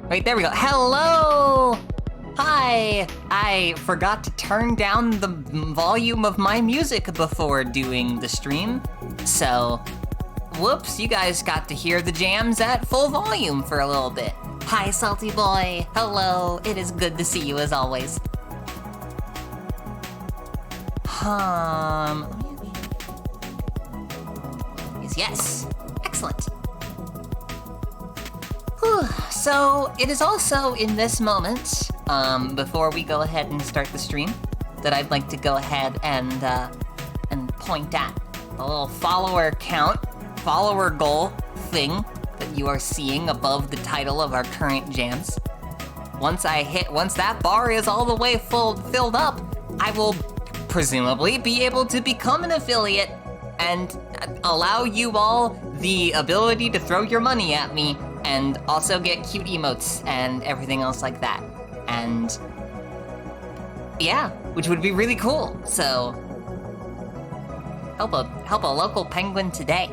Wait, there we go. Hello! Hi! I forgot to turn down the volume of my music before doing the stream, so whoops, you guys got to hear the jams at full volume for a little bit. Hi, Salty Boy. Hello. It is good to see you as always. Yes. Excellent. Whew. So, it is also in this moment, before we go ahead and start the stream, that I'd like to go ahead and point at a little follower count, follower goal thing that you are seeing above the title of our current jams. Once that bar is all the way filled up, I will presumably be able to become an affiliate and allow you all the ability to throw your money at me and also get cute emotes and everything else like that. And yeah, which would be really cool. So help a local penguin today.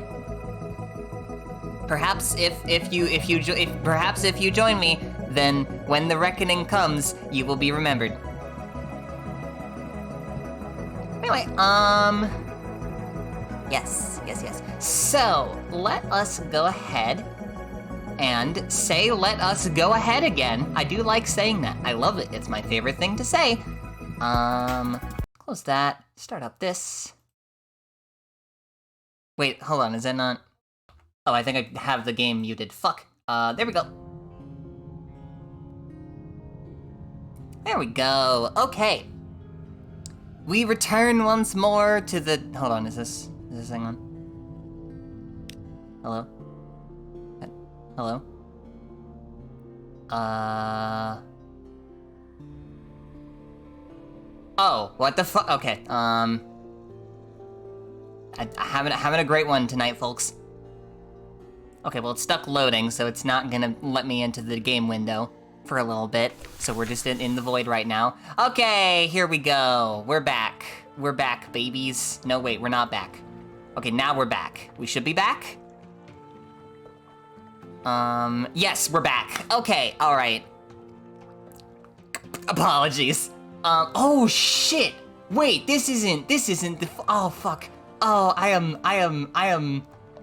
Perhaps if you join me, then when the reckoning comes, you will be remembered. Anyway, yes. So, let us go ahead and say let us go ahead again. I do like saying that. I love it. It's my favorite thing to say. Close that. Start up this. Wait, hold on, is that not? Oh, I think I have the game muted. Fuck. There we go. There we go. Okay. We return once more to the... Hold on, is this thing on? Hello? Hello? Oh, what the fuck? Okay, I'm having a great one tonight, folks. Okay, well, it's stuck loading, so it's not gonna let me into the game window for a little bit. So we're just in the void right now. Okay, here we go. We're back. We're back, babies. No, wait, we're not back. Okay, now we're back. We should be back? Yes, we're back. Okay, all right. Apologies. Oh shit. Wait, this isn't the, oh fuck. Oh, I am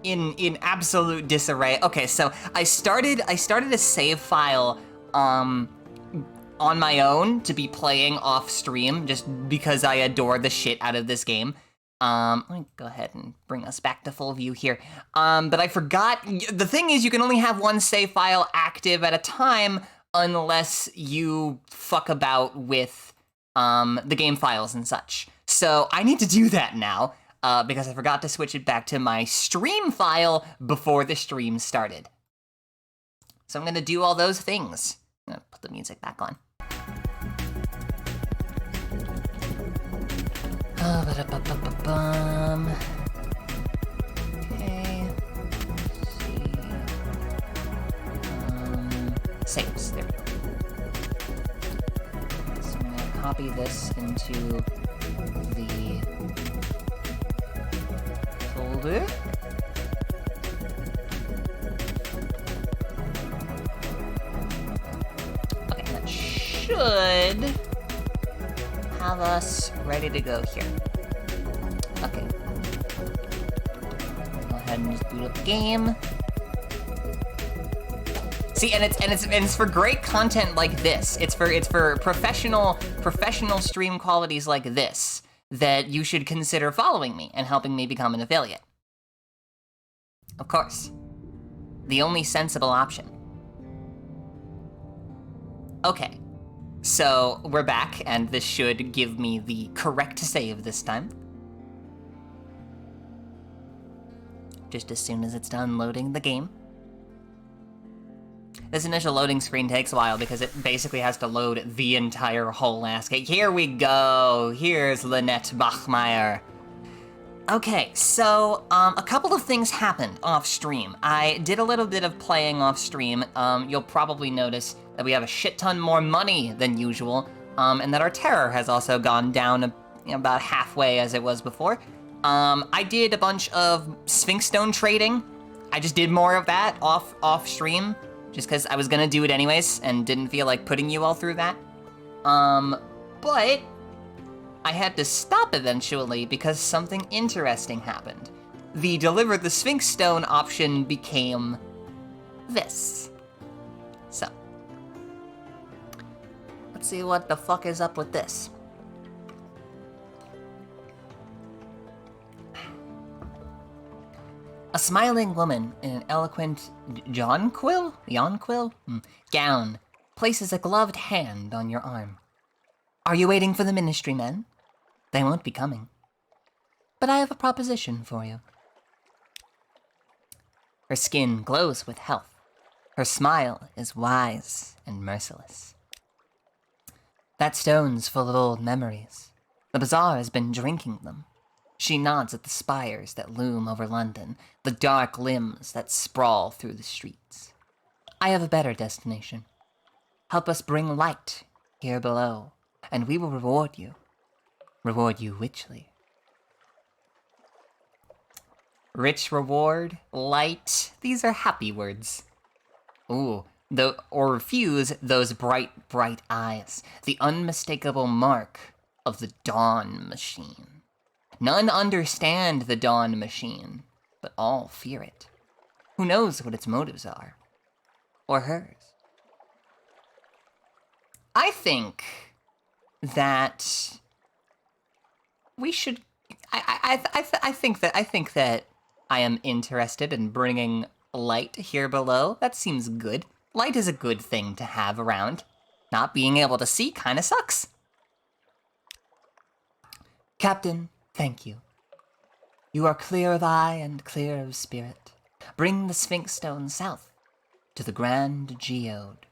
in absolute disarray. Okay, so I started a save file, on my own to be playing off stream just because I adore the shit out of this game. Let me go ahead and bring us back to full view here. But I forgot, the thing is you can only have one save file active at a time unless you fuck about with, the game files and such. So I need to do that now, because I forgot to switch it back to my stream file before the stream started. So I'm gonna do all those things. I'm gonna put the music back on. Ba-da-ba-ba-ba-bum. Okay. Let's see. Saves. There we go. So I'm gonna copy this into the folder. should have us ready to go here. Okay. Go ahead and just boot up the game. See, and it's for great content like this. It's for professional stream qualities like this that you should consider following me and helping me become an affiliate. Of course. The only sensible option. Okay. So, we're back, and this should give me the correct save this time. Just as soon as it's done loading the game. This initial loading screen takes a while because it basically has to load the entire whole landscape. Here we go. Here's Lynette Bachmeyer. Okay, so a couple of things happened off stream. I did a little bit of playing off stream. You'll probably notice that we have a shit ton more money than usual, and that our terror has also gone down about halfway as it was before. I did a bunch of Sphinx Stone trading. I just did more of that off stream. Just because I was gonna do it anyways, and didn't feel like putting you all through that. But I had to stop eventually because something interesting happened. The Deliver the Sphinx Stone option became this. So, let's see what the fuck is up with this. A smiling woman in an eloquent jonquil gown places a gloved hand on your arm. Are you waiting for the ministry men? They won't be coming. But I have a proposition for you. Her skin glows with health. Her smile is wise and merciless. That stone's full of old memories. The bazaar has been drinking them. She nods at the spires that loom over London, the dark limbs that sprawl through the streets. I have a better destination. Help us bring light here below, and we will reward you. Reward you richly. Rich reward, light, these are happy words. Ooh, or refuse those bright, bright eyes, the unmistakable mark of the Dawn Machine. None understand the Dawn Machine, but all fear it. Who knows what its motives are? Or hers? I think that we should... I think that I am interested in bringing light here below. That seems good. Light is a good thing to have around. Not being able to see kinda sucks. Captain, thank you. You are clear of eye and clear of spirit. Bring the Sphinx Stone south to the Grand Geode.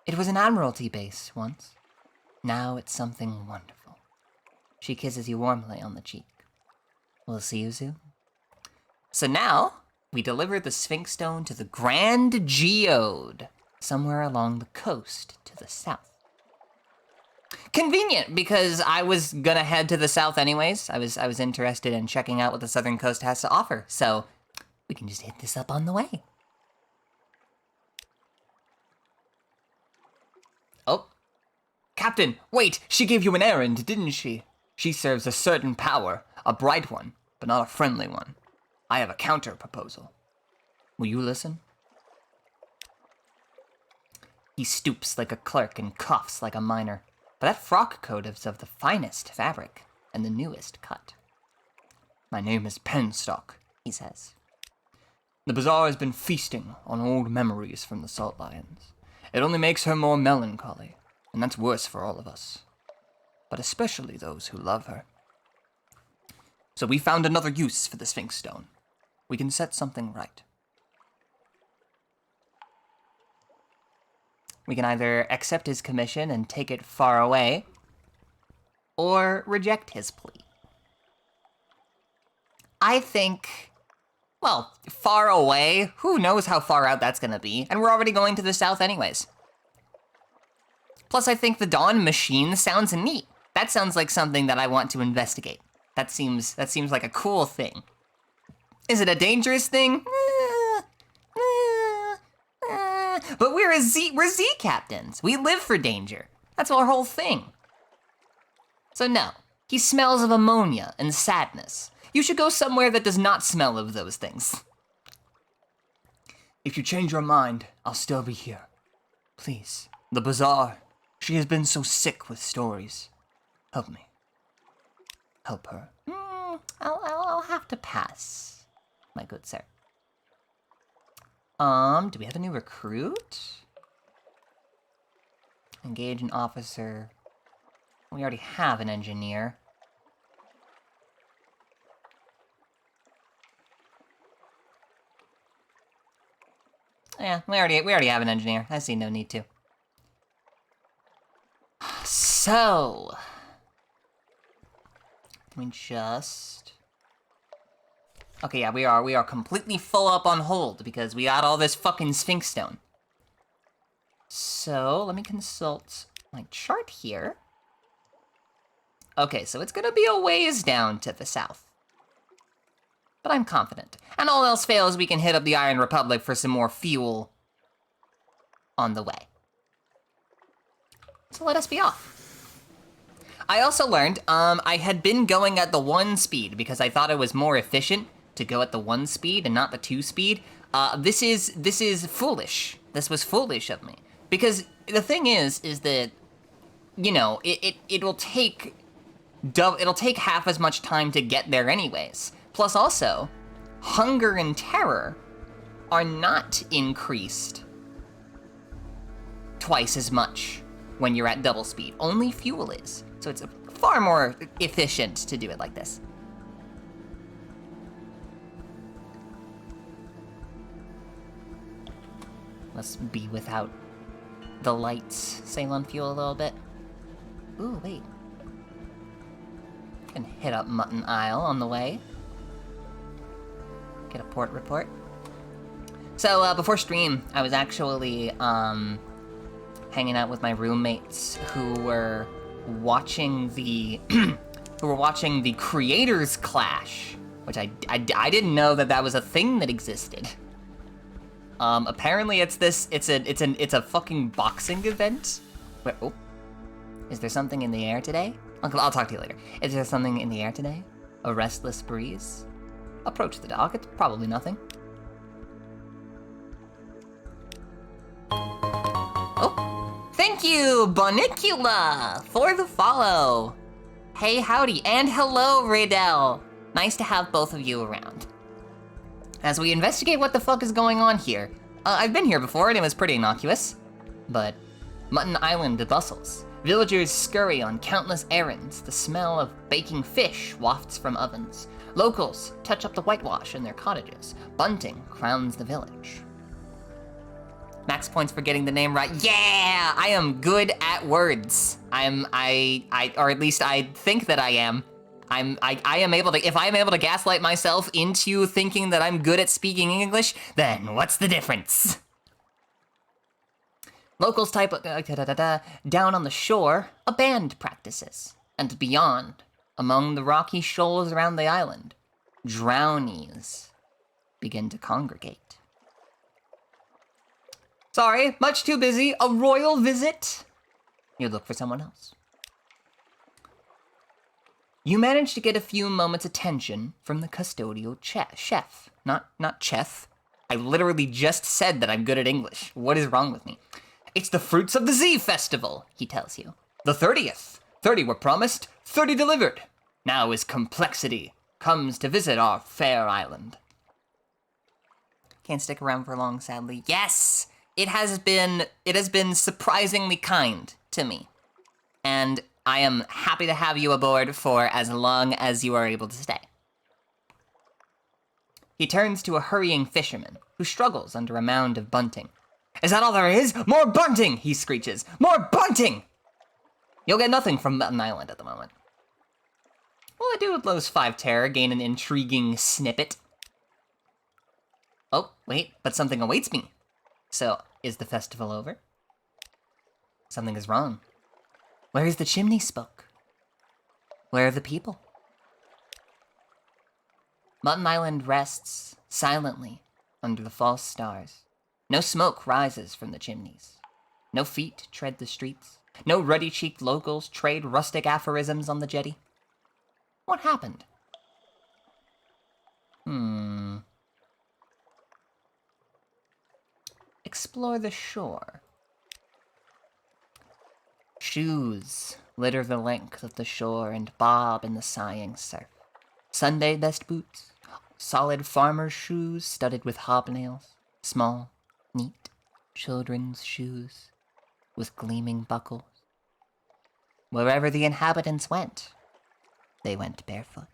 It was an Admiralty base once. Now it's something wonderful. She kisses you warmly on the cheek. We'll see you soon. So now, we deliver the Sphinx Stone to the Grand Geode, somewhere along the coast to the south. Convenient, because I was gonna head to the south anyways. I was interested in checking out what the southern coast has to offer, so we can just hit this up on the way. Oh. Captain, wait! She gave you an errand, didn't she? She serves a certain power, a bright one, but not a friendly one. I have a counter-proposal. Will you listen? He stoops like a clerk and coughs like a miner. But that frock coat is of the finest fabric and the newest cut. My name is Penstock, he says. The bazaar has been feasting on old memories from the Salt Lions. It only makes her more melancholy, and that's worse for all of us. But especially those who love her. So we found another use for the Sphinx Stone. We can set something right. We can either accept his commission and take it far away, or reject his plea. I think, well, far away, who knows how far out that's gonna be, and we're already going to the south anyways. Plus, I think the Dawn Machine sounds neat. That sounds like something that I want to investigate. That seems like a cool thing. Is it a dangerous thing? But we're Z captains. We live for danger. That's our whole thing. So no, he smells of ammonia and sadness. You should go somewhere that does not smell of those things. If you change your mind, I'll still be here. Please. The bazaar. She has been so sick with stories. Help me. Help her. I'll have to pass, my good sir. Do we have a new recruit? Engage an officer. We already have an engineer. Yeah, we already have an engineer. I see no need to. So, can we just... Okay, yeah, we are completely full up on hold because we got all this fucking Sphinx Stone. So, let me consult my chart here. Okay, so it's gonna be a ways down to the south. But I'm confident. And all else fails, we can hit up the Iron Republic for some more fuel on the way. So let us be off. I also learned, I had been going at the 1 speed because I thought it was more efficient to go at the 1 speed and not the 2 speed. This is foolish. This was foolish of me. Because the thing is that, you know, it'll take half as much time to get there anyways. Plus also, hunger and terror are not increased twice as much when you're at double speed. Only fuel is. So it's far more efficient to do it like this. Let's be without the lights. Sail on fuel a little bit. Ooh, wait. Can hit up Mutton Isle on the way. Get a port report. So, before stream, I was actually, hanging out with my roommates who were watching the, Creators Clash, which I didn't know that was a thing that existed. Apparently it's a fucking boxing event. Wait, oh. Is there something in the air today? I'll talk to you later. Is there something in the air today? A restless breeze? Approach the dock, it's probably nothing. Oh, thank you, Bonicula, for the follow. Hey, howdy, and hello, Raydell. Nice to have both of you around. As we investigate what the fuck is going on here, I've been here before and it was pretty innocuous, but Mutton Island bustles. Villagers scurry on countless errands. The smell of baking fish wafts from ovens. Locals touch up the whitewash in their cottages. Bunting crowns the village. Max points for getting the name right. Yeah, I am good at words. Or at least I think that I am. I am able to, if I am able to gaslight myself into thinking that I'm good at speaking English, then what's the difference? Locals type, down on the shore, a band practices. And beyond, among the rocky shoals around the island, drownies begin to congregate. Sorry, much too busy. A royal visit? You look for someone else. You manage to get a few moments' attention from the custodial chef. Not chef. I literally just said that I'm good at English. What is wrong with me? It's the Fruits of the Z Festival, he tells you. The 30th. 30 were promised, 30 delivered. Now as Complexity comes to visit our fair island. Can't stick around for long, sadly. Yes! It has been surprisingly kind to me. And I am happy to have you aboard for as long as you are able to stay. He turns to a hurrying fisherman who struggles under a mound of bunting. Is that all there is? More bunting, he screeches. More bunting! You'll get nothing from Mutton Island at the moment. Well, I do with those 5 terror gain an intriguing snippet. Oh, wait, but something awaits me. So, is the festival over? Something is wrong. Where is the chimney smoke? Where are the people? Mutton Island rests silently under the false stars. No smoke rises from the chimneys. No feet tread the streets. No ruddy-cheeked locals trade rustic aphorisms on the jetty. What happened? Explore the shore. Shoes litter the length of the shore and bob in the sighing surf. Sunday best boots, solid farmer's shoes studded with hobnails, small, neat, children's shoes with gleaming buckles. Wherever the inhabitants went, they went barefoot.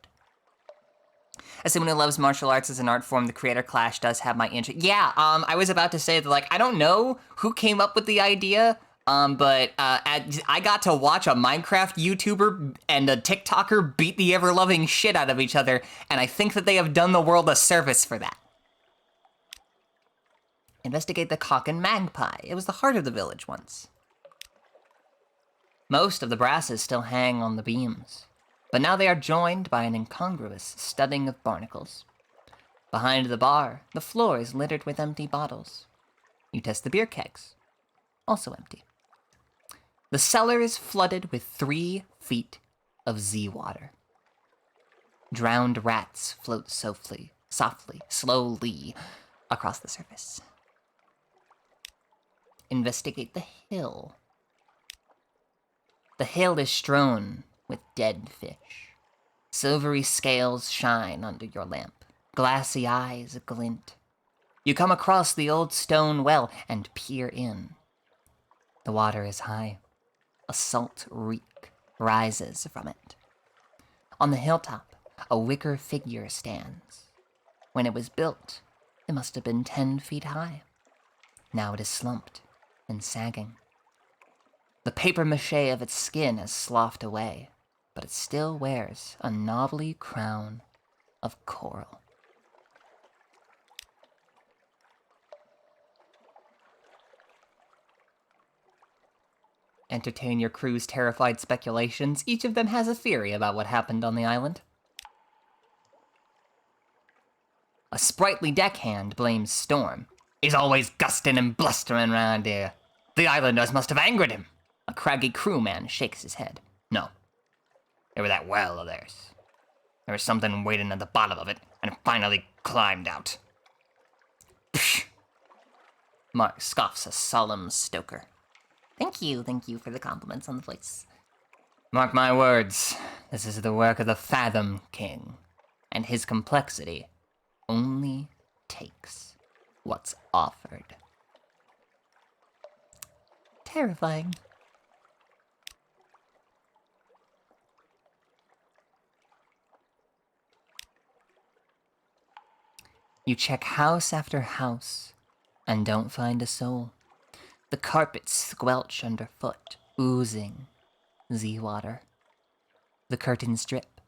As someone who loves martial arts as an art form, the creator clash does have my interest. Yeah, I was about to say that, like, I don't know who came up with the idea, but I got to watch a Minecraft YouTuber and a TikToker beat the ever-loving shit out of each other, and I think that they have done the world a service for that. Investigate the cock and magpie. It was the heart of the village once. Most of the brasses still hang on the beams, but now they are joined by an incongruous studding of barnacles. Behind the bar, the floor is littered with empty bottles. You test the beer kegs. Also empty. The cellar is flooded with 3 feet of Z-water. Drowned rats float softly, slowly across the surface. Investigate the hill. The hill is strewn with dead fish. Silvery scales shine under your lamp. Glassy eyes glint. You come across the old stone well and peer in. The water is high. A salt reek rises from it. On the hilltop, a wicker figure stands. When it was built, it must have been 10 feet high. Now it is slumped and sagging. The papier-mâché of its skin has sloughed away, but it still wears a knobbly crown of coral. Entertain your crew's terrified speculations. Each of them has a theory about what happened on the island. A sprightly deckhand blames Storm. He's always gusting and blustering around here. The islanders must have angered him. A craggy crewman shakes his head. No. It was that well of theirs. There was something waiting at the bottom of it, and it finally climbed out. Psh! Mark scoffs a solemn stoker. Thank you for the compliments on the voice. Mark my words, this is the work of the Fathom King, and his complexity only takes what's offered. Terrifying. You check house after house and don't find a soul. The carpets squelch underfoot, oozing Z-water. The curtains drip.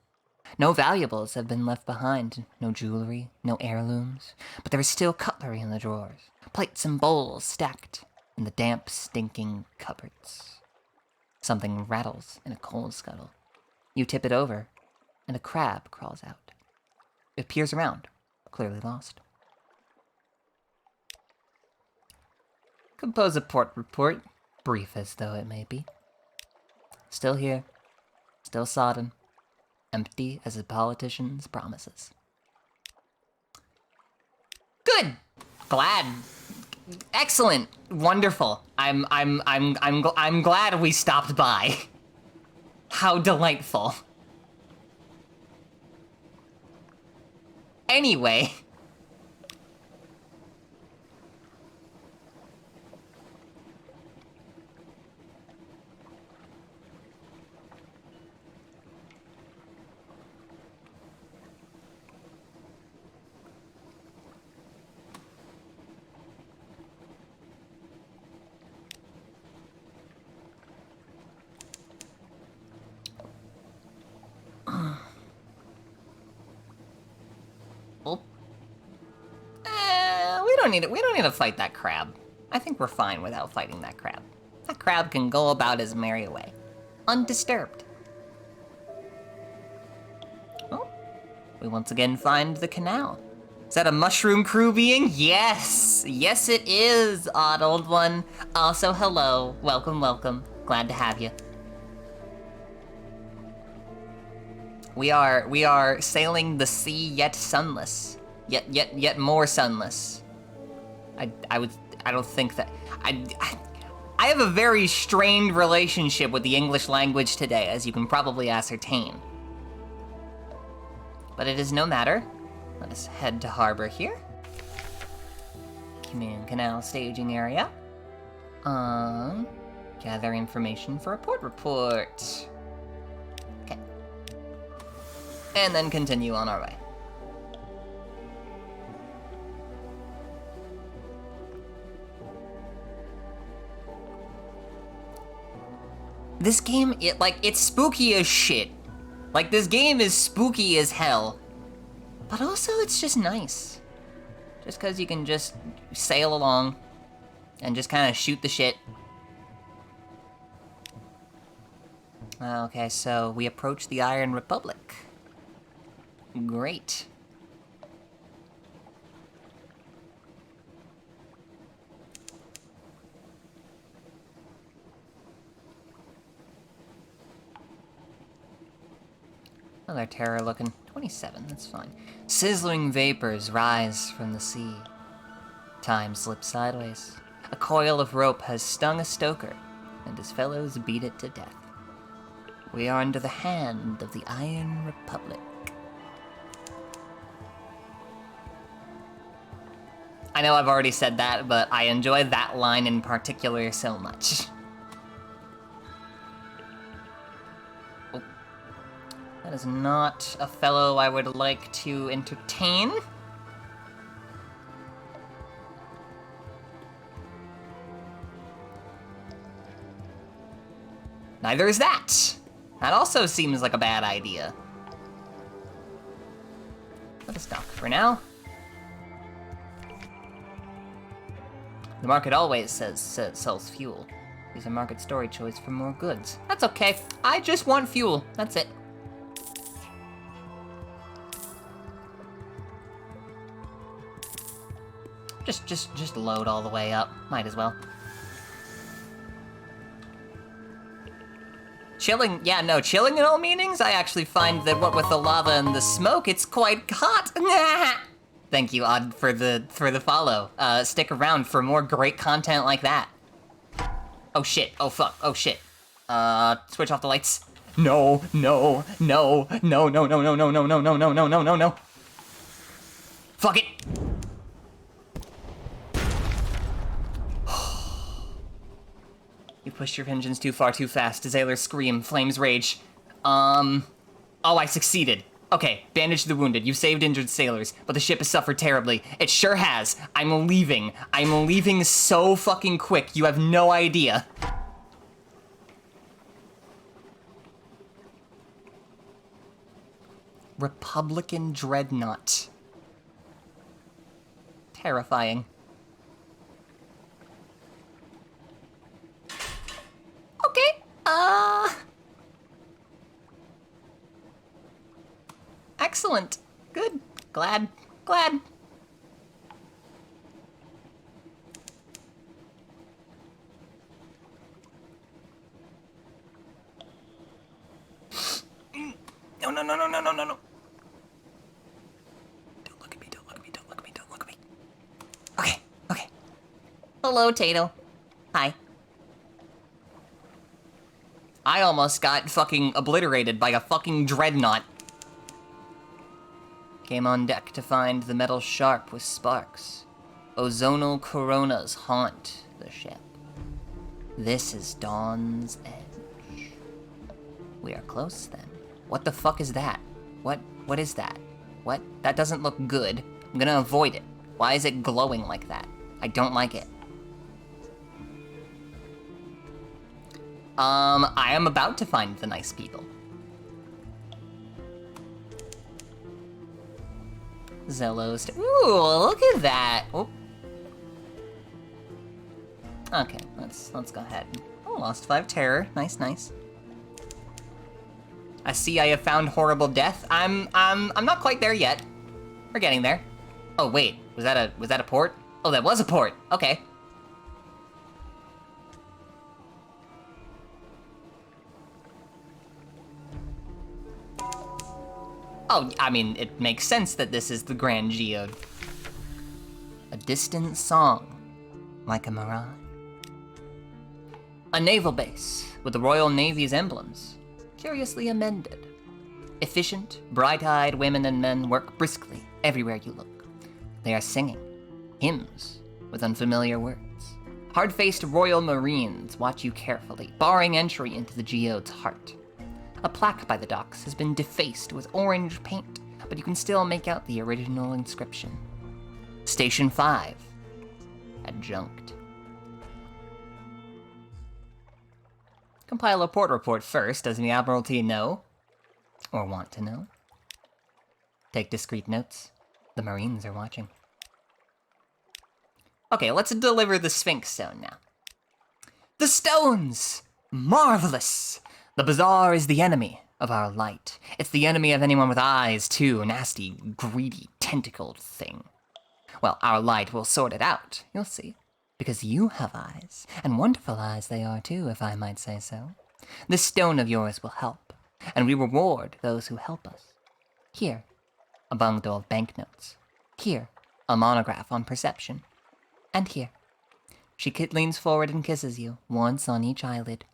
No valuables have been left behind, no jewelry, no heirlooms, but there is still cutlery in the drawers, plates and bowls stacked in the damp, stinking cupboards. Something rattles in a coal scuttle. You tip it over, and a crab crawls out. It peers around, clearly lost. Compose a port report, brief as though it may be. Still here, still sodden, empty as a politician's promises. Good, glad, excellent, wonderful. I'm glad we stopped by. How delightful. Anyway. We don't need to fight that crab. I think we're fine without fighting that crab. That crab can go about his merry way, undisturbed. Oh, we once again find the canal. Is that a mushroom crew being? Yes! Yes it is, odd old one. Also, hello. Welcome, welcome. Glad to have you. We are sailing the sea yet sunless. Yet more sunless. I don't think that... I have a very strained relationship with the English language today, as you can probably ascertain. But it is no matter. Let us head to harbor here. Command canal staging area. Gather information for a port report. Okay. And then continue on our way. This game, it's spooky as shit. Like, this game is spooky as hell. But also, it's just nice. Just because you can just sail along and just kind of shoot the shit. Okay, so we approach the Iron Republic. Great. Another terror looking. 27, that's fine. Sizzling vapors rise from the sea. Time slips sideways. A coil of rope has stung a stoker, and his fellows beat it to death. We are under the hand of the Iron Republic. I know I've already said that, but I enjoy that line in particular so much. Oh. That is not a fellow I would like to entertain. Neither is that. That also seems like a bad idea. Let us dock for now. The market always sells fuel. Use a market storage choice for more goods. That's okay. I just want fuel. That's it. Just load all the way up. Might as well. Chilling, yeah, no, chilling in all meanings? I actually find that what with the lava and the smoke, it's quite hot. Thank you, Odd, for the follow. Stick around for more great content like that. Oh shit, oh fuck, oh shit. Switch off the lights. No, no, no, no, no, no, no, no, no, no, no, no, no, no, no, no. Fuck it. You pushed your engines too far too fast. Sailors scream, flames rage. Oh, I succeeded. Okay, bandage the wounded. You saved injured sailors, but the ship has suffered terribly. It sure has. I'm leaving. I'm leaving so fucking quick. You have no idea. Republican dreadnought. Terrifying. Okay, excellent. Good. Glad. No. Don't look at me. Okay. Hello, Tato. Hi. I almost got fucking obliterated by a fucking dreadnought. Came on deck to find the metal sharp with sparks. Ozonal coronas haunt the ship. This is Dawn's Edge. We are close then. What the fuck is that? What is that? What? That doesn't look good. I'm gonna avoid it. Why is it glowing like that? I don't like it. I am about to find the nice people. Zellos. Ooh, look at that. Oh. Okay, let's go ahead. Oh, lost 5 terror. Nice. I see I have found horrible death. I'm not quite there yet. We're getting there. Oh wait, was that a port? Oh, that was a port. Okay. Oh, I mean, it makes sense that this is the Grand Geode. A distant song, like a mirage. A naval base with the Royal Navy's emblems, curiously amended. Efficient, bright-eyed women and men work briskly everywhere you look. They are singing hymns with unfamiliar words. Hard-faced Royal Marines watch you carefully, barring entry into the geode's heart. A plaque by the docks has been defaced with orange paint, but you can still make out the original inscription. Station 5, adjunct. Compile a port report first. Does the Admiralty know? Or want to know? Take discreet notes. The Marines are watching. Okay, let's deliver the Sphinx Stone now. The stones! Marvelous! The bazaar is the enemy of our light. It's the enemy of anyone with eyes, too. Nasty, greedy, tentacled thing. Well, our light will sort it out. You'll see. Because you have eyes. And wonderful eyes they are, too, if I might say so. This stone of yours will help. And we reward those who help us. Here, a bundle of banknotes. Here, a monograph on perception. And here. She leans forward and kisses you, once on each eyelid.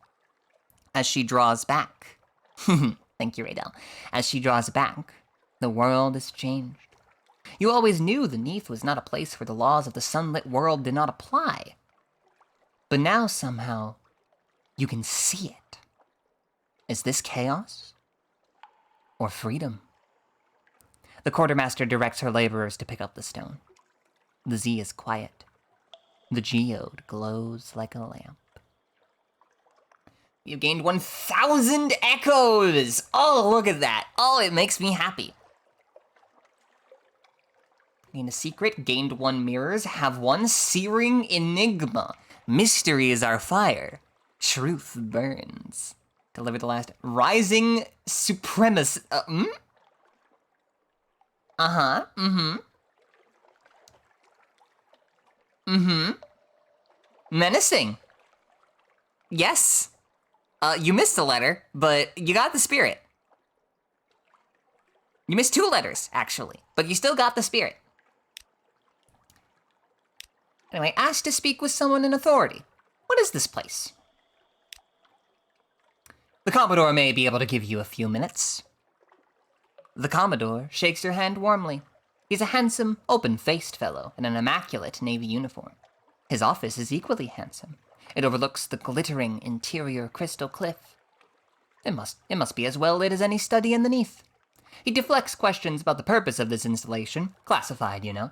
As she draws back. Thank you, Radel. As she draws back, the world is changed. You always knew the Neath was not a place where the laws of the sunlit world did not apply. But now, somehow, you can see it. Is this chaos? Or freedom? The quartermaster directs her laborers to pick up the stone. The Z is quiet. The geode glows like a lamp. You gained 1,000 echoes! Oh, look at that. Oh, it makes me happy. Gained a secret, gained 1 mirrors, have 1 searing enigma. Mystery is our fire. Truth burns. Deliver the last rising supremacy. Menacing. Yes. You missed a letter, but you got the spirit. You missed 2 letters, actually, but you still got the spirit. Anyway, asked to speak with someone in authority. What is this place? The Commodore may be able to give you a few minutes. The Commodore shakes your hand warmly. He's a handsome, open-faced fellow in an immaculate Navy uniform. His office is equally handsome. It overlooks the glittering interior crystal cliff. It must be as well lit as any study in the Neath. He deflects questions about the purpose of this installation, classified, you know.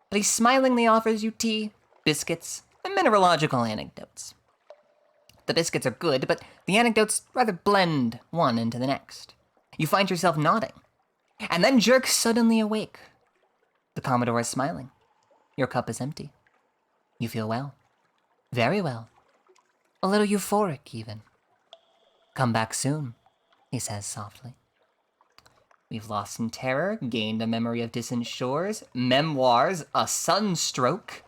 But he smilingly offers you tea, biscuits, and mineralogical anecdotes. The biscuits are good, but the anecdotes rather blend one into the next. You find yourself nodding, and then jerk suddenly awake. The Commodore is smiling. Your cup is empty. You feel well. Very well. A little euphoric, even. Come back soon, he says softly. We've lost in terror, gained a memory of distant shores, memoirs, a sunstroke.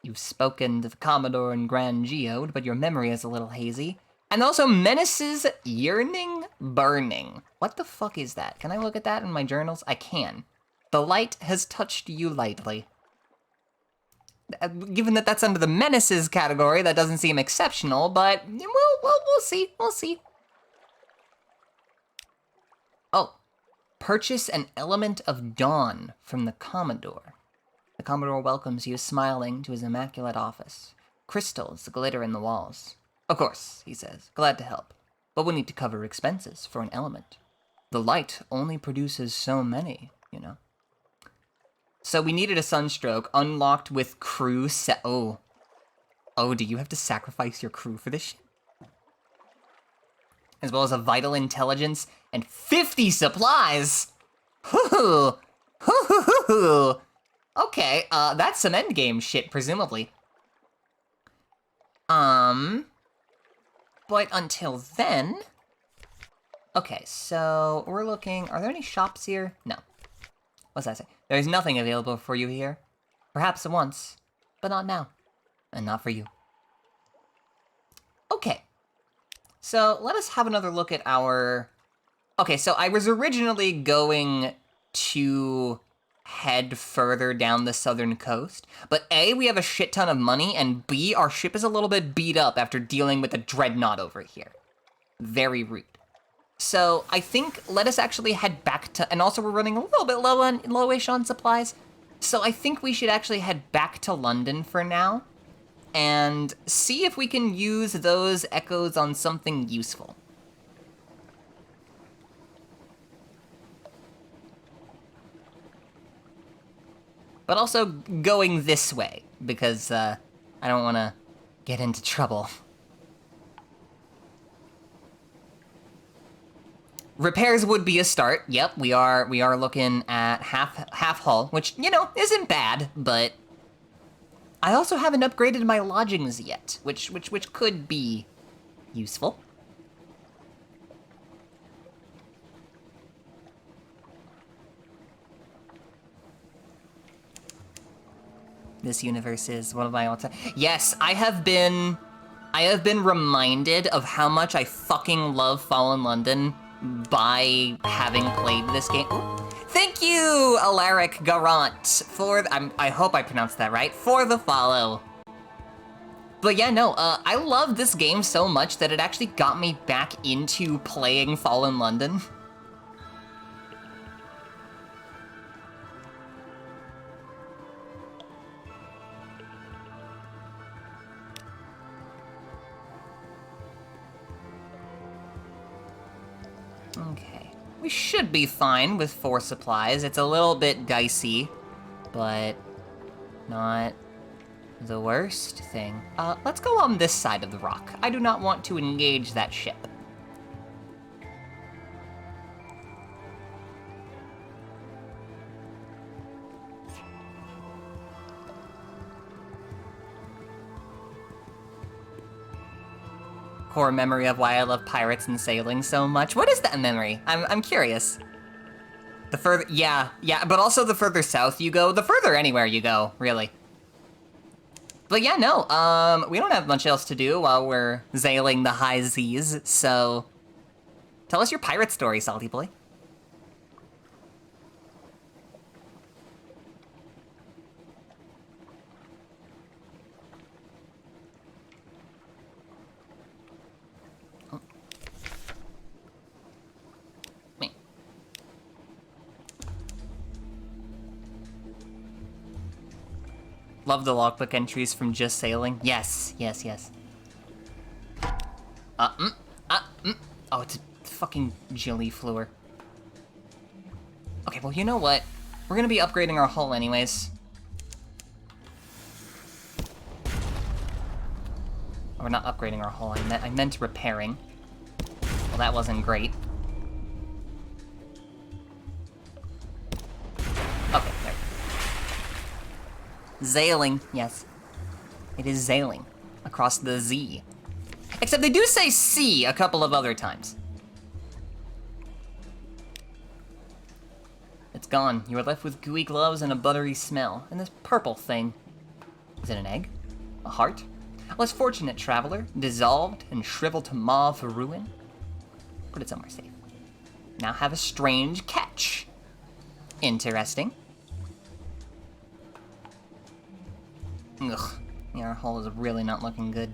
You've spoken to the Commodore in Grand Geode, but your memory is a little hazy. And also menaces, yearning, burning. What the fuck is that? Can I look at that in my journals? I can. The light has touched you lightly. Given that that's under the menaces category, that doesn't seem exceptional, but we'll see. We'll see. Oh, purchase an element of dawn from the Commodore. The Commodore welcomes you, smiling, to his immaculate office. Crystals glitter in the walls. Of course, he says, glad to help, but we'll need to cover expenses for an element. The light only produces so many, you know. So we needed a sunstroke, unlocked with crew Oh, do you have to sacrifice your crew for this shit? As well as a vital intelligence and 50 supplies! Hoo-hoo! Hoo-hoo-hoo-hoo! Okay, that's some endgame shit, presumably. But until then... Okay, so we're looking... Are there any shops here? No. What's that say? There's nothing available for you here. Perhaps once, but not now. And not for you. Okay. So let us have another look at our Okay, so I was originally going to head further down the southern coast, but A, we have a shit ton of money, and B, our ship is a little bit beat up after dealing with a dreadnought over here. Very rude. So I think let us actually head back to, and also we're running a little bit lowish on supplies, so I think we should actually head back to London for now, and see if we can use those echoes on something useful. But also going this way, because I don't want to get into trouble. Repairs would be a start. Yep, we are looking at half hull, which, you know, isn't bad, but I also haven't upgraded my lodgings yet, which could be useful. This universe is one of my all-time. Yes, I have been reminded of how much I fucking love Fallen London by having played this game. Ooh. Thank you, Alaric Garant, for I hope I pronounced that right, for the follow. But yeah, no, I love this game so much that it actually got me back into playing Fallen London. Okay, we should be fine with 4 supplies. It's a little bit dicey, but not the worst thing. Let's go on this side of the rock. I do not want to engage that ship. Core memory of why I love pirates and sailing so much. What is that memory? I'm curious. The further, yeah, but also the further south you go, the further anywhere you go, really. But yeah, no, we don't have much else to do while we're sailing the high seas, so tell us your pirate story, Salty Boy. Love the logbook entries from just sailing. Yes. Oh, it's a fucking gilliflower. Okay, well, you know what? We're gonna be upgrading our hull anyways. Oh, we're not upgrading our hull, I meant repairing. Well, that wasn't great. Okay, there. Sailing, yes. It is sailing across the Z. Except they do say sea a couple of other times. It's gone. You are left with gooey gloves and a buttery smell. And this purple thing. Is it an egg? A heart? Less fortunate traveler, dissolved and shriveled to mauve ruin. Put it somewhere safe. Now have a strange catch. Interesting. Ugh. Yeah, our hull is really not looking good.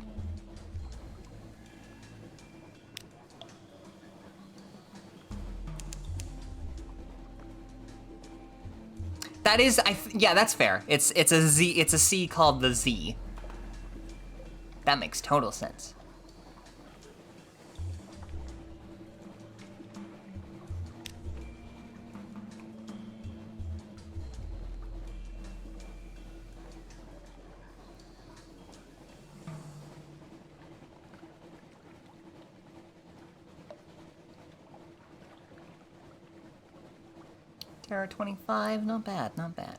That is, yeah, that's fair. It's a Z. It's a sea called the Z. That makes total sense. Terra 25, not bad, not bad.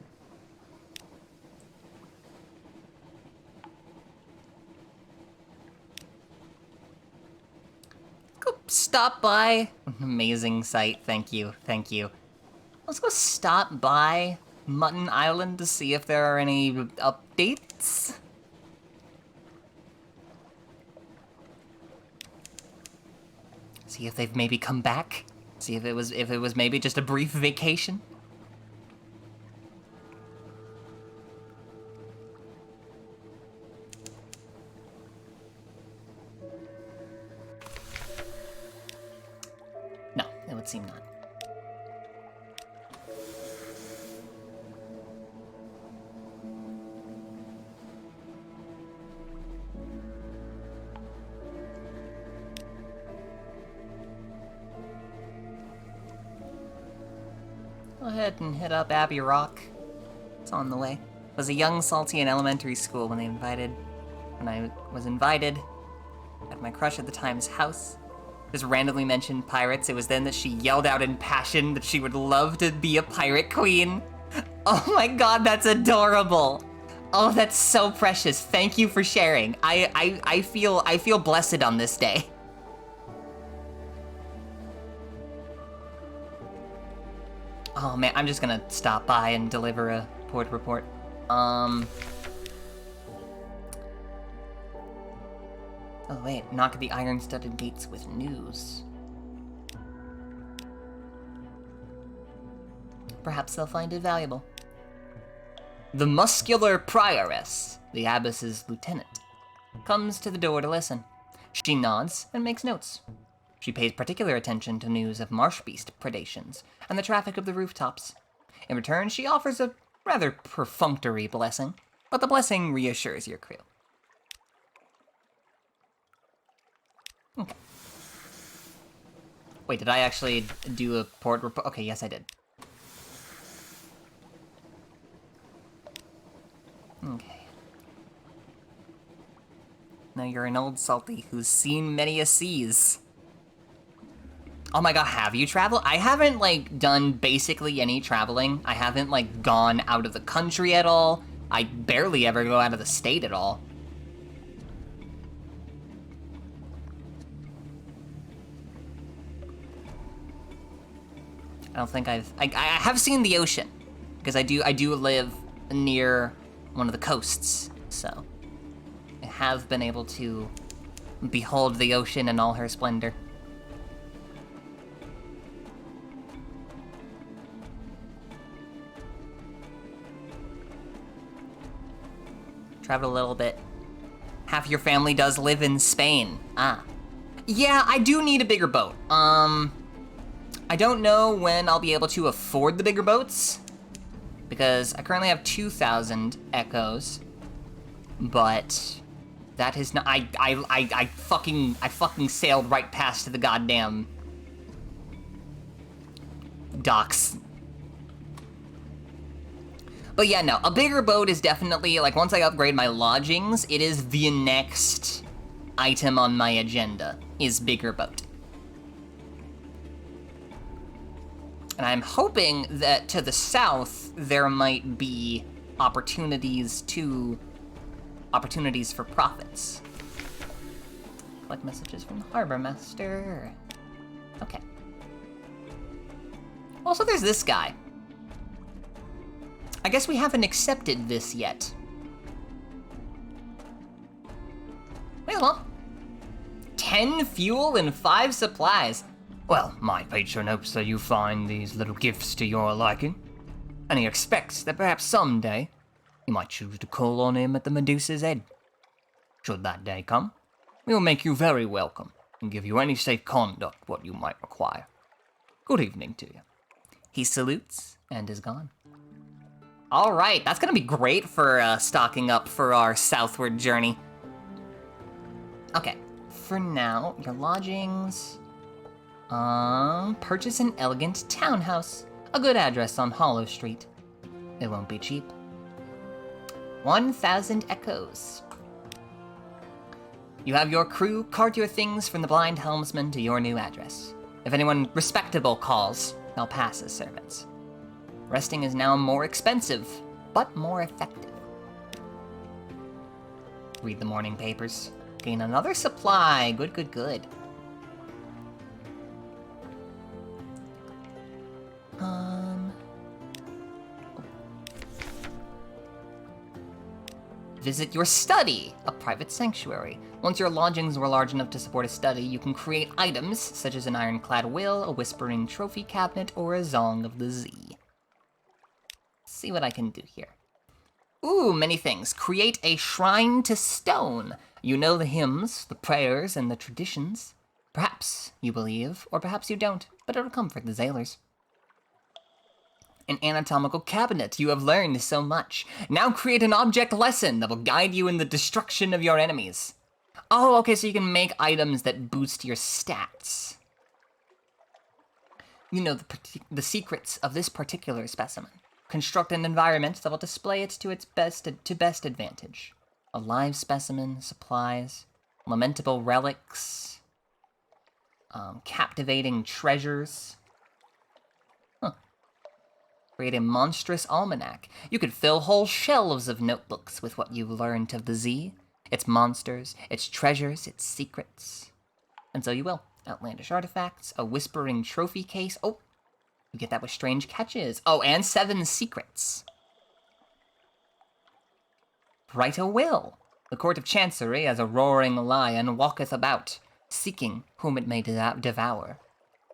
Go stop by. Amazing site, thank you, thank you. Let's go stop by Mutton Island to see if there are any updates. See if they've maybe come back. See if it was maybe just a brief vacation. No, it would seem not. Go ahead and hit up Abbey Rock. It's on the way. I was a young salty in elementary school when I was invited at my crush at the time's house. Just randomly mentioned pirates. It was then that she yelled out in passion that she would love to be a pirate queen. Oh my god, that's adorable. Oh, that's so precious. Thank you for sharing. I feel blessed on this day. Oh man, I'm just gonna stop by and deliver a port report. Oh wait, knock at the iron-studded gates with news. Perhaps they'll find it valuable. The muscular prioress, the abbess's lieutenant, comes to the door to listen. She nods and makes notes. She pays particular attention to news of marsh beast predations and the traffic of the rooftops. In return, she offers a rather perfunctory blessing, but the blessing reassures your crew. Okay. Wait, did I actually do a port report? Okay, yes I did. Okay. Now you're an old salty who's seen many a seas. Oh my god, have you traveled? I haven't, like, done basically any traveling. I haven't, like, gone out of the country at all. I barely ever go out of the state at all. I don't think I have seen the ocean, because I do live near one of the coasts, so I have been able to behold the ocean in all her splendor. Traveled a little bit. Half your family does live in Spain. Ah. Yeah, I do need a bigger boat. I don't know when I'll be able to afford the bigger boats, because I currently have 2,000 echoes, but that is not, I fucking sailed right past the goddamn docks. But yeah, no, a bigger boat is definitely, like, once I upgrade my lodgings, it is the next item on my agenda, is bigger boat. And I'm hoping that to the south, there might be opportunities for profits. Collect messages from the harbor master. Okay. Also, there's this guy. I guess we haven't accepted this yet. Wait, hold on. 10 fuel and 5 supplies. Well, my patron hopes that you find these little gifts to your liking, and he expects that perhaps someday you might choose to call on him at the Medusa's Head. Should that day come, we will make you very welcome and give you any safe conduct what you might require. Good evening to you. He salutes and is gone. All right, that's gonna be great for stocking up for our southward journey. Okay, for now, your lodgings. Purchase an elegant townhouse. A good address on Hollow Street. It won't be cheap. 1,000 echoes. You have your crew cart your things from the blind helmsman to your new address. If anyone respectable calls, they'll pass as servants. Resting is now more expensive, but more effective. Read the morning papers. Gain another supply. Good, good, good. Visit your study, a private sanctuary. Once your lodgings were large enough to support a study, you can create items such as an ironclad will, a whispering trophy cabinet, or a Song of the Z. Let's see what I can do here. Ooh, many things. Create a shrine to stone. You know the hymns, the prayers, and the traditions. Perhaps you believe, or perhaps you don't, but it'll comfort the sailors. An anatomical cabinet. You have learned so much. Now create an object lesson that will guide you in the destruction of your enemies. Oh, okay, so you can make items that boost your stats. You know the secrets of this particular specimen. Construct an environment that will display it to its best advantage. A live specimen, supplies, lamentable relics, captivating treasures. Create a monstrous almanac. You could fill whole shelves of notebooks with what you've learned of the Z, its monsters, its treasures, its secrets. And so you will. Outlandish artifacts, a whispering trophy case. Oh, you get that with strange catches. Oh, and 7 secrets. Write a will. The court of chancery, as a roaring lion, walketh about, seeking whom it may devour.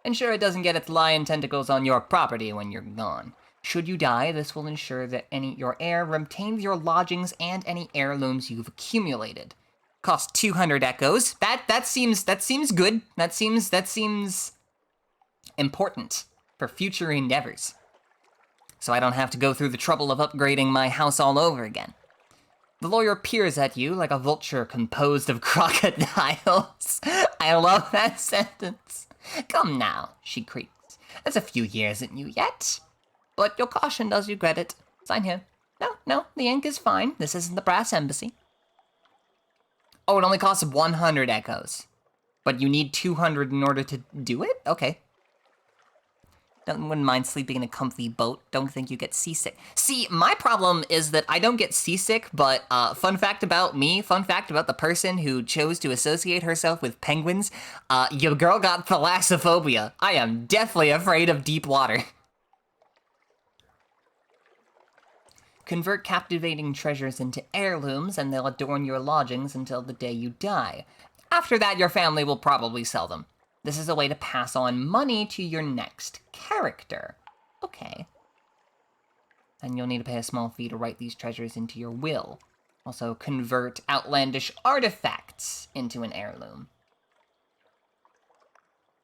Ensure it doesn't get its lion tentacles on your property when you're gone. Should you die, this will ensure that your heir retains your lodgings and any heirlooms you've accumulated. Cost 200 echoes. That seems good. That seems important for future endeavors. So I don't have to go through the trouble of upgrading my house all over again. The lawyer peers at you like a vulture composed of crocodiles. I love that sentence. Come now, she creaks. There's a few years in you yet. But your caution does you credit. Sign here. No, the ink is fine. This isn't the brass embassy. Oh, it only costs 100 echoes. But you need 200 in order to do it? Okay. Wouldn't mind sleeping in a comfy boat. Don't think you get seasick. See, my problem is that I don't get seasick, but fun fact about me, fun fact about the person who chose to associate herself with penguins, your girl got thalassophobia. I am deathly afraid of deep water. Convert captivating treasures into heirlooms, and they'll adorn your lodgings until the day you die. After that, your family will probably sell them. This is a way to pass on money to your next character. Okay. And you'll need to pay a small fee to write these treasures into your will. Also, convert outlandish artifacts into an heirloom.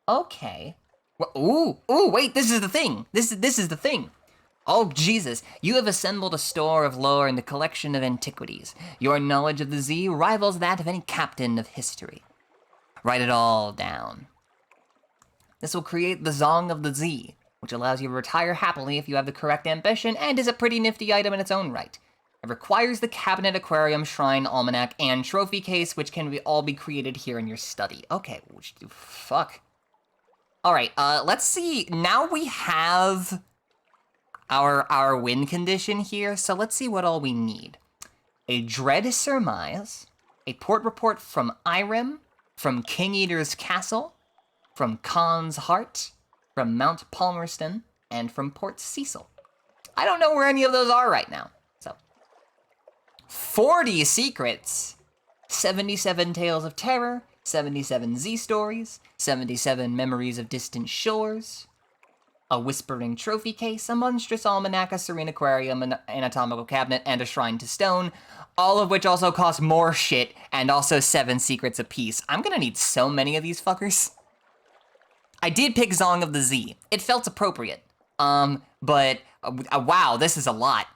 Okay. Well, ooh, wait, this is the thing. This is the thing. Oh, Jesus, you have assembled a store of lore and a collection of antiquities. Your knowledge of the Z rivals that of any captain of history. Write it all down. This will create the Song of the Z, which allows you to retire happily if you have the correct ambition, and is a pretty nifty item in its own right. It requires the cabinet, aquarium, shrine, almanac, and trophy case, which can all be created here in your study. Okay, fuck. Alright, let's see. Now we have our win condition here, so let's see what all we need. A dread surmise, a port report from Irem, from King Eater's Castle, from Khan's Heart, from Mount Palmerston, and from Port Cecil. I don't know where any of those are right now, so. 40 secrets, 77 tales of terror, 77 Z stories, 77 memories of distant shores, a whispering trophy case, a monstrous almanac, a serene aquarium, an anatomical cabinet, and a shrine to stone, all of which also cost more shit, and also 7 secrets apiece. I'm gonna need so many of these fuckers. I did pick Song of the Z. It felt appropriate. But wow, this is a lot.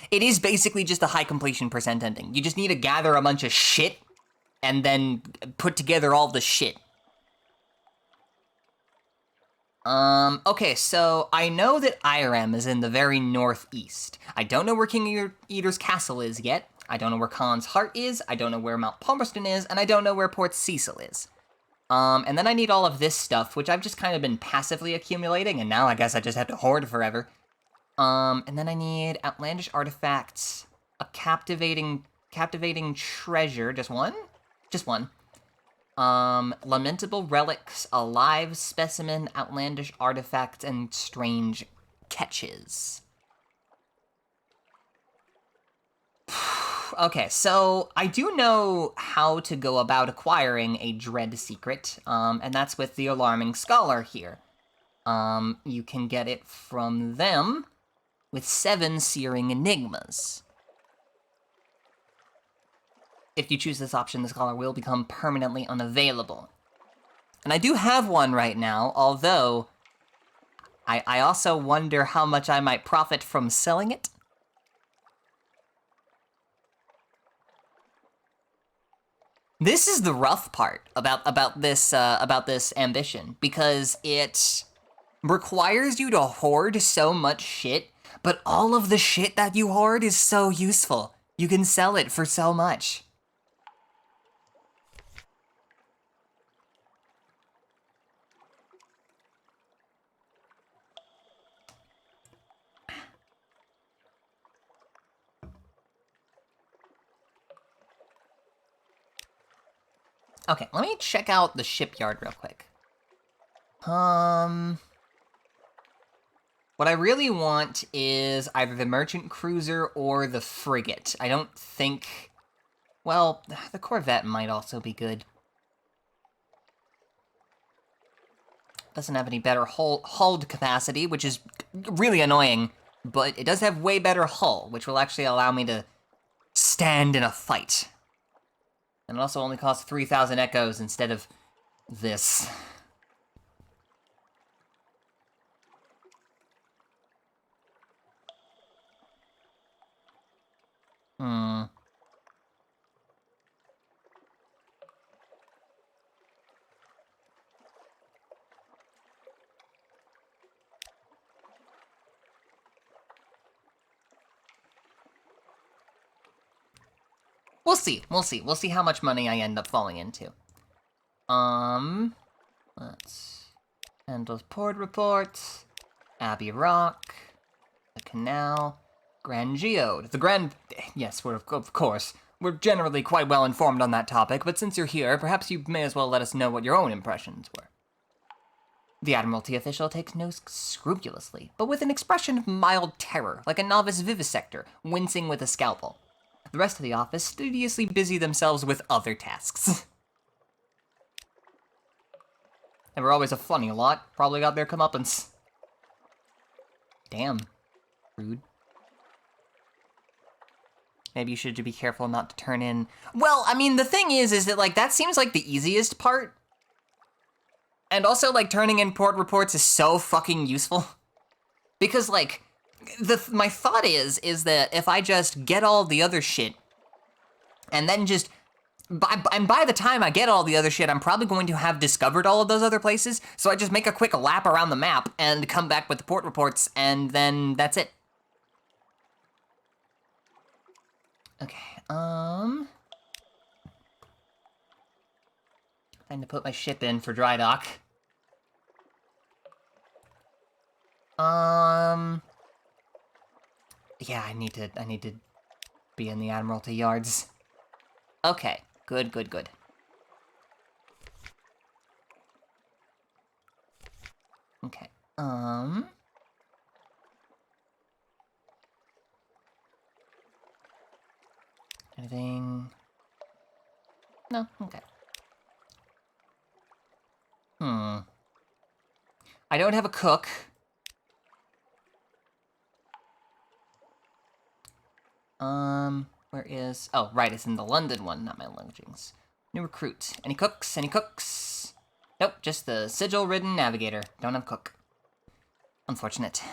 It is basically just a high completion percent ending. You just need to gather a bunch of shit, and then put together all the shit. Okay, so I know that Irem is in the very northeast. I don't know where King Eater's Castle is yet. I don't know where Khan's Heart is. I don't know where Mount Palmerston is, and I don't know where Port Cecil is. And then I need all of this stuff, which I've just kind of been passively accumulating, and now I guess I just have to hoard forever. And then I need outlandish artifacts, a captivating treasure, just one? Just one. Lamentable relics, a live specimen, outlandish artifacts, and strange catches. Okay, so I do know how to go about acquiring a dread secret, and that's with the Alarming Scholar here. You can get it from them with 7 Searing Enigmas. If you choose this option, the Scholar will become permanently unavailable. And I do have one right now, although I also wonder how much I might profit from selling it. This is the rough part about this ambition, because it requires you to hoard so much shit, but all of the shit that you hoard is so useful. You can sell it for so much. Okay, let me check out the shipyard real quick. What I really want is either the merchant cruiser or the frigate. I don't think... Well, the corvette might also be good. Doesn't have any better hulled capacity, which is really annoying, but it does have way better hull, which will actually allow me to stand in a fight. And it also only costs 3,000 echoes instead of this. We'll see. We'll see. We'll see how much money I end up falling into. Let's... Handles port reports. Abbey Rock. The canal. Grand Geode. The Grand... Yes, of course. We're generally quite well informed on that topic, but since you're here, perhaps you may as well let us know what your own impressions were. The Admiralty official takes notes scrupulously, but with an expression of mild terror, like a novice vivisector, wincing with a scalpel. The rest of the office studiously busy themselves with other tasks. They were always a funny lot. Probably got their comeuppance. Damn. Rude. Maybe you should be careful not to turn in... Well, I mean, the thing is that, like, that seems like the easiest part. And also, like, turning in port reports is so fucking useful. Because, like... My thought is that if I just get all the other shit, and then just, by the time I get all the other shit, I'm probably going to have discovered all of those other places, so I just make a quick lap around the map and come back with the port reports, and then that's it. Okay, time to put my ship in for dry dock. Yeah, I need to be in the Admiralty yards. Okay, good. Okay, anything? No, okay. I don't have a cook. Where is... Oh, right, it's in the London one, not my lodgings. New recruit. Any cooks? Any cooks? Nope, just the sigil-ridden navigator. Don't have cook. Unfortunate.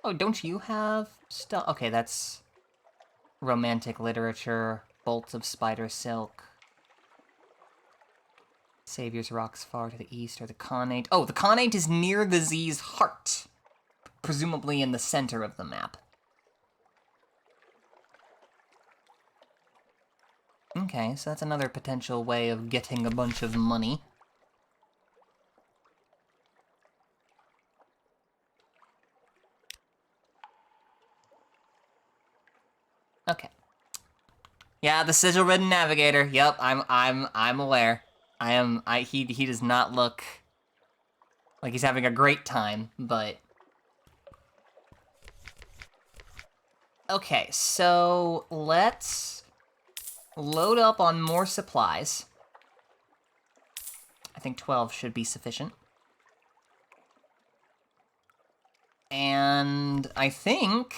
Oh, don't you have stuff? Okay, that's... romantic literature. Bolts of spider silk. Savior's Rocks far to the east, or the Connate. Oh, the Connate is near the Z's heart. Presumably in the center of the map. Okay, so that's another potential way of getting a bunch of money. Okay. Yeah, the sigil-ridden navigator. Yep, I'm aware. He does not look like he's having a great time, but Okay, so let's load up on more supplies. I think 12 should be sufficient. And I think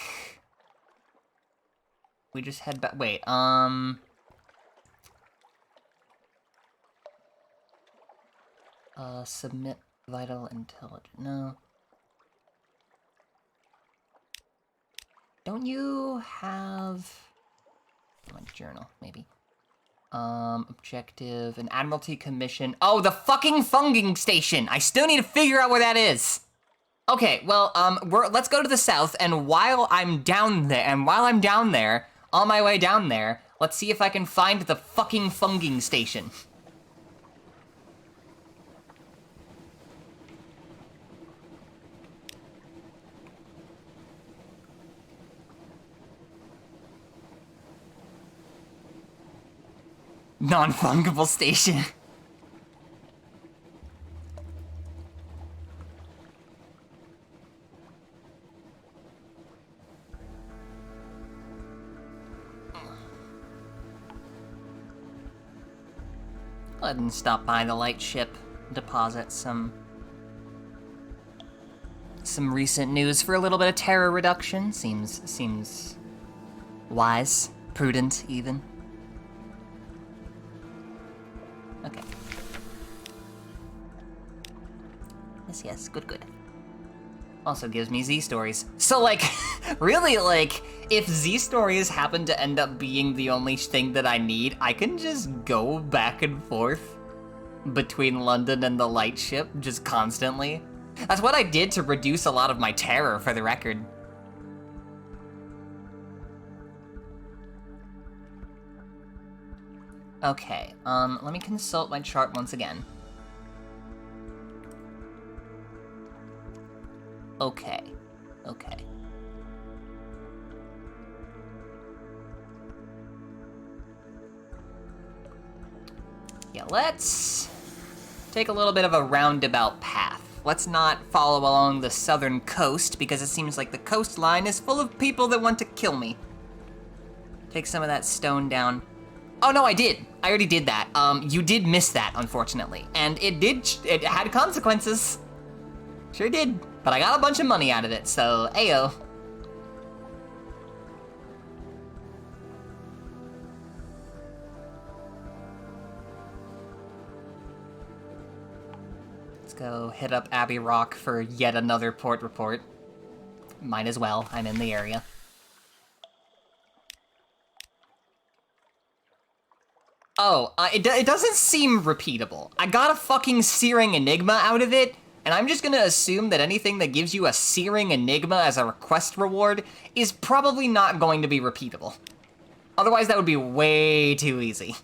we just head back. Wait, submit vital intelligence. No. Don't you have my journal, maybe? Objective, an Admiralty commission. Oh, the fucking funging station! I still need to figure out where that is! Okay, well, let's go to the south, and while I'm down there, on my way down there, let's see if I can find the fucking funging station. Non-fungible station. Go ahead and stop by the lightship, deposit some recent news for a little bit of terror reduction. Seems wise, prudent, even. Okay. Yes, good. Also gives me Z stories. So, like, really, like, if Z stories happen to end up being the only thing that I need, I can just go back and forth between London and the lightship, just constantly. That's what I did to reduce a lot of my terror, for the record. Okay, let me consult my chart once again. Okay. Yeah, let's take a little bit of a roundabout path. Let's not follow along the southern coast, because it seems like the coastline is full of people that want to kill me. Take some of that stone down. Oh, no, I did. I already did that. You did miss that, unfortunately. And it had consequences. Sure did. But I got a bunch of money out of it, so ayo. Let's go hit up Abbey Rock for yet another port report. Might as well, I'm in the area. Oh, it doesn't seem repeatable. I got a fucking Searing Enigma out of it, and I'm just gonna assume that anything that gives you a Searing Enigma as a request reward is probably not going to be repeatable. Otherwise, that would be way too easy.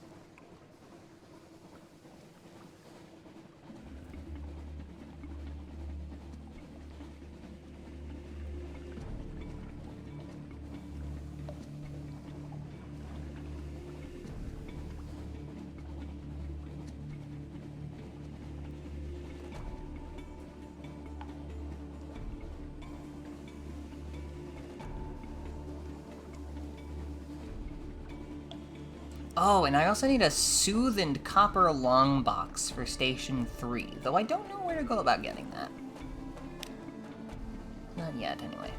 Oh, and I also need a soothed copper long box for Station 3, though I don't know where to go about getting that. Not yet, anyway.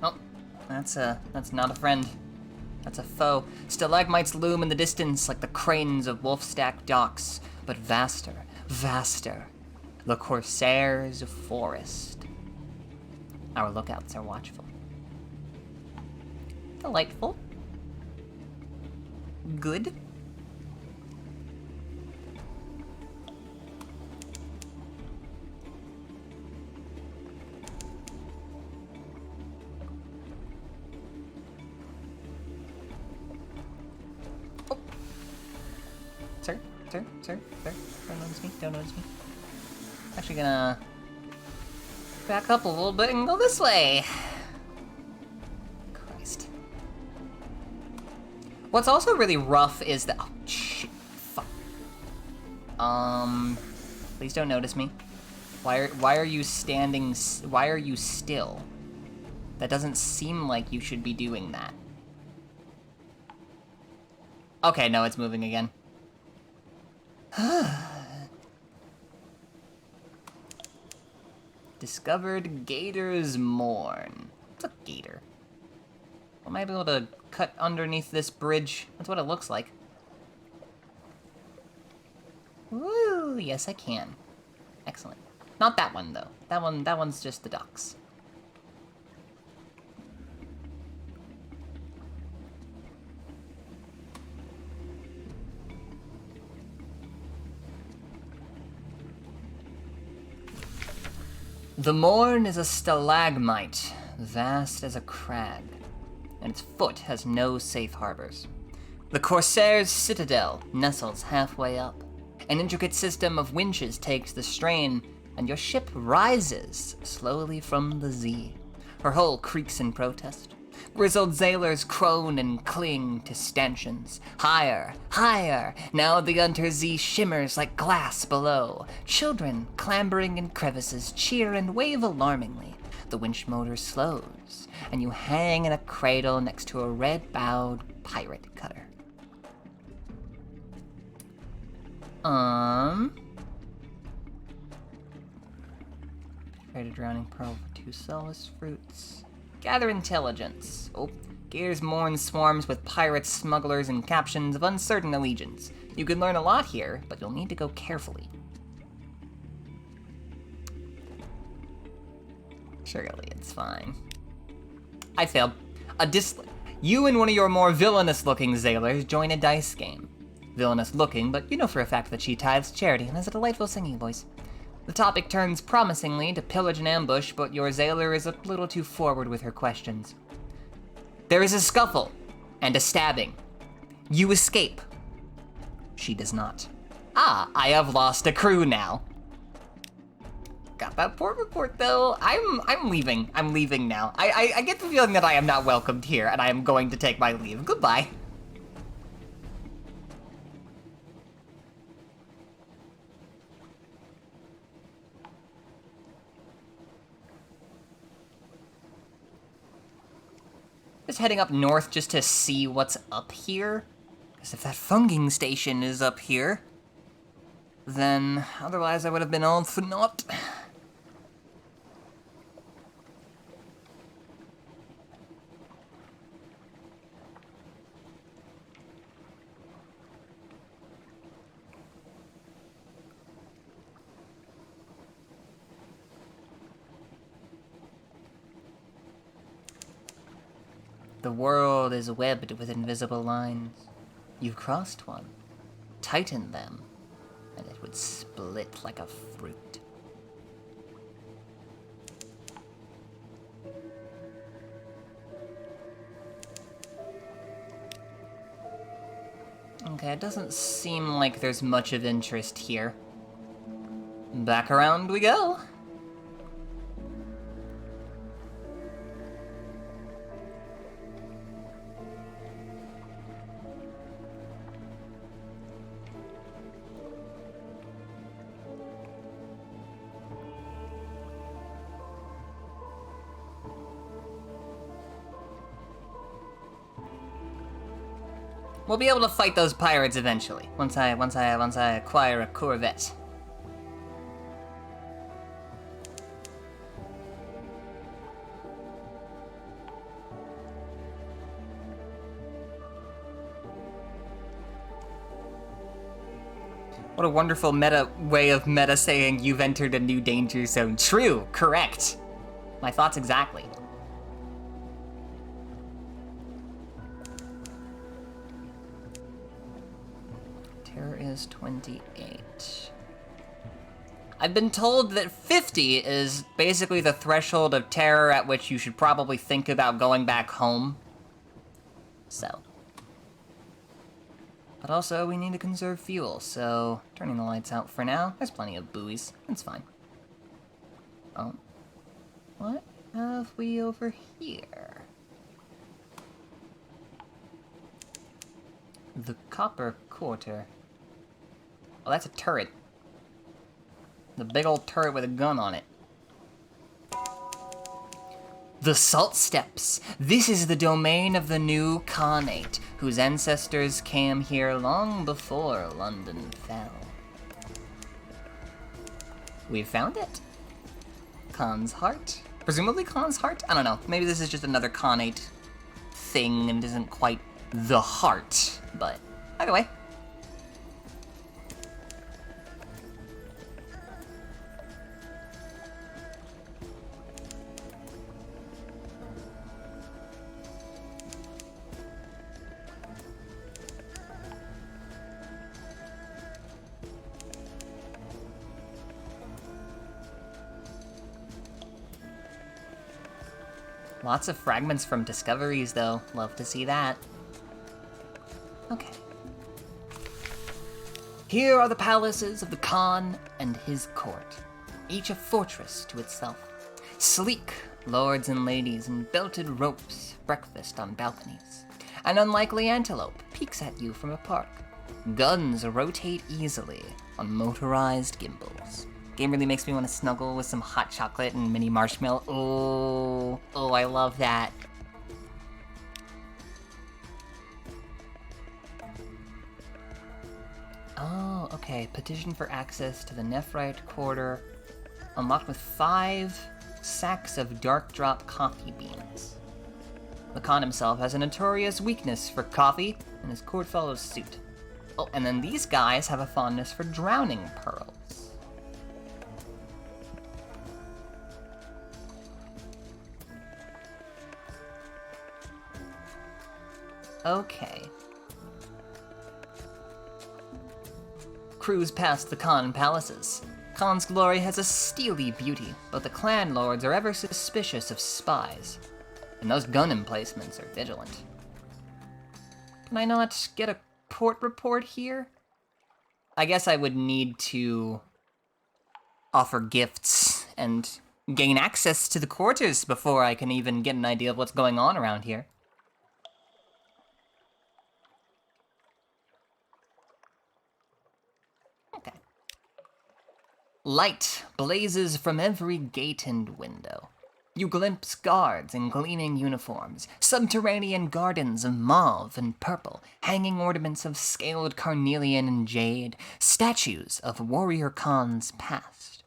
Oh, that's not a friend. That's a foe. Stalagmites loom in the distance like the cranes of Wolfstack docks, but vaster, the corsairs of forest. Our lookouts are watchful. Delightful. Good. Sir, don't notice me. Actually gonna back up a little bit and go this way. Christ. What's also really rough is that, oh shit, fuck. Please don't notice me. Why are you standing, why are you still? That doesn't seem like you should be doing that. Okay, no, it's moving again. Discovered Gator's Mourn. What's a gator? Am I able to cut underneath this bridge? That's what it looks like. Woo, yes I can. Excellent. Not that one though. That one's just the ducks. The Mourn is a stalagmite, vast as a crag, and its foot has no safe harbors. The Corsair's citadel nestles halfway up. An intricate system of winches takes the strain, and your ship rises slowly from the sea. Her hull creaks in protest. Grizzled sailors crone and cling to stanchions. Higher, higher, now the undersea shimmers like glass below. Children, clambering in crevices, cheer and wave alarmingly. The winch motor slows, and you hang in a cradle next to a red-bowed pirate cutter. Trade a drowning pearl for 2 soulless fruits. Gather intelligence. Oh, Gator's Mourn swarms with pirates, smugglers, and captains of uncertain allegiance. You can learn a lot here, but you'll need to go carefully. Surely it's fine. I failed. You and one of your more villainous-looking sailors join a dice game. Villainous-looking, but you know for a fact that she tithes charity and has a delightful singing voice. The topic turns promisingly to pillage and ambush, but your sailor is a little too forward with her questions. There is a scuffle and a stabbing. You escape. She does not. Ah, I have lost a crew now. Got that port report though. I'm leaving. I'm leaving now. I get the feeling that I am not welcomed here, and I am going to take my leave. Goodbye. Just heading up north just to see what's up here. Because if that funging station is up here, then otherwise I would have been all for naught. The world is webbed with invisible lines. You've crossed one. Tighten them, and it would split like a fruit. Okay, it doesn't seem like there's much of interest here. Back around we go. We'll be able to fight those pirates eventually, once I acquire a corvette. What a wonderful way of meta saying you've entered a new danger zone. True, correct. My thoughts exactly. Terror is 28. I've been told that 50 is basically the threshold of terror at which you should probably think about going back home. So. But also, we need to conserve fuel, so turning the lights out for now. There's plenty of buoys. It's fine. Oh. What have we over here? The Copper Quarter. Oh, that's a turret. The big old turret with a gun on it. The Salt Steppes. This is the domain of the new Khanate, whose ancestors came here long before London fell. We found it. Khan's heart. Presumably Khan's heart? I don't know. Maybe this is just another Khanate thing and isn't quite the heart, but either way. Lots of fragments from discoveries, though. Love to see that. Okay. Here are the palaces of the Khan and his court, each a fortress to itself. Sleek lords and ladies in belted ropes breakfast on balconies. An unlikely antelope peeks at you from a park. Guns rotate easily on motorized gimbals. Game really makes me want to snuggle with some hot chocolate and mini marshmallow. Oh, I love that. Oh, okay. Petition for access to the Nephrite Quarter. Unlocked with 5 sacks of dark drop coffee beans. The Khan himself has a notorious weakness for coffee, and his court follows suit. Oh, and then these guys have a fondness for drowning pearls. Okay. Cruise past the Khan palaces. Khan's glory has a steely beauty, but the clan lords are ever suspicious of spies. And those gun emplacements are vigilant. Can I not get a port report here? I guess I would need to offer gifts and gain access to the quarters before I can even get an idea of what's going on around here. Okay. Light blazes from every gate and window. You glimpse guards in gleaming uniforms, subterranean gardens of mauve and purple, hanging ornaments of scaled carnelian and jade, statues of warrior Khans past.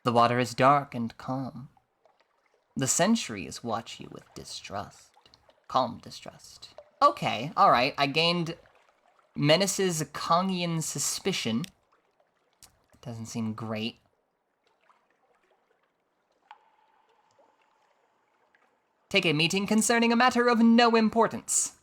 The water is dark and calm. The sentries watch you with distrust. Calm distrust. Okay, alright, I gained Menace's Kongian suspicion. Doesn't seem great. Take a meeting concerning a matter of no importance.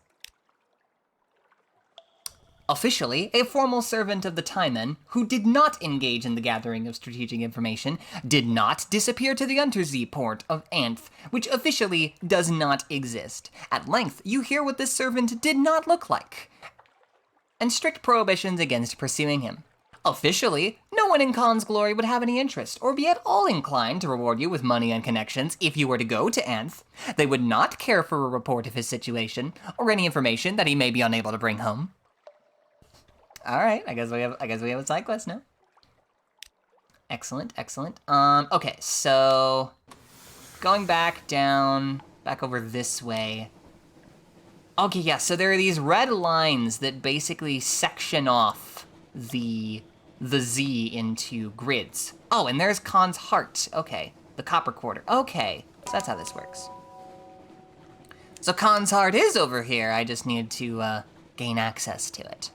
Officially, a formal servant of the Taimen, who did not engage in the gathering of strategic information, did not disappear to the Untersee port of Anth, which officially does not exist. At length, you hear what this servant did not look like, and strict prohibitions against pursuing him. Officially, no one in Khan's glory would have any interest, or be at all inclined to reward you with money and connections if you were to go to Anth. They would not care for a report of his situation, or any information that he may be unable to bring home. Alright, I guess we have a side quest now. Excellent, excellent. Okay, so going back over this way. Okay, yeah, so there are these red lines that basically section off the Z into grids. Oh, and there's Khan's heart. Okay, the Copper Quarter. Okay, so that's how this works. So Khan's heart is over here. I just need to gain access to it.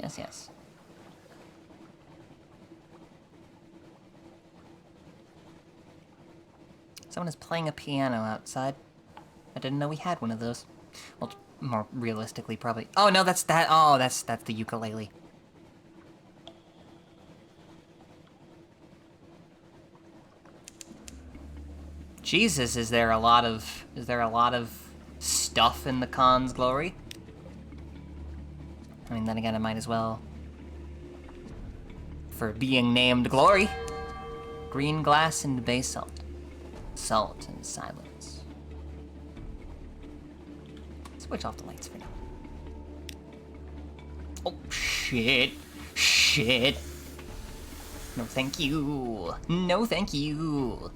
Yes, yes. Someone is playing a piano outside. I didn't know we had one of those. Well, more realistically, probably. Oh, no, that's that. Oh, that's the ukulele. Jesus, is there a lot of stuff in the Khan's glory? I mean, then again, I might as well. For being named Glory. Green glass and basalt. Salt and silence. Switch off the lights for now. Oh, shit. Shit. No, thank you. No, thank you.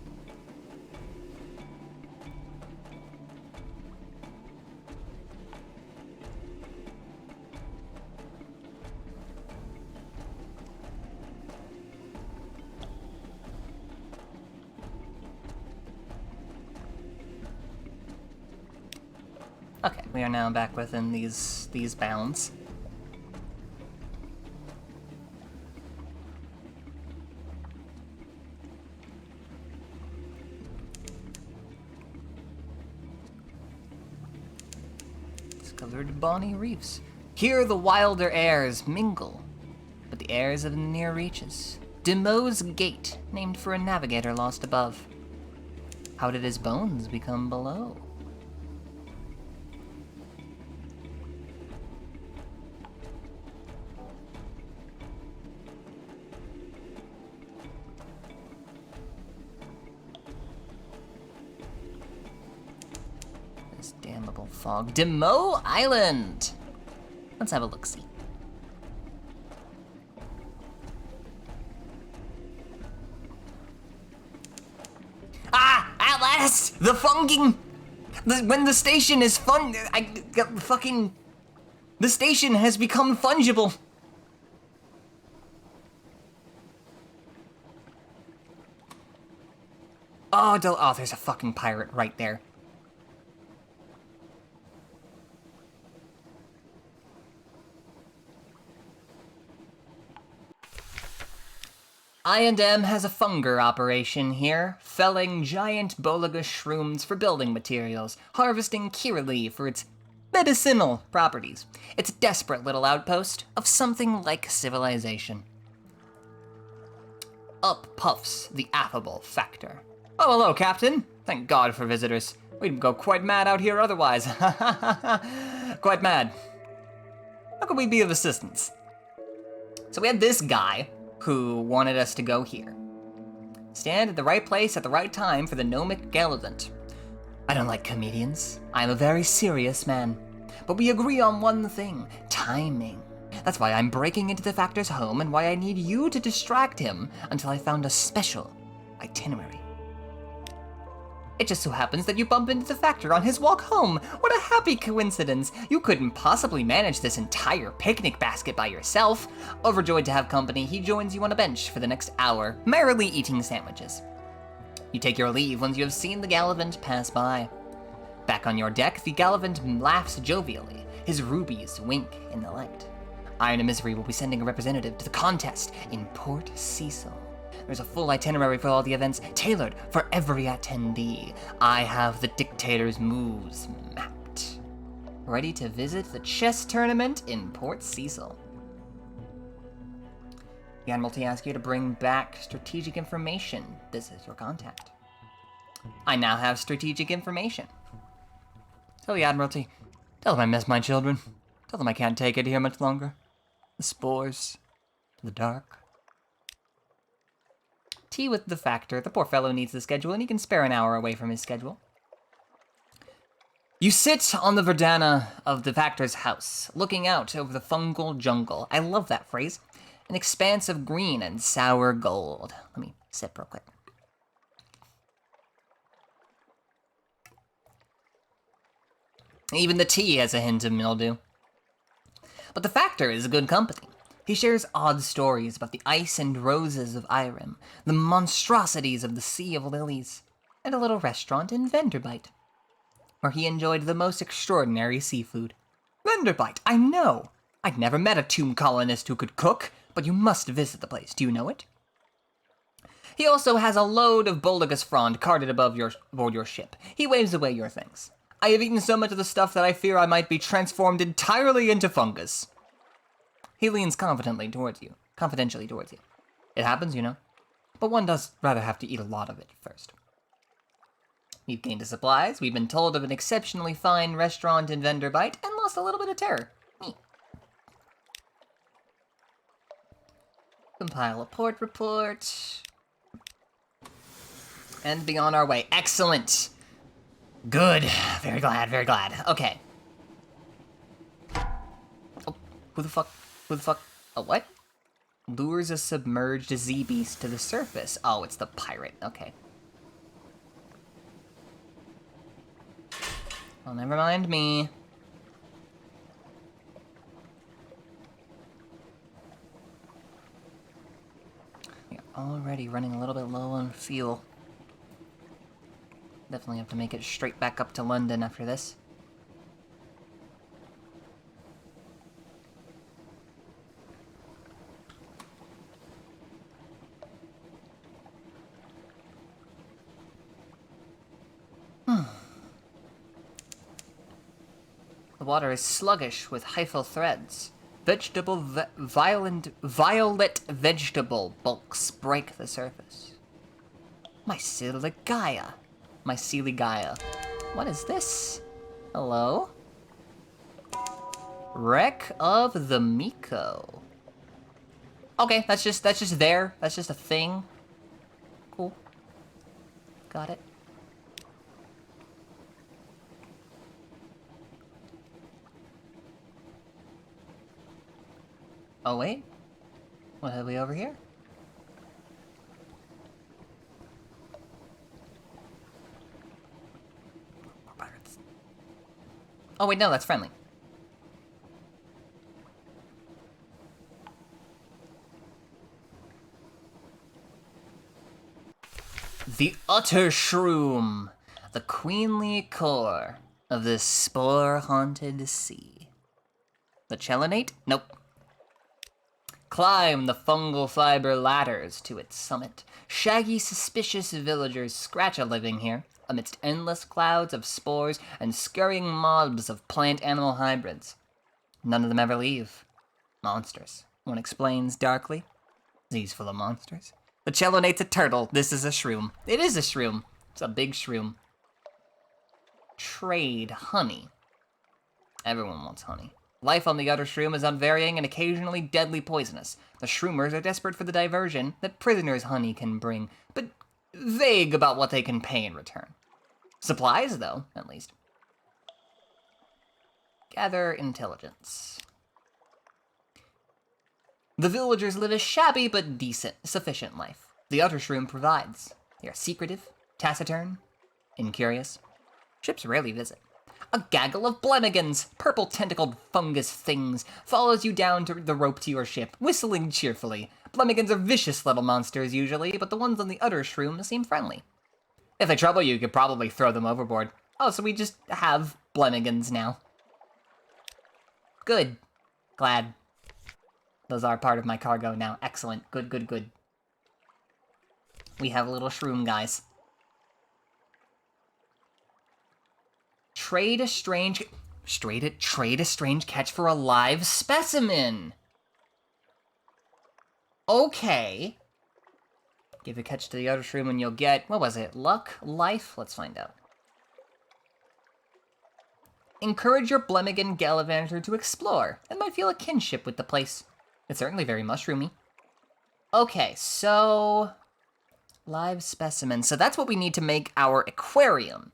Okay, we are now back within these bounds. Discovered bonny reefs. Here the wilder airs mingle with the airs of the near reaches. Demo's Gate, named for a navigator lost above. How did his bones become below? This damnable fog. Demo Island! Let's have a look-see. Ah! At last! The funging! When the station is the station has become fungible. Oh, there's a fucking pirate right there. I&M has a funger operation here, felling giant bolaga shrooms for building materials, harvesting Kirali for its medicinal properties. It's a desperate little outpost of something like civilization. Up puffs the affable Factor. Oh, hello, Captain. Thank God for visitors. We'd go quite mad out here otherwise. Quite mad. How could we be of assistance? So we had this guy who wanted us to go here. Stand at the right place at the right time for the gnomic gallivant. I don't like comedians. I'm a very serious man. But we agree on one thing, timing. That's why I'm breaking into the Factor's home and why I need you to distract him until I found a special itinerary. It just so happens that you bump into the Factor on his walk home. What a happy coincidence. You couldn't possibly manage this entire picnic basket by yourself. Overjoyed to have company, he joins you on a bench for the next hour, merrily eating sandwiches. You take your leave once you have seen the Gallivant pass by. Back on your deck, the Gallivant laughs jovially. His rubies wink in the light. Iron and Misery will be sending a representative to the contest in Port Cecil. There's a full itinerary for all the events, tailored for every attendee. I have the dictator's moves mapped. Ready to visit the chess tournament in Port Cecil. The Admiralty asks you to bring back strategic information. This is your contact. I now have strategic information. Tell the Admiralty. Tell them I miss my children. Tell them I can't take it here much longer. The spores. The dark. Tea with the Factor. The poor fellow needs the schedule, and he can spare an hour away from his schedule. You sit on the verdana of the Factor's house, looking out over the fungal jungle. I love that phrase. An expanse of green and sour gold. Let me sip real quick. Even the tea has a hint of mildew. But the Factor is good company. He shares odd stories about the ice and roses of Irem, the monstrosities of the Sea of Lilies, and a little restaurant in Venderbite, where he enjoyed the most extraordinary seafood. Venderbite, I know! I'd never met a tomb colonist who could cook, but you must visit the place. Do you know it? He also has a load of Boldagus frond carted aboard your ship. He waves away your things. I have eaten so much of the stuff that I fear I might be transformed entirely into fungus. He leans confidentially towards you. It happens, you know. But one does rather have to eat a lot of it first. We've gained the supplies, we've been told of an exceptionally fine restaurant in Venderbite, and lost a little bit of terror. Compile a port report. And be on our way. Excellent. Good. Very glad, very glad. Okay. Oh, who the fuck? Who the fuck? A what? Lures a submerged Z-beast to the surface. Oh, it's the pirate. Okay. Well, never mind me. We're already running a little bit low on fuel. Definitely have to make it straight back up to London after this. The water is sluggish with hyphal threads. Violet vegetable bulks break the surface. Myceligaia. What is this? Hello? Wreck of the Miko. Okay, that's just there. That's just a thing. Cool. Got it. Oh, wait. What have we over here? Pirates. Oh, wait, no, that's friendly. The Utter Shroom. The queenly core of this spore-haunted sea. The Chelinate? Nope. Climb the fungal fiber ladders to its summit. Shaggy, suspicious villagers scratch a living here, amidst endless clouds of spores and scurrying mobs of plant-animal hybrids. None of them ever leave. Monsters, one explains darkly. Z's full of monsters. The Chelonate's a turtle. This is a shroom. It is a shroom. It's a big shroom. Trade honey. Everyone wants honey. Life on the Utter Shroom is unvarying and occasionally deadly poisonous. The Shroomers are desperate for the diversion that prisoners' honey can bring, but vague about what they can pay in return. Supplies, though, at least. Gather intelligence. The villagers live a shabby but decent, sufficient life. The Utter Shroom provides. They are secretive, taciturn, incurious. Ships rarely visit. A gaggle of blemigans, purple-tentacled fungus things, follows you down to the rope to your ship, whistling cheerfully. Blemigans are vicious little monsters usually, but the ones on the Utter Shroom seem friendly. If they trouble you, you could probably throw them overboard. Oh, so we just have blemigans now. Good. Glad. Those are part of my cargo now. Excellent. Good, good, good. We have little shroom guys. Trade a strange catch for a live specimen. Okay. Give a catch to the Utter Shroom and you'll get, what was it, luck? Life? Let's find out. Encourage your Blemigan Gallivanter to explore, and might feel a kinship with the place. It's certainly very mushroomy. Okay, so... live specimen. So that's what we need to make our aquarium.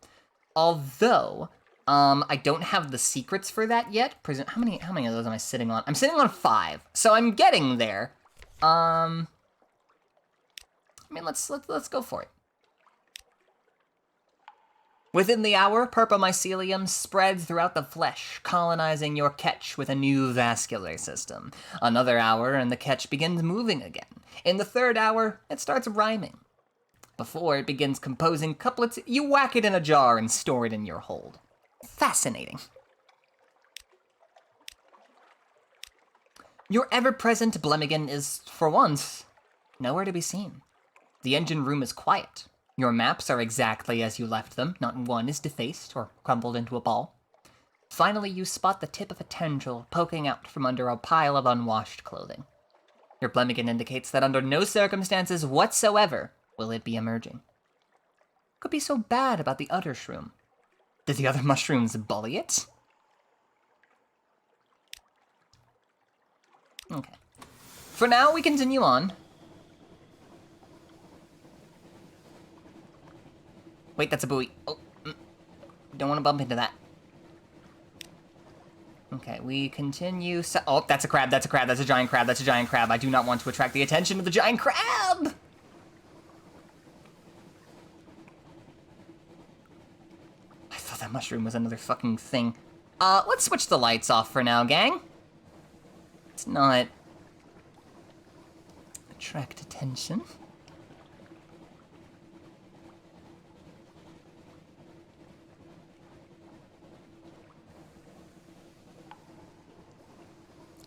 Although, I don't have the secrets for that yet. How many of those am I sitting on? I'm sitting on 5, so I'm getting there. I mean, let's go for it. Within the hour, purpomycelium spreads throughout the flesh, colonizing your ketch with a new vascular system. Another hour, and the ketch begins moving again. In the 3rd hour, it starts rhyming. Before it begins composing couplets, you whack it in a jar and store it in your hold. Fascinating. Your ever-present Blemigan is, for once, nowhere to be seen. The engine room is quiet. Your maps are exactly as you left them. Not one is defaced or crumpled into a ball. Finally, you spot the tip of a tendril poking out from under a pile of unwashed clothing. Your Blemigan indicates that under no circumstances whatsoever will it be emerging. What could be so bad about the Utter Shroom? Did the other mushrooms bully it? Okay. For now, we continue on. Wait, that's a buoy. Oh, don't want to bump into that. Okay, we continue. Oh, that's a crab, that's a crab, that's a giant crab, that's a giant crab. I do not want to attract the attention of the giant crab! I thought that mushroom was another fucking thing. Let's switch the lights off for now, gang. Let's not attract attention.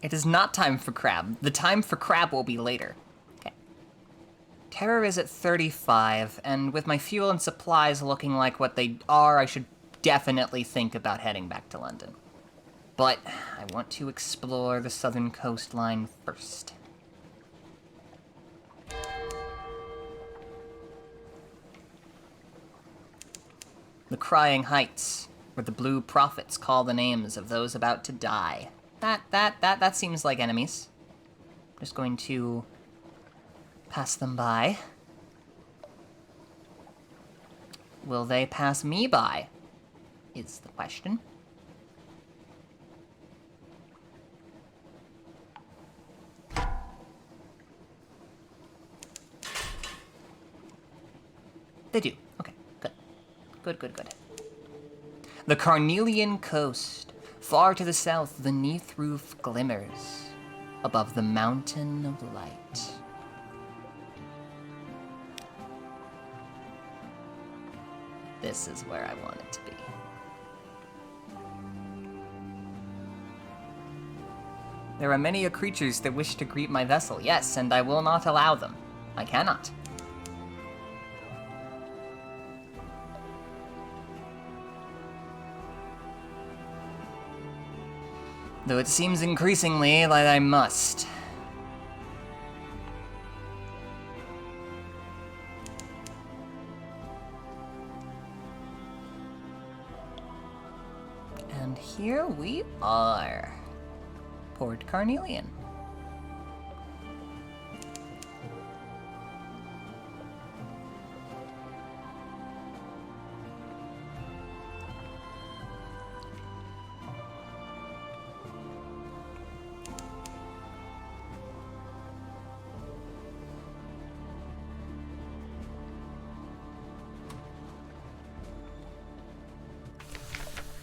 It is not time for crab. The time for crab will be later. Okay. Terror is at 35, and with my fuel and supplies looking like what they are, I should definitely think about heading back to London. But I want to explore the southern coastline first. The Crying Heights, where the Blue Prophets call the names of those about to die. That seems like enemies. I'm just going to pass them by. Will they pass me by? Is the question. They do. Okay, good. Good. The Carnelian Coast. Far to the south, the Neath roof glimmers above the mountain of light. This is where I want it to be. There are many creatures that wish to greet my vessel, yes, and I will not allow them. I cannot. Though it seems increasingly like I must. And here we are. Port Carnelian.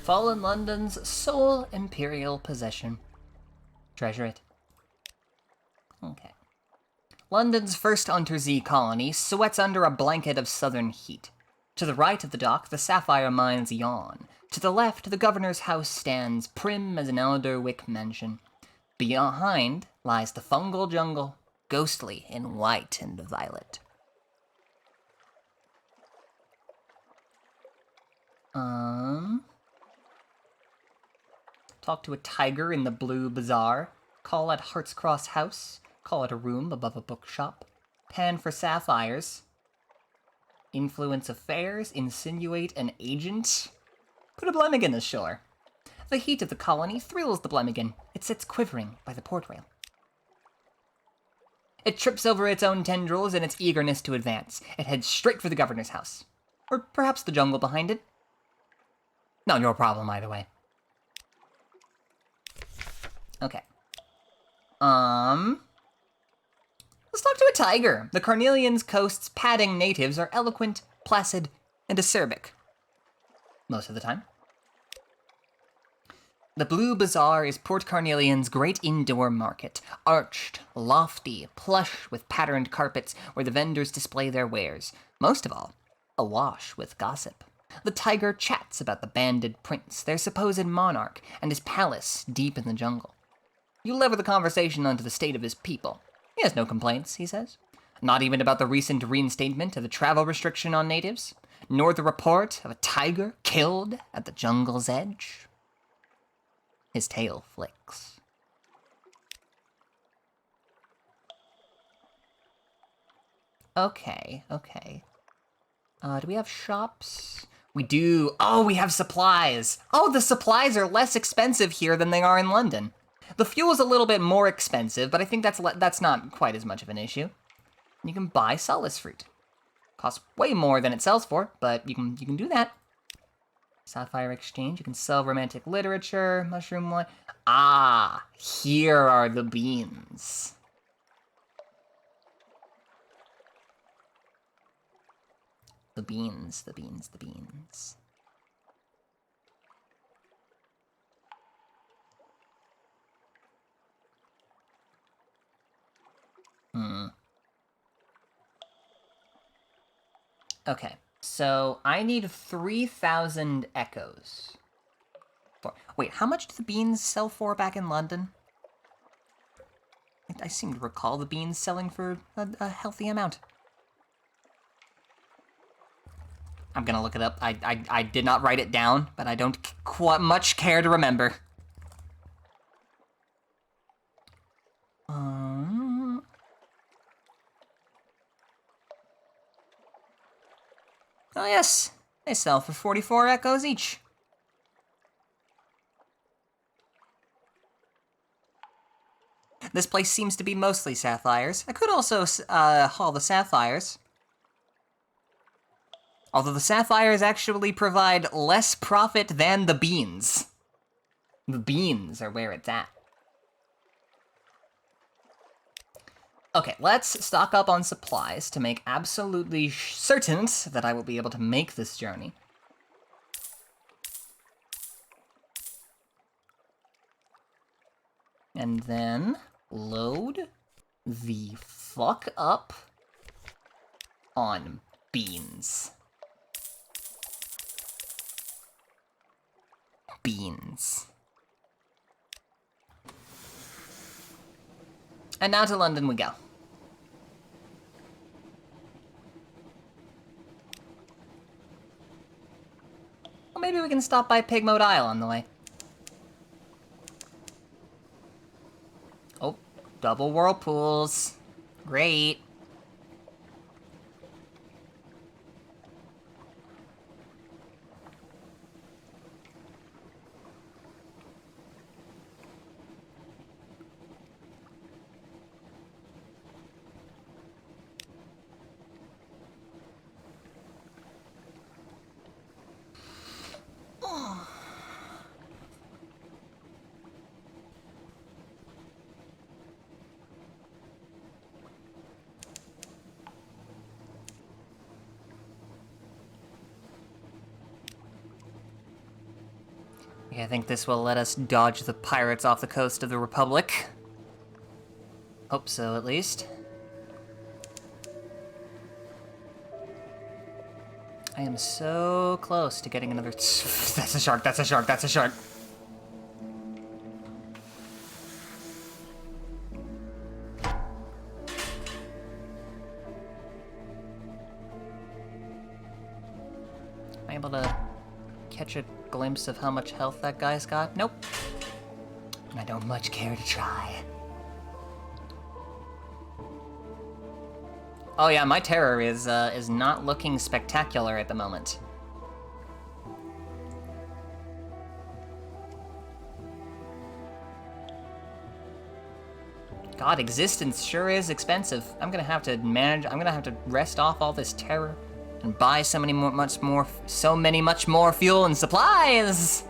Fallen London's sole imperial possession. Treasure it. Okay. London's first Untersee colony sweats under a blanket of southern heat. To the right of the dock, the sapphire mines yawn. To the left, the governor's house stands, prim as an Elderwick mansion. Behind lies the fungal jungle, ghostly in white and violet. Talk to a tiger in the Blue Bazaar. Call at Heart's Cross House. Call it a room above a bookshop. Pan for sapphires. Influence affairs. Insinuate an agent. Put a Blemmigan ashore. The heat of the colony thrills the Blemmigan. It sits quivering by the port rail. It trips over its own tendrils in its eagerness to advance. It heads straight for the governor's house. Or perhaps the jungle behind it. Not your problem either way. Okay. Let's talk to a tiger. The Carnelian's coast's padding natives are eloquent, placid, and acerbic. Most of the time. The Blue Bazaar is Port Carnelian's great indoor market. Arched, lofty, plush with patterned carpets where the vendors display their wares. Most of all, awash with gossip. The tiger chats about the banded prince, their supposed monarch, and his palace deep in the jungle. You lever the conversation onto the state of his people. He has no complaints, he says. Not even about the recent reinstatement of the travel restriction on natives, nor the report of a tiger killed at the jungle's edge. His tail flicks. Okay. Do we have shops? We do. Oh, we have supplies. Oh, the supplies are less expensive here than they are in London. The fuel's a little bit more expensive, but I think that's not quite as much of an issue. You can buy Sunless fruit. Costs way more than it sells for, but you can do that. Sapphire exchange. You can sell romantic literature, mushroom wine. Ah, here are the beans. The beans, the beans, the beans. Okay, so I need 3,000 echoes. Wait, how much do the beans sell for back in London? I seem to recall the beans selling for a healthy amount. I'm gonna look it up. I did not write it down, but I don't quite much care to remember. Oh yes, they sell for 44 echoes each. This place seems to be mostly sapphires. I could also haul the sapphires. Although the sapphires actually provide less profit than the beans. The beans are where it's at. Okay, let's stock up on supplies to make absolutely certain that I will be able to make this journey. And then load the fuck up on beans. Beans. And now to London we go. Well, maybe we can stop by Pigmode Isle on the way. Oh, double whirlpools. Great. I think this will let us dodge the pirates off the coast of the Republic. Hope so, at least. I am so close to getting another... That's a shark, that's a shark, that's a shark. Am I able to catch a glimpse of how much health that guy's got? Nope. And I don't much care to try. Oh yeah, my terror is not looking spectacular at the moment. God, existence sure is expensive. I'm gonna have to rest off all this terror and buy so many much more fuel and supplies.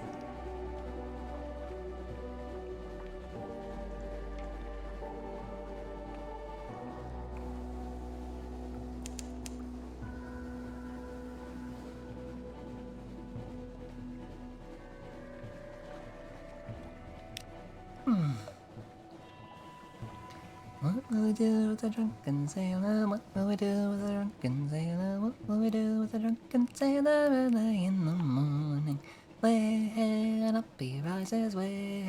What will we do with a drunken sailor? What will we do with a drunken sailor? What will we do with a drunken sailor early in the morning? Way and up he rises, way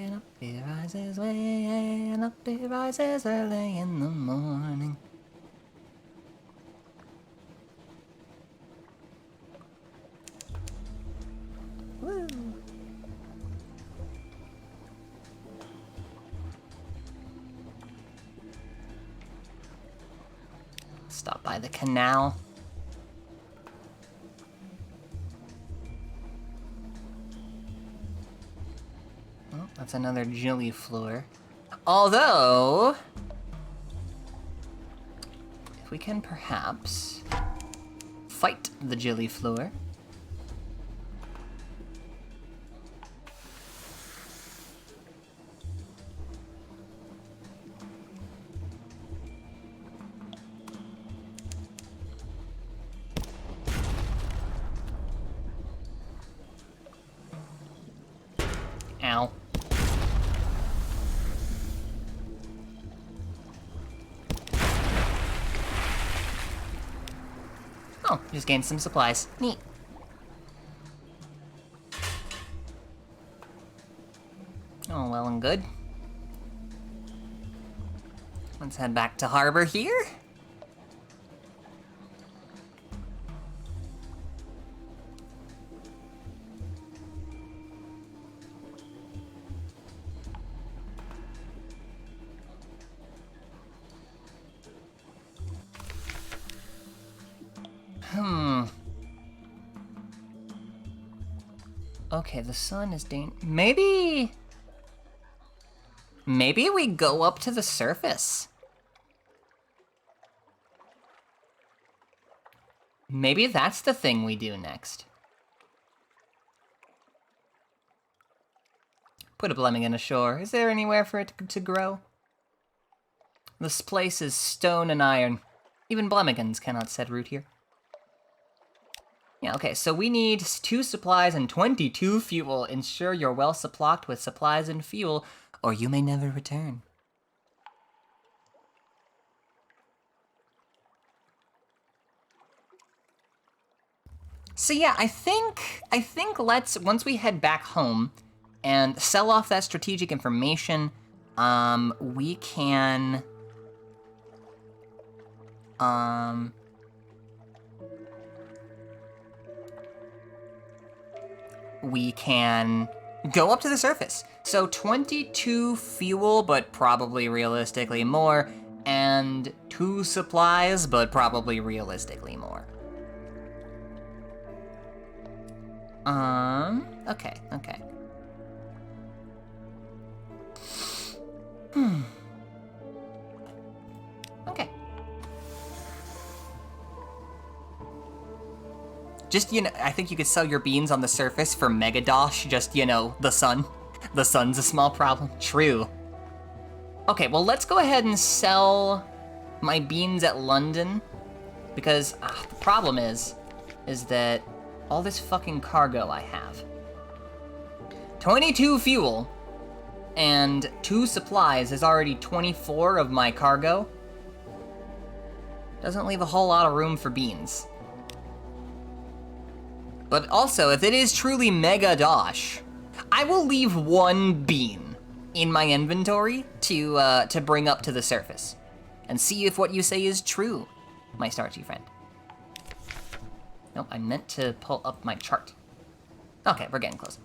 and up he rises, way and up he rises early in the morning. Woo! Stop by the canal. Oh, that's another Jilly Floor. Although, if we can perhaps fight the Jilly Floor. Ow. Oh, just gained some supplies. Neat. Oh, well and good. Let's head back to harbor here. Okay, the sun is maybe we go up to the surface. Maybe that's the thing we do next. Put a Blemmingen ashore. Is there anywhere for it to grow? This place is stone and iron. Even Blemmigans cannot set root here. Yeah, okay, so we need 2 supplies and 22 fuel. Ensure you're well supplied with supplies and fuel, or you may never return. So yeah, I think once we head back home and sell off that strategic information, we can go up to the surface. So 22 fuel, but probably realistically more, and 2 supplies, but probably realistically more. Okay. Okay. Just, I think you could sell your beans on the surface for Mega Dosh, just, the sun. The sun's a small problem. True. Okay, well, let's go ahead and sell my beans at London, because the problem is that all this fucking cargo I have. 22 fuel and 2 supplies is already 24 of my cargo. Doesn't leave a whole lot of room for beans. But also, if it is truly Mega Dosh, I will leave 1 bean in my inventory to bring up to the surface, and see if what you say is true, my starchy friend. Nope, I meant to pull up my chart. Okay, we're getting close.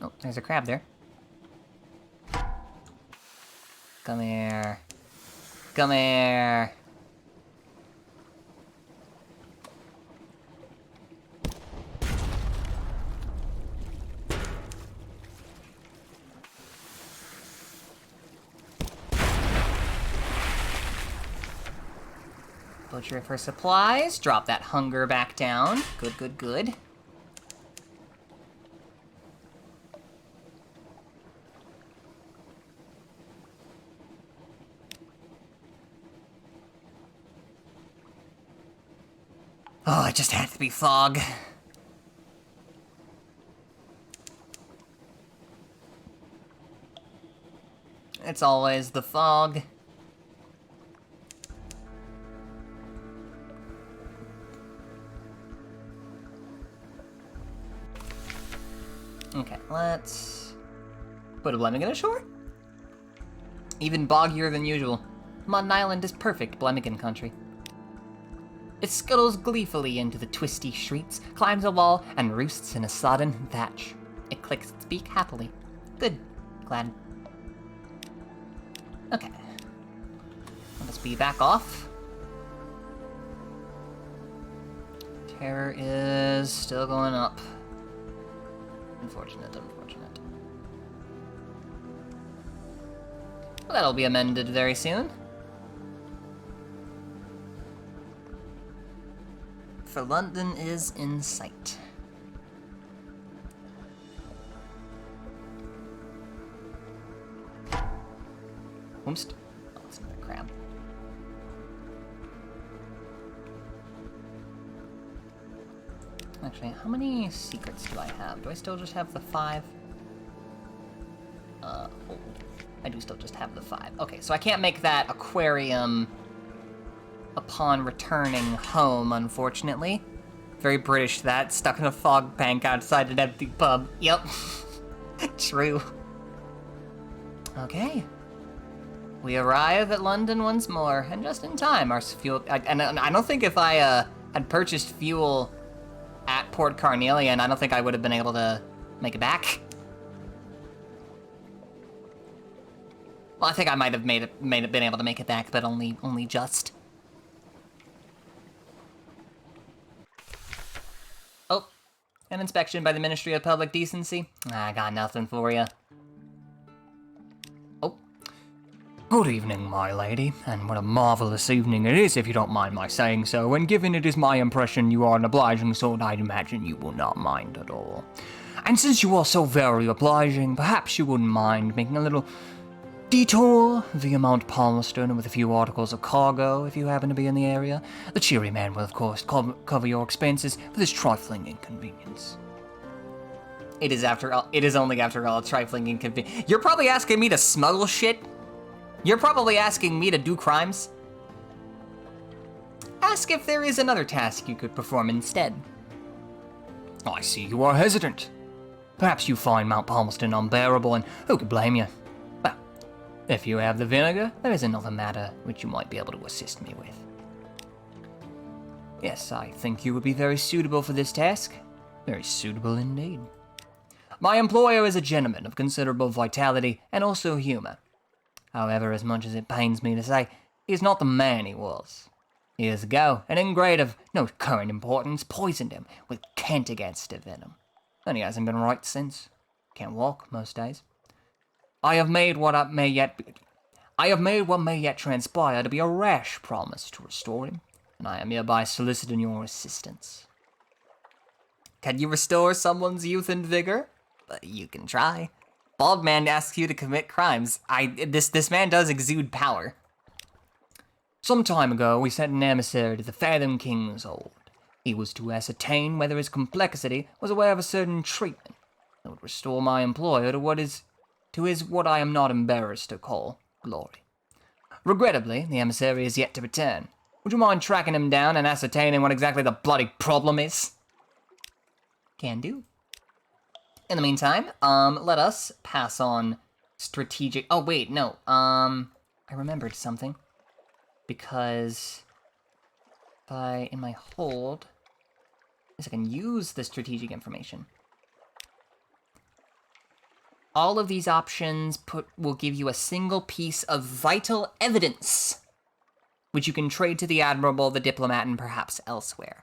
Oh, there's a crab there. Come here. Come here. Butcher for supplies. Drop that hunger back down. Good. Oh, it just had to be fog. It's always the fog. Okay, let's put a Blemmingen ashore. Even boggier than usual. Mutton Island is perfect Blemmingen country. It scuttles gleefully into the twisty streets, climbs a wall, and roosts in a sodden thatch. It clicks its beak happily. Good. Glad. Okay. Let us be back off. Terror is still going up. Unfortunate, unfortunate. Well, that'll be amended very soon. For London is in sight. Oops. Oh, that's another crab. Actually, how many secrets do I have? Do I still just have the 5? Oh, I do still just have the 5. Okay, so I can't make that aquarium upon returning home, unfortunately. Very British, that. Stuck in a fog bank outside an empty pub. Yep. True. Okay. We arrive at London once more, and just in time. Our fuel... And I don't think if I had purchased fuel at Port Carnelian, I don't think I would have been able to make it back. Well, I think I might have been able to make it back, but only just. Oh, an inspection by the Ministry of Public Decency. I got nothing for you. Oh. Good evening, my lady, and what a marvelous evening it is, if you don't mind my saying so, and given it is my impression you are an obliging sort, I'd imagine you will not mind at all. And since you are so very obliging, perhaps you wouldn't mind making a little detour via Mount Palmerston with a few articles of cargo, if you happen to be in the area. The cheery man will, of course, cover your expenses for this trifling inconvenience. It is only after all a trifling inconvenience. You're probably asking me to smuggle shit? You're probably asking me to do crimes? Ask if there is another task you could perform instead. I see you are hesitant. Perhaps you find Mount Palmerston unbearable, and who could blame you? Well, if you have the vinegar, there is another matter which you might be able to assist me with. Yes, I think you would be very suitable for this task. Very suitable indeed. My employer is a gentleman of considerable vitality and also humor. However, as much as it pains me to say, he is not the man he was. Years ago, an ingrate of no current importance poisoned him with Kent-against venom, and he hasn't been right since. Can't walk most days. I have made what may yet transpire to be a rash promise to restore him, and I am hereby soliciting your assistance. Can you restore someone's youth and vigor? You can try. Bald man asks you to commit crimes. This man does exude power. Some time ago, we sent an emissary to the Fathom King's hold. He was to ascertain whether his complexity was aware of a certain treatment that would restore my employer to what I am not embarrassed to call glory. Regrettably, the emissary is yet to return. Would you mind tracking him down and ascertaining what exactly the bloody problem is? Can do. In the meantime, let us pass on strategic... Oh, wait, no. I remembered something. Because in my hold, I can use the strategic information. All of these options will give you a single piece of vital evidence, which you can trade to the Admirable, the Diplomat, and perhaps elsewhere.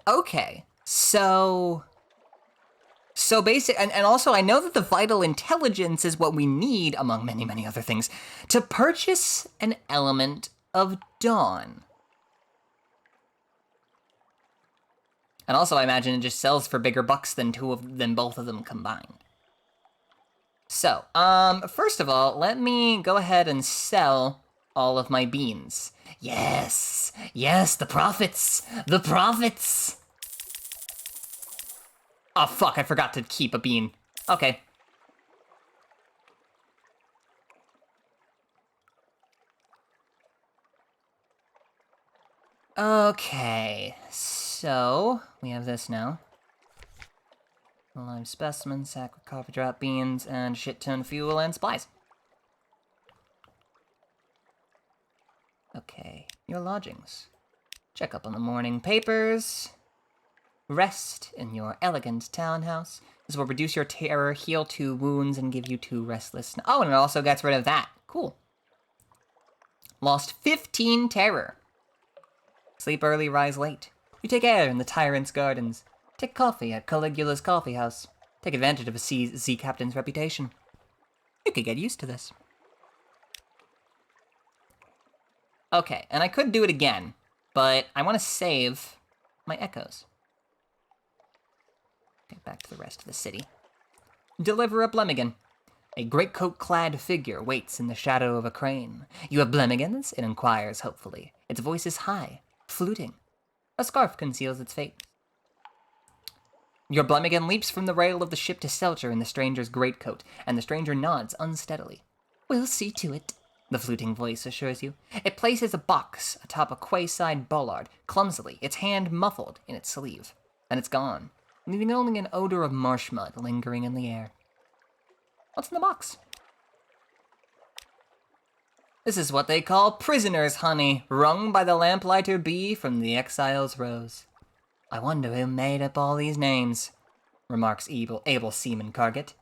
Okay. So basic, and also I know that the vital intelligence is what we need, among many, many other things, to purchase an element of dawn. And also I imagine it just sells for bigger bucks than both of them combined. So, first of all, let me go ahead and sell all of my beans. Yes, the profits, the profits. Oh, fuck, I forgot to keep a bean. Okay. Okay, so we have this now. A live specimen, sack with coffee drop beans, and shit ton of fuel and supplies. Okay, your lodgings. Check up on the morning papers. Rest in your elegant townhouse. This will reduce your terror, heal 2 wounds, and give you 2 restless... Oh, and it also gets rid of that. Cool. Lost 15 terror. Sleep early, rise late. You take air in the tyrant's gardens. Take coffee at Caligula's Coffee House. Take advantage of a Z captain's reputation. You could get used to this. Okay, and I could do it again, but I want to save my echoes. Get back to the rest of the city. Deliver a Blemigan. A greatcoat-clad figure waits in the shadow of a crane. You have Blemigans? It inquires hopefully. Its voice is high, fluting. A scarf conceals its fate. Your Blemigan leaps from the rail of the ship to shelter in the stranger's greatcoat, and the stranger nods unsteadily. We'll see to it, the fluting voice assures you. It places a box atop a quayside bollard, clumsily, its hand muffled in its sleeve. Then it's gone, leaving only an odor of marsh mud lingering in the air. What's in the box? This is what they call prisoners' honey, wrung by the lamplighter bee from the exile's rose. I wonder who made up all these names, remarks able Seaman Carget.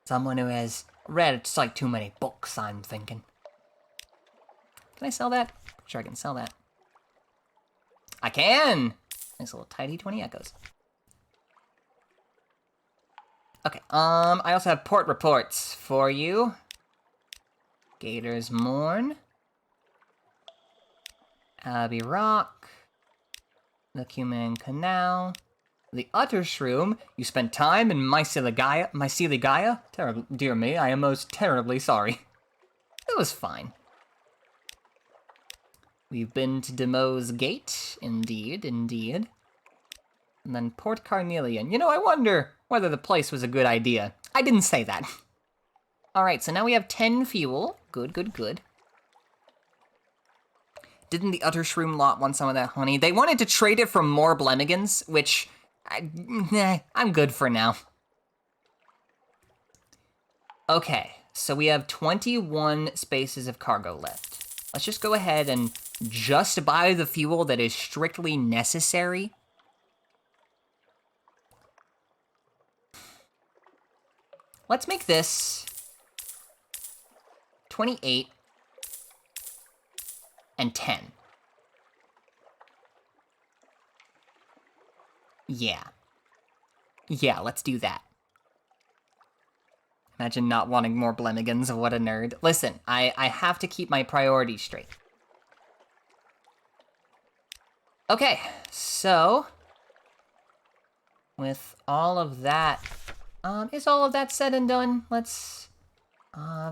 Someone who has read a sight too many books, I'm thinking. Can I sell that? Sure, I can sell that. I can! Nice little tidy 20 echoes. Okay, I also have port reports for you. Gators Mourn. Abbey Rock. The Cuman Canal. The Utter Shroom. You spent time in Mycelia? Terrible, dear me, I am most terribly sorry. It was fine. We've been to Demo's Gate. Indeed. And then Port Carnelian. You know, I wonder whether the place was a good idea. I didn't say that. Alright, so now we have 10 fuel. Good. Didn't the Utter Shroom lot want some of that honey? They wanted to trade it for more Blemigans, which... I'm good for now. Okay, so we have 21 spaces of cargo left. Let's just go ahead and just buy the fuel that is strictly necessary. Let's make this 28 and 10. Yeah, let's do that. Imagine not wanting more Blemigans. What a nerd. Listen, I have to keep my priorities straight. Okay, so with all of that, is all of that said and done? Let's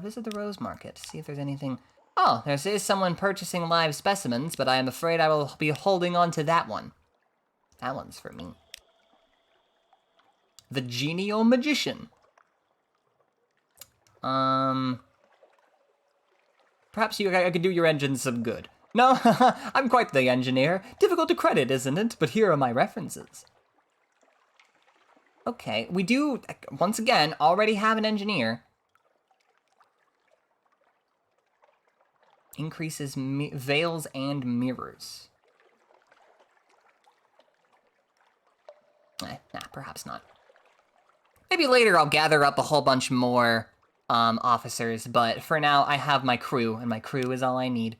visit the Rose Market, see if there's anything. Oh, there is someone purchasing live specimens, but I am afraid I will be holding on to that one. That one's for me. The Genial Magician. Perhaps I could do your engine some good. No, I'm quite the engineer. Difficult to credit, isn't it? But here are my references. Okay, we do, once again, already have an engineer. Increases veils and mirrors. Nah, perhaps not. Maybe later I'll gather up a whole bunch more officers, but for now I have my crew, and my crew is all I need.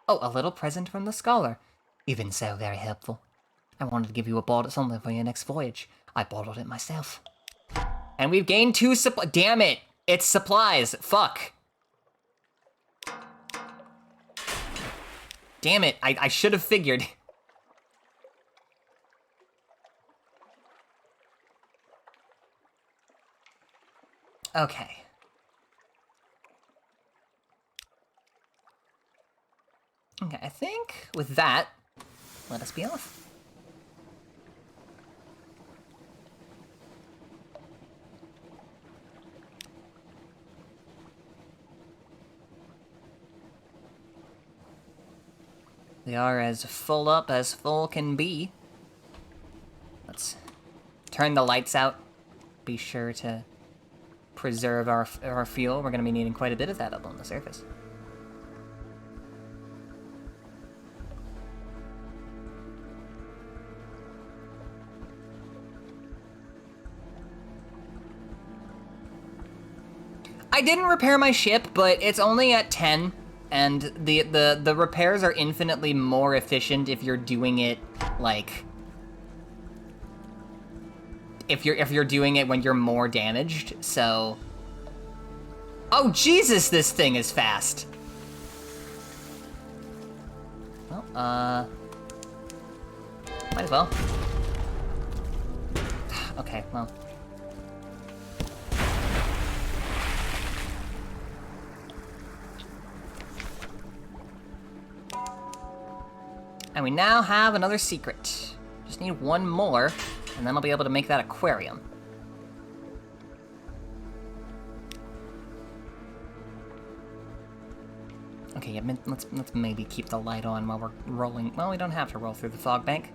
Oh, a little present from the scholar. Even so, very helpful. I wanted to give you a bottle something for your next voyage. I bottled it myself. And we've gained 2 supply. Damn it! It's supplies. Fuck. Damn it! I should have figured. Okay. Okay, I think with that, let us be off. We are as full up as full can be. Let's turn the lights out. Be sure to preserve our fuel. We're going to be needing quite a bit of that up on the surface. I didn't repair my ship, but it's only at 10, and the repairs are infinitely more efficient if you're doing it, like, if you're doing it when you're more damaged. So, oh Jesus, this thing is fast. Well, might as well. Okay, well. And we now have another secret. Just need one more, and then I'll be able to make that aquarium. Okay, yeah, let's maybe keep the light on while we're rolling. Well, we don't have to roll through the fog bank.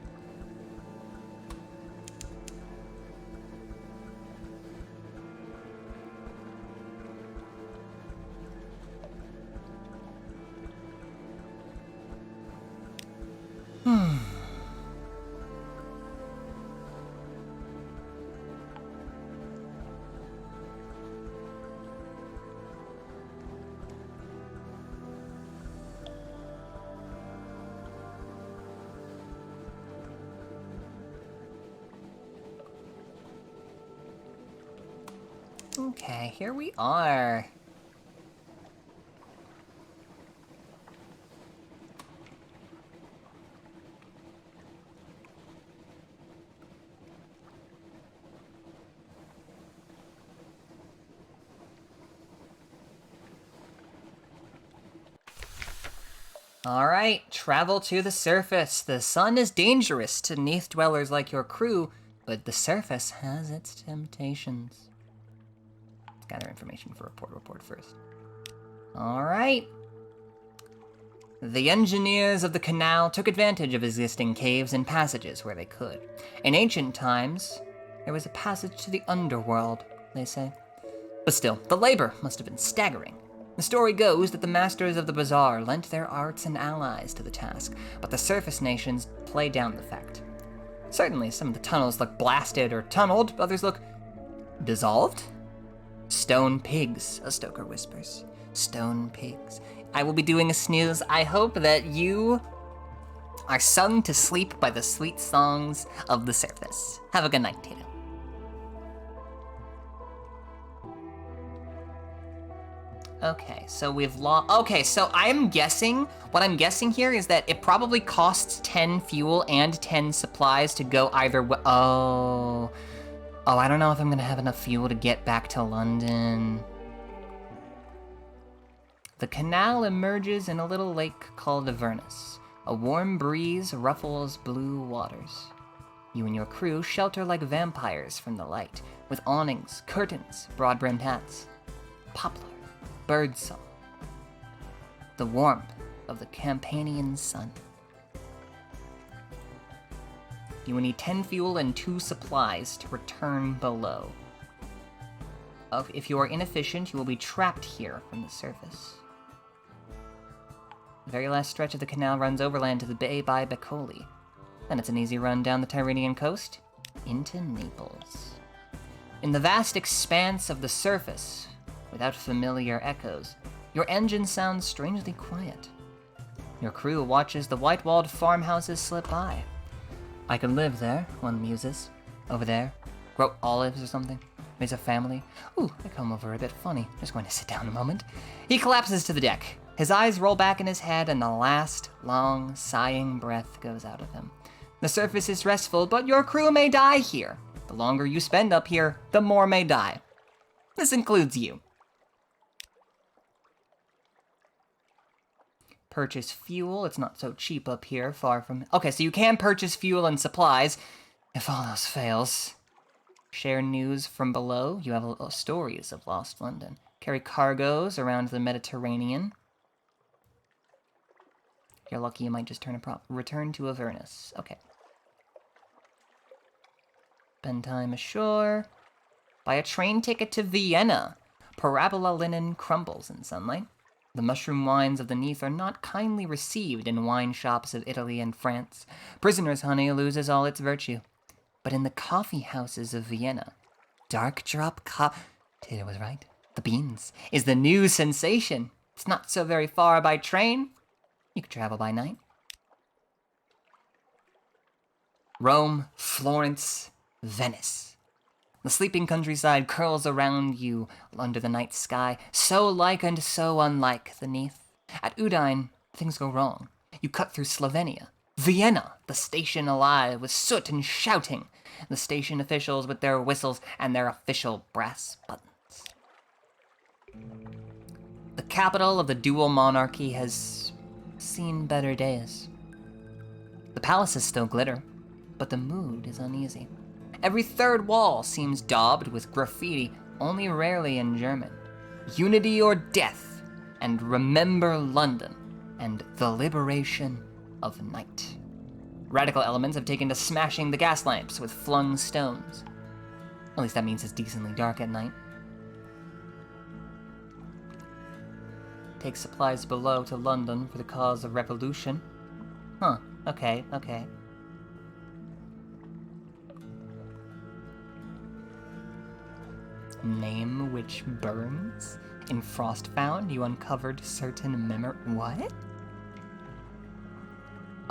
Okay, here we are. Alright, travel to the surface. The sun is dangerous to Neath dwellers like your crew, but the surface has its temptations. Let's gather information for report first. Alright. The engineers of the canal took advantage of existing caves and passages where they could. In ancient times, there was a passage to the underworld, they say. But still, the labor must have been staggering. The story goes that the masters of the bazaar lent their arts and allies to the task, but the surface nations played down the fact. Certainly, some of the tunnels look blasted or tunneled, others look dissolved. Stone pigs, a stoker whispers. Stone pigs. I will be doing a snooze. I hope that you are sung to sleep by the sweet songs of the surface. Have a good night, Tatum. Okay, so we've lost. Okay, so I'm guessing, what I'm guessing here is that it probably costs 10 fuel and 10 supplies to go either way. Oh, I don't know if I'm gonna have enough fuel to get back to London. The canal emerges in a little lake called Avernus. A warm breeze ruffles blue waters. You and your crew shelter like vampires from the light, with awnings, curtains, broad-brimmed hats. Poplar. Birdsong. The warmth of the Campanian sun. You will need 10 fuel and 2 supplies to return below. If you are inefficient, you will be trapped here from the surface. The very last stretch of the canal runs overland to the bay by Becoli. Then it's an easy run down the Tyrrhenian coast into Naples. In the vast expanse of the surface, without familiar echoes, your engine sounds strangely quiet. Your crew watches the white-walled farmhouses slip by. I could live there, one muses. Over there, grow olives or something. Raise a family. Ooh, I come over a bit funny. Just going to sit down a moment. He collapses to the deck. His eyes roll back in his head, and the last, long, sighing breath goes out of him. The surface is restful, but your crew may die here. The longer you spend up here, the more may die. This includes you. Purchase fuel. It's not so cheap up here, far from... Okay, so you can purchase fuel and supplies if all else fails. Share news from below. You have stories of lost London. Carry cargoes around the Mediterranean. If you're lucky, you might just return to Avernus. Okay. Spend time ashore. Buy a train ticket to Vienna. Parabola linen crumbles in sunlight. The mushroom wines of the Neath are not kindly received in wine shops of Italy and France. Prisoner's honey loses all its virtue. But in the coffee houses of Vienna, dark drop Taylor was right. The beans is the new sensation. It's not so very far by train. You could travel by night. Rome, Florence, Venice. The sleeping countryside curls around you under the night sky, so like and so unlike the neath. At Udine, things go wrong. You cut through Slovenia. Vienna, the station alive with soot and shouting. The station officials with their whistles and their official brass buttons. The capital of the dual monarchy has seen better days. The palaces still glitter, but the mood is uneasy. Every third wall seems daubed with graffiti, only rarely in German. Unity or death, and remember London, and the liberation of night. Radical elements have taken to smashing the gas lamps with flung stones. At least that means it's decently dark at night. Take supplies below to London for the cause of revolution. Huh, okay. Name which burns? In Frostbound, you uncovered certain what?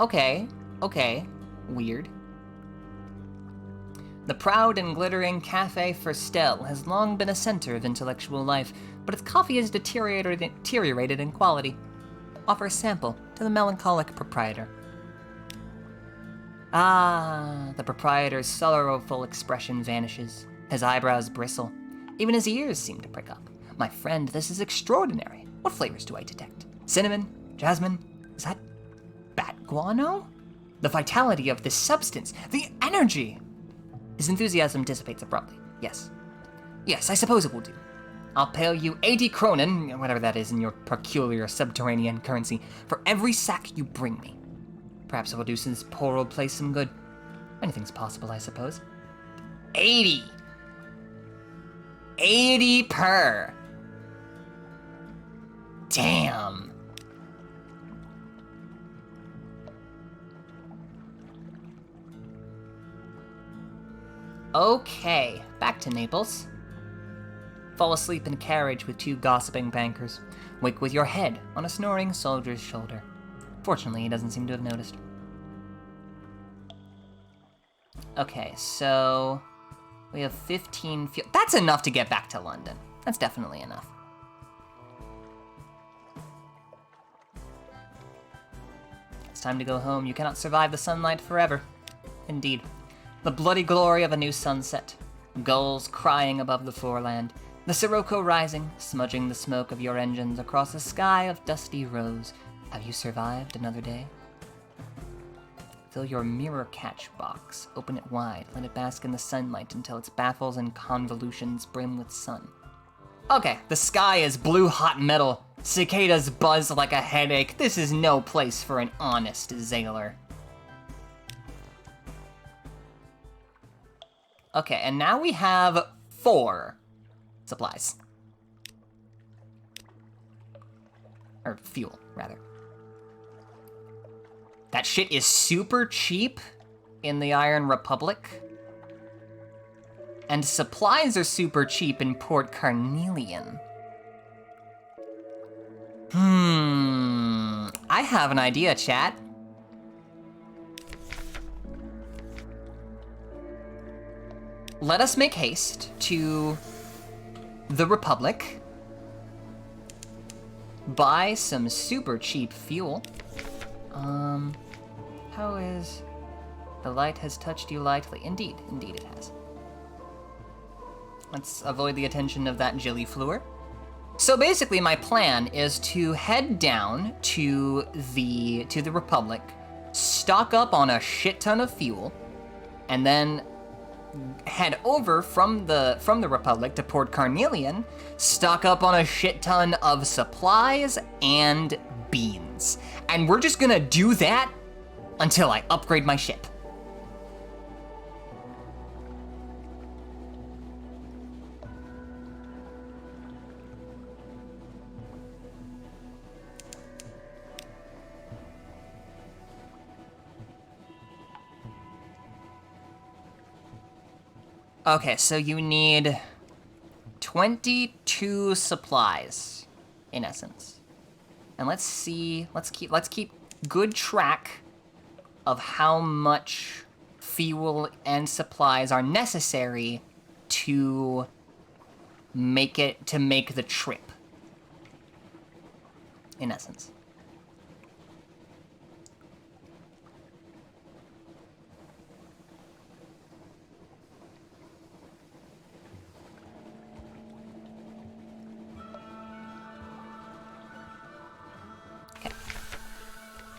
Okay. Weird. The proud and glittering Café Furstel has long been a center of intellectual life, but its coffee has deteriorated in quality. Offer a sample to the melancholic proprietor. Ah, the proprietor's sorrowful expression vanishes. His eyebrows bristle. Even his ears seem to prick up. My friend, this is extraordinary. What flavors do I detect? Cinnamon? Jasmine? Is that bat guano? The vitality of this substance, the energy! His enthusiasm dissipates abruptly. Yes, I suppose it will do. I'll pay you 80 kronen, whatever that is in your peculiar subterranean currency, for every sack you bring me. Perhaps it will do this poor old place some good. Anything's possible, I suppose. 80! 80 per! Damn. Okay, back to Naples. Fall asleep in a carriage with two gossiping bankers. Wake with your head on a snoring soldier's shoulder. Fortunately, he doesn't seem to have noticed. Okay, so we have 15 fuel. That's enough to get back to London. That's definitely enough. It's time to go home. You cannot survive the sunlight forever. Indeed. The bloody glory of a new sunset. Gulls crying above the foreland. The Sirocco rising, smudging the smoke of your engines across a sky of dusty rose. Have you survived another day? Fill your mirror catch box. Open it wide. Let it bask in the sunlight until its baffles and convolutions brim with sun. Okay, the sky is blue hot metal. Cicadas buzz like a headache. This is no place for an honest sailor. Okay, and now we have 4 supplies. Or fuel, rather. That shit is super cheap in the Iron Republic. And supplies are super cheap in Port Carnelian. I have an idea, chat. Let us make haste to the Republic. Buy some super cheap fuel. How is... The light has touched you lightly. Indeed it has. Let's avoid the attention of that gilliflower. So basically my plan is to head down to the Republic, stock up on a shit ton of fuel, and then head over from the Republic to Port Carnelian, stock up on a shit ton of supplies and beans. And we're just gonna do that until I upgrade my ship. Okay, so you need 22 supplies, in essence. And let's keep good track of how much fuel and supplies are necessary to make the trip, in essence.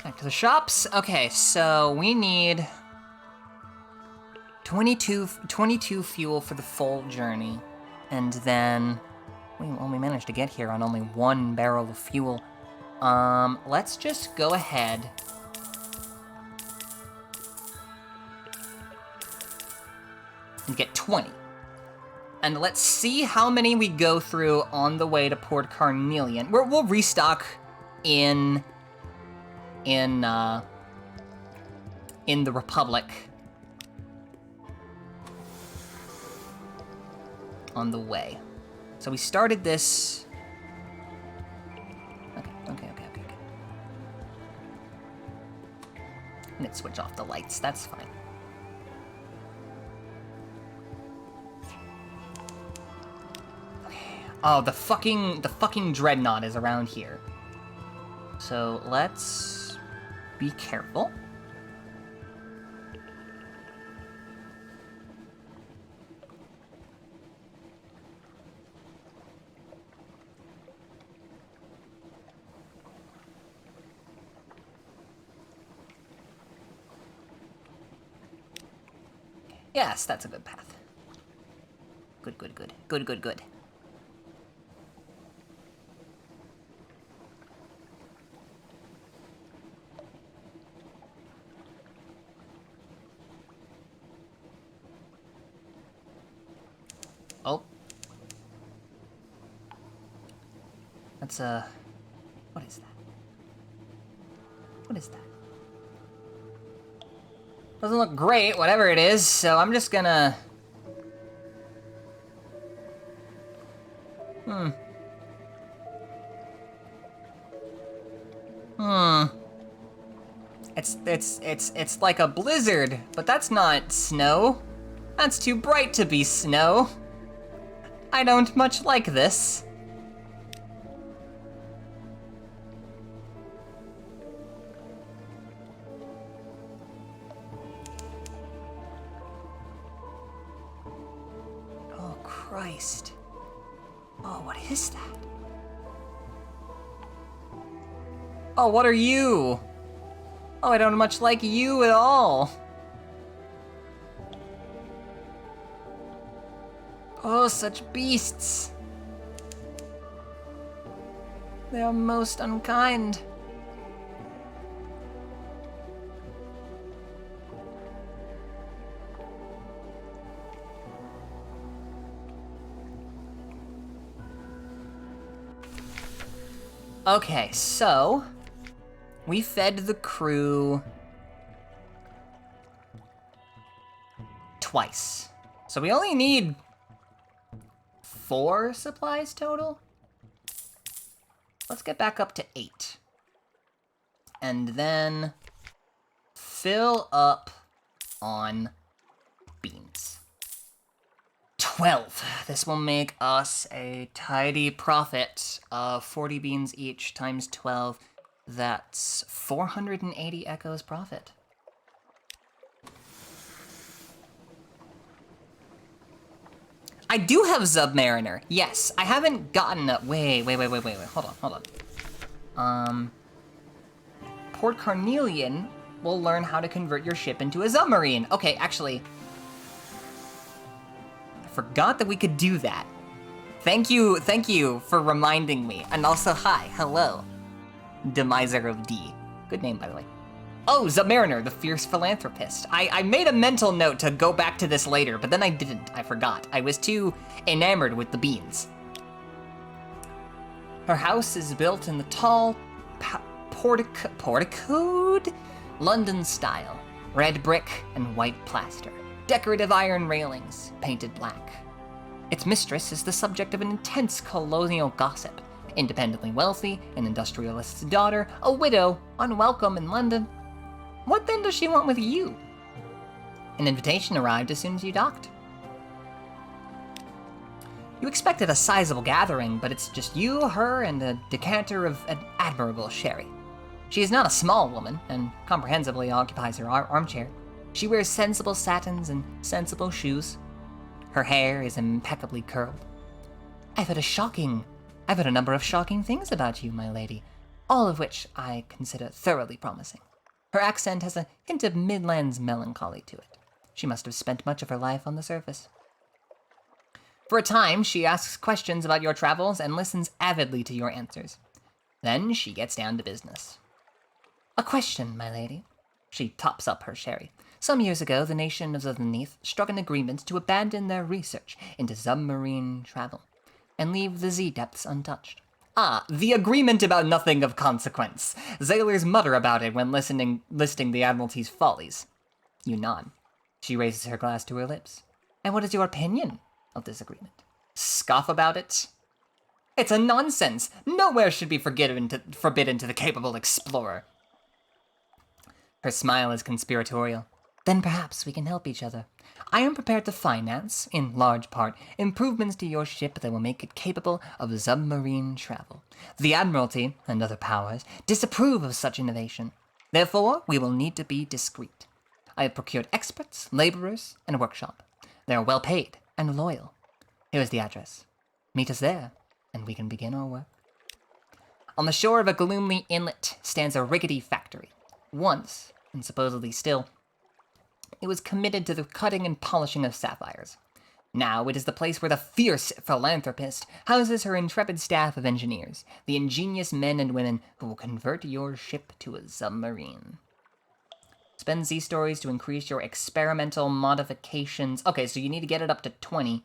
Back to the shops. Okay, so we need 22 fuel for the full journey. And then, we managed to get here on only 1 barrel of fuel. Let's just go ahead. And get 20. And let's see how many we go through on the way to Port Carnelian. We'll restock in the Republic on the way. So we started this. Okay. Let's switch off the lights. That's fine. Okay. Oh, the fucking dreadnought is around here. So let's be careful. Yes, that's a good path. Good. Oh. That's what is that? What is that? Doesn't look great, whatever it is, so I'm just gonna... It's like a blizzard, but that's not snow. That's too bright to be snow. I don't much like this. Oh, Christ. Oh, what is that? Oh, what are you? Oh, I don't much like you at all. Oh, such beasts. They are most unkind. Okay, so we fed the crew twice. So we only need 4 supplies total. Let's get back up to 8. And then fill up on beans. 12. This will make us a tidy profit of 40 beans each times 12. That's 480 echoes profit. I do have Submariner. Yes, I haven't gotten a... Wait. Hold on. Port Carnelian will learn how to convert your ship into a submarine. Okay, actually... I forgot that we could do that. Thank you for reminding me. And also, hello. Demiser of D. Good name, by the way. Oh, Submariner, the fierce philanthropist. I made a mental note to go back to this later, but then I didn't. I forgot. I was too enamored with the beans. Her house is built in the tall, porticoed London style. Red brick and white plaster. Decorative iron railings, painted black. Its mistress is the subject of an intense colonial gossip. Independently wealthy, an industrialist's daughter, a widow, unwelcome in London. What then does she want with you? An invitation arrived as soon as you docked. You expected a sizable gathering, but it's just you, her, and a decanter of an admirable sherry. She is not a small woman, and comprehensively occupies her armchair. She wears sensible satins and sensible shoes. Her hair is impeccably curled. I've heard a number of shocking things about you, my lady, all of which I consider thoroughly promising. Her accent has a hint of Midlands melancholy to it. She must have spent much of her life on the surface. For a time, she asks questions about your travels and listens avidly to your answers. Then she gets down to business. A question, my lady. She tops up her sherry. Some years ago, the nation of the Neath struck an agreement to abandon their research into submarine travel and leave the Z-depths untouched. Ah, the agreement about nothing of consequence. Sailors mutter about it when listing the Admiralty's follies. You nod. She raises her glass to her lips. And what is your opinion of this agreement? Scoff about it? It's a nonsense. Nowhere should be forbidden to the capable explorer. Her smile is conspiratorial. Then perhaps we can help each other. I am prepared to finance, in large part, improvements to your ship that will make it capable of submarine travel. The Admiralty, and other powers, disapprove of such innovation. Therefore, we will need to be discreet. I have procured experts, laborers, and a workshop. They are well paid and loyal. Here is the address. Meet us there, and we can begin our work. On the shore of a gloomy inlet stands a rickety factory. Once, and supposedly still, it was committed to the cutting and polishing of sapphires. Now it is the place where the fierce philanthropist houses her intrepid staff of engineers, the ingenious men and women who will convert your ship to a submarine. Spend Z-stories to increase your experimental modifications. Okay, so you need to get it up to 20.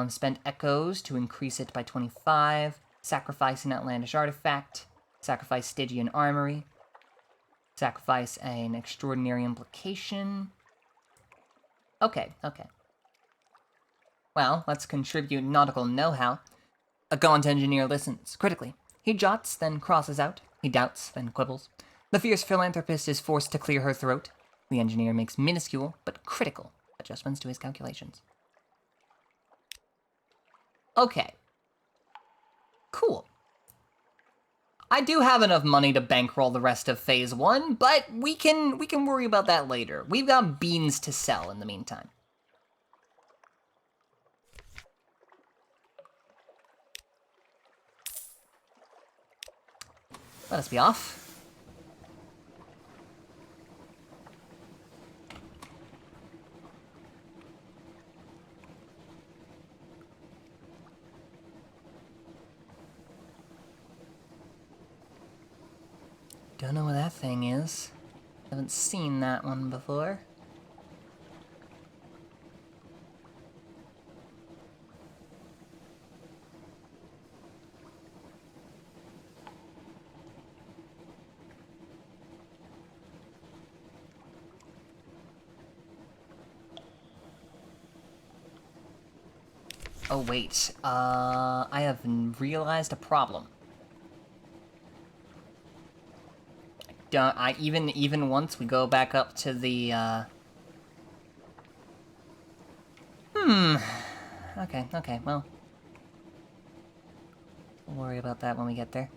Spend echoes to increase it by 25. Sacrifice an outlandish artifact. Sacrifice Stygian armory. Sacrifice an extraordinary implication. Okay. Well, let's contribute nautical know-how. A gaunt engineer listens, critically. He jots, then crosses out. He doubts, then quibbles. The fierce philanthropist is forced to clear her throat. The engineer makes minuscule, but critical, adjustments to his calculations. Okay. Cool. I do have enough money to bankroll the rest of Phase 1, but we can worry about that later. We've got beans to sell in the meantime. Let us be off. Don't know what that thing is. Haven't seen that one before. Oh wait, I have realized a problem. Even once we go back up to the, Okay, well. We'll worry about that when we get there.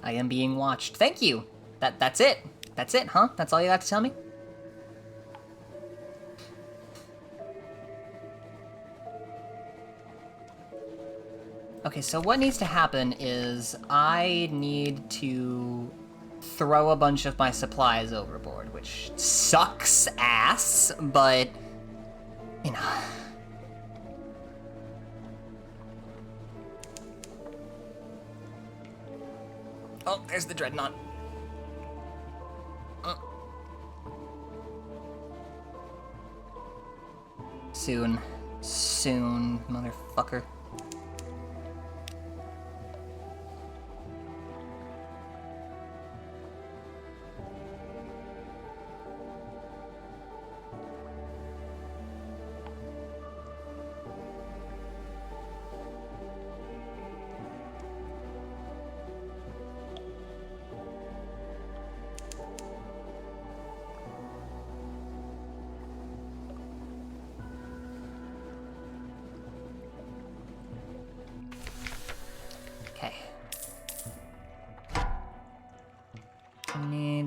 I am being watched. Thank you! That's it? That's it, huh? That's all you got to tell me? Okay, so what needs to happen is I need to throw a bunch of my supplies overboard, which sucks ass, but, you know. Oh, there's the dreadnought. Soon, motherfucker.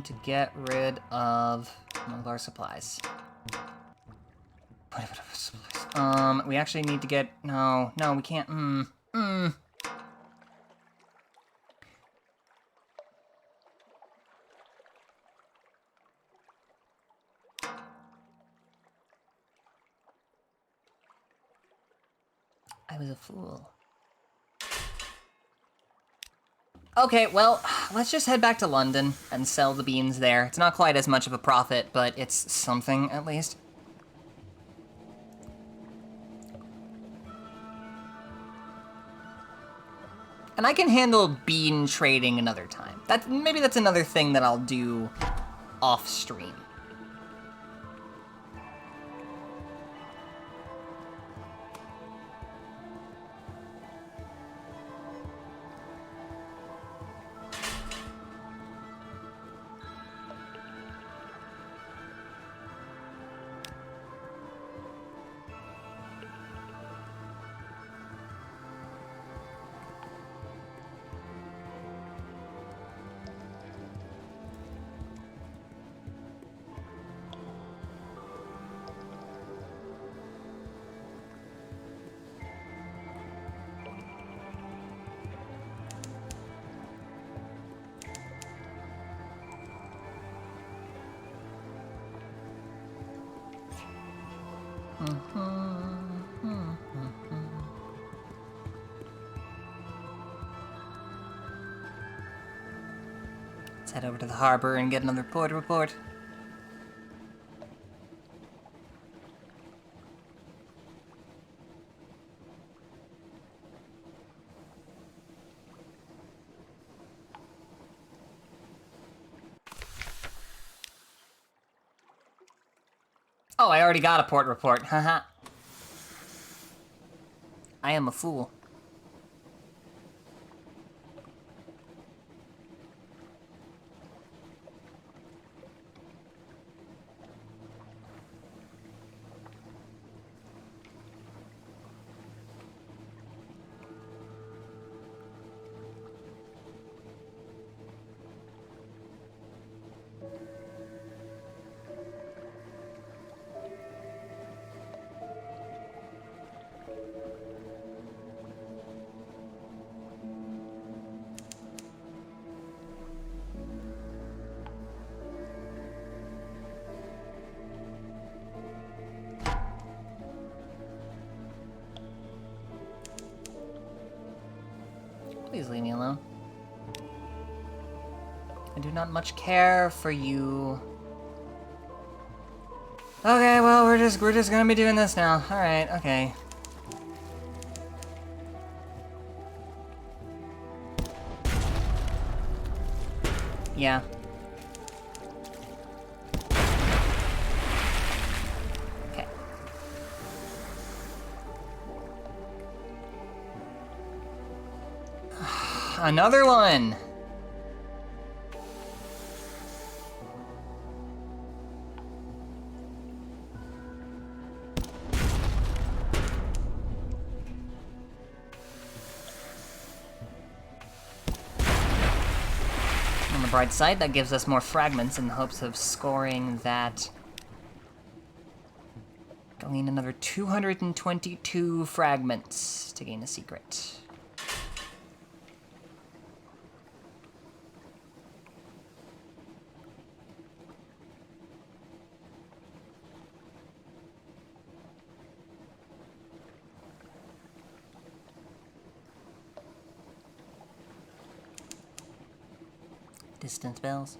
to get rid of one of our supplies. We actually need to get... No, we can't... I was a fool. Okay, well, let's just head back to London and sell the beans there. It's not quite as much of a profit, but it's something, at least. And I can handle bean trading another time. Maybe that's another thing that I'll do off-stream. Let's head over to the harbor and get another port report. Oh, I already got a port report, haha. I am a fool. Please leave me alone. I do not much care for you. Okay, well, we're just gonna be doing this now. Alright, okay. Yeah. Okay. Another one! On the bright side, that gives us more fragments in the hopes of scoring that. Gain another 222 fragments to gain a secret. Distance bells.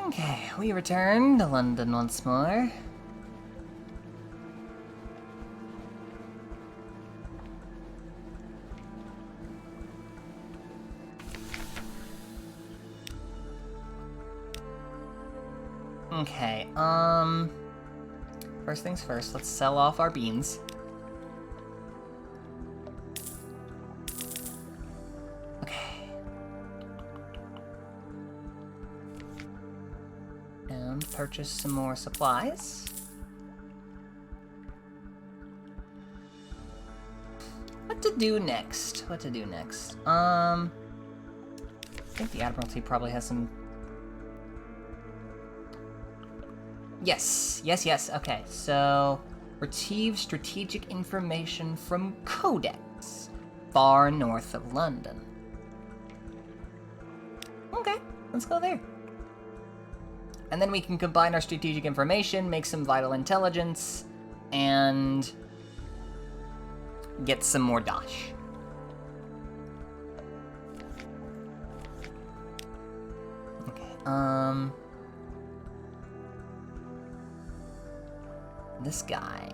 Okay, we return to London once more. Okay, first things first, let's sell off our beans. Okay. purchase some more supplies. What to do next? What to do next? I think the Admiralty probably has some... Yes, yes, yes. Okay, so... Retrieve strategic information from Codex, far north of London. Okay, let's go there. And then we can combine our strategic information, make some vital intelligence, and get some more dosh. Okay, this guy.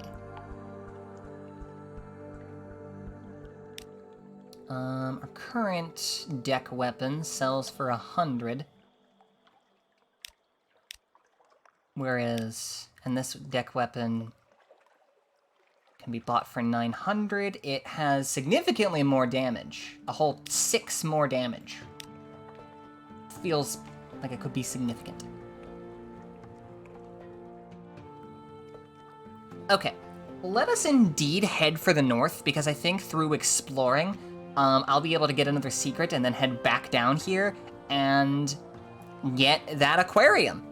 Our current deck weapon sells for 100. Whereas, and this deck weapon can be bought for 900. It has significantly more damage. A whole 6 more damage. Feels like it could be significant. Okay, let us indeed head for the north, because I think through exploring, I'll be able to get another secret and then head back down here and get that aquarium.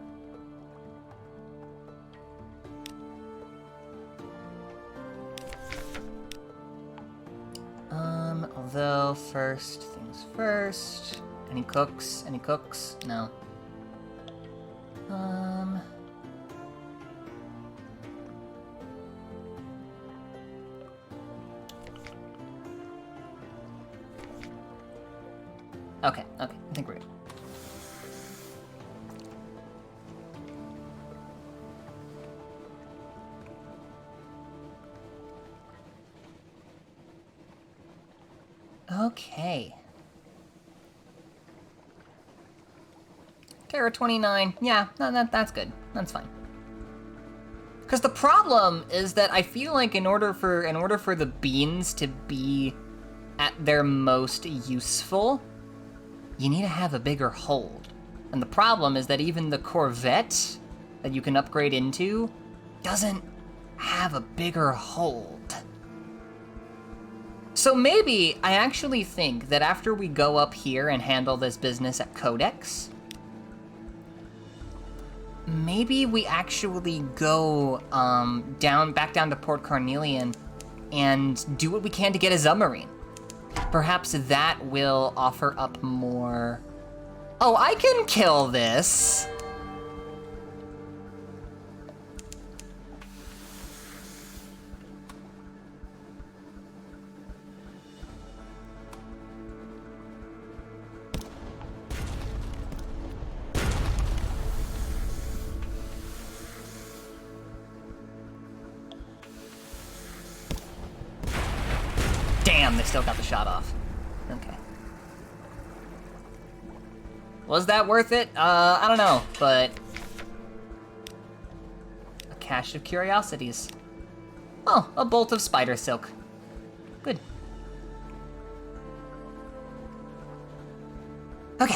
Although, first things first. Any cooks? Any cooks? No. Okay, I think we're good. Okay. Terra 29, yeah, that's good. That's fine. Because the problem is that I feel like in order for the beans to be at their most useful, you need to have a bigger hold. And the problem is that even the Corvette that you can upgrade into doesn't have a bigger hold. So maybe I actually think that after we go up here and handle this business at Codex, maybe we actually go back down to Port Carnelian and do what we can to get a submarine. Perhaps that will offer up more... Oh, I can kill this! Damn, they still got the shot off. Okay. Was that worth it? I don't know, but... A cache of curiosities. Oh, a bolt of spider silk. Good. Okay.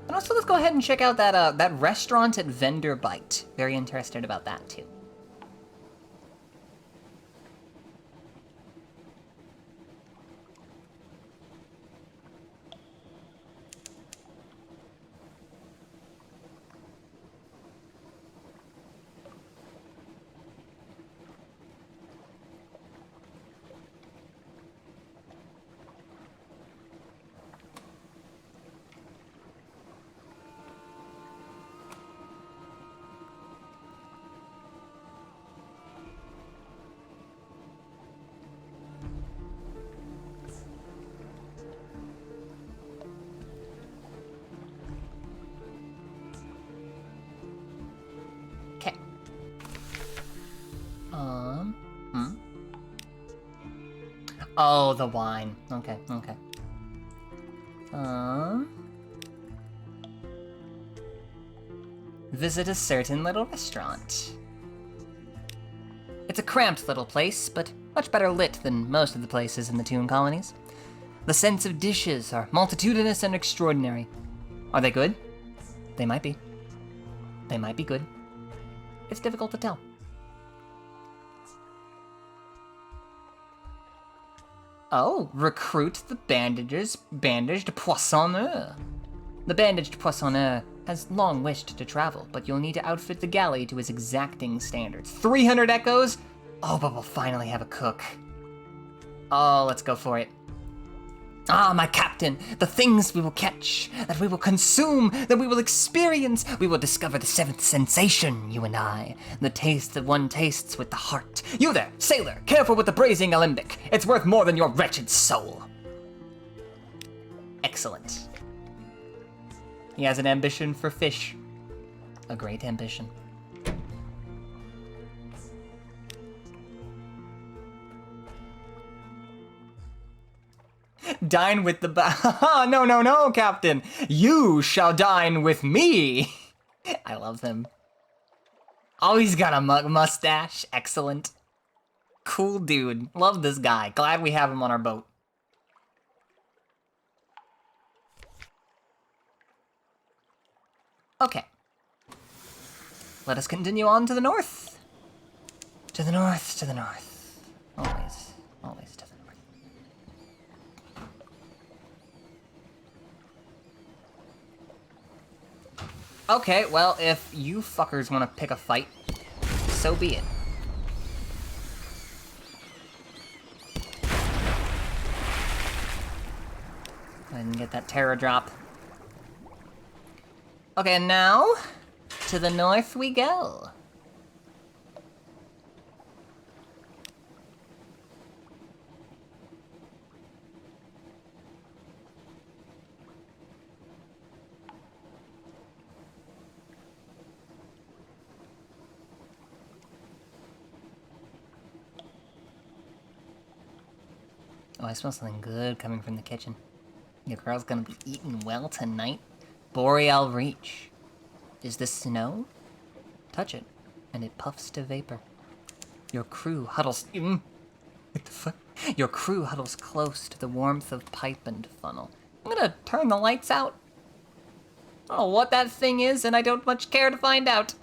And also, let's go ahead and check out that restaurant at Vendor Bite. Very interested about that too. Okay. Oh, the wine. Okay, okay. Visit a certain little restaurant. It's a cramped little place, but much better lit than most of the places in the Toon colonies. The scents of dishes are multitudinous and extraordinary. Are they good? They might be. They might be good. It's difficult to tell. Oh, recruit the bandaged poissonneur. The bandaged poissonneur has long wished to travel, but you'll need to outfit the galley to his exacting standards. 300 echoes? Oh, but we'll finally have a cook. Oh, let's go for it. Ah, my captain, the things we will catch, that we will consume, that we will experience. We will discover the seventh sensation, you and I. The taste that one tastes with the heart. You there, sailor, careful with the braising alembic. It's worth more than your wretched soul. Excellent. He has an ambition for fish. A great ambition. Dine with the no, no, no, Captain. You shall dine with me. I love him. Oh, he's got a mustache. Excellent. Cool dude. Love this guy. Glad we have him on our boat. Okay. Let us continue on to the north. To the north, to the north. Always, always to the north. Okay, well, if you fuckers want to pick a fight, so be it. Go ahead and get that terror drop. Okay, and now, to the north we go. Oh, I smell something good coming from the kitchen. Your girl's gonna be eating well tonight. Boreal Reach. Is this snow? Touch it, and it puffs to vapor. Your crew huddles... What the fuck? Your crew huddles close to the warmth of pipe and funnel. I'm gonna turn the lights out. I don't know what that thing is, and I don't much care to find out.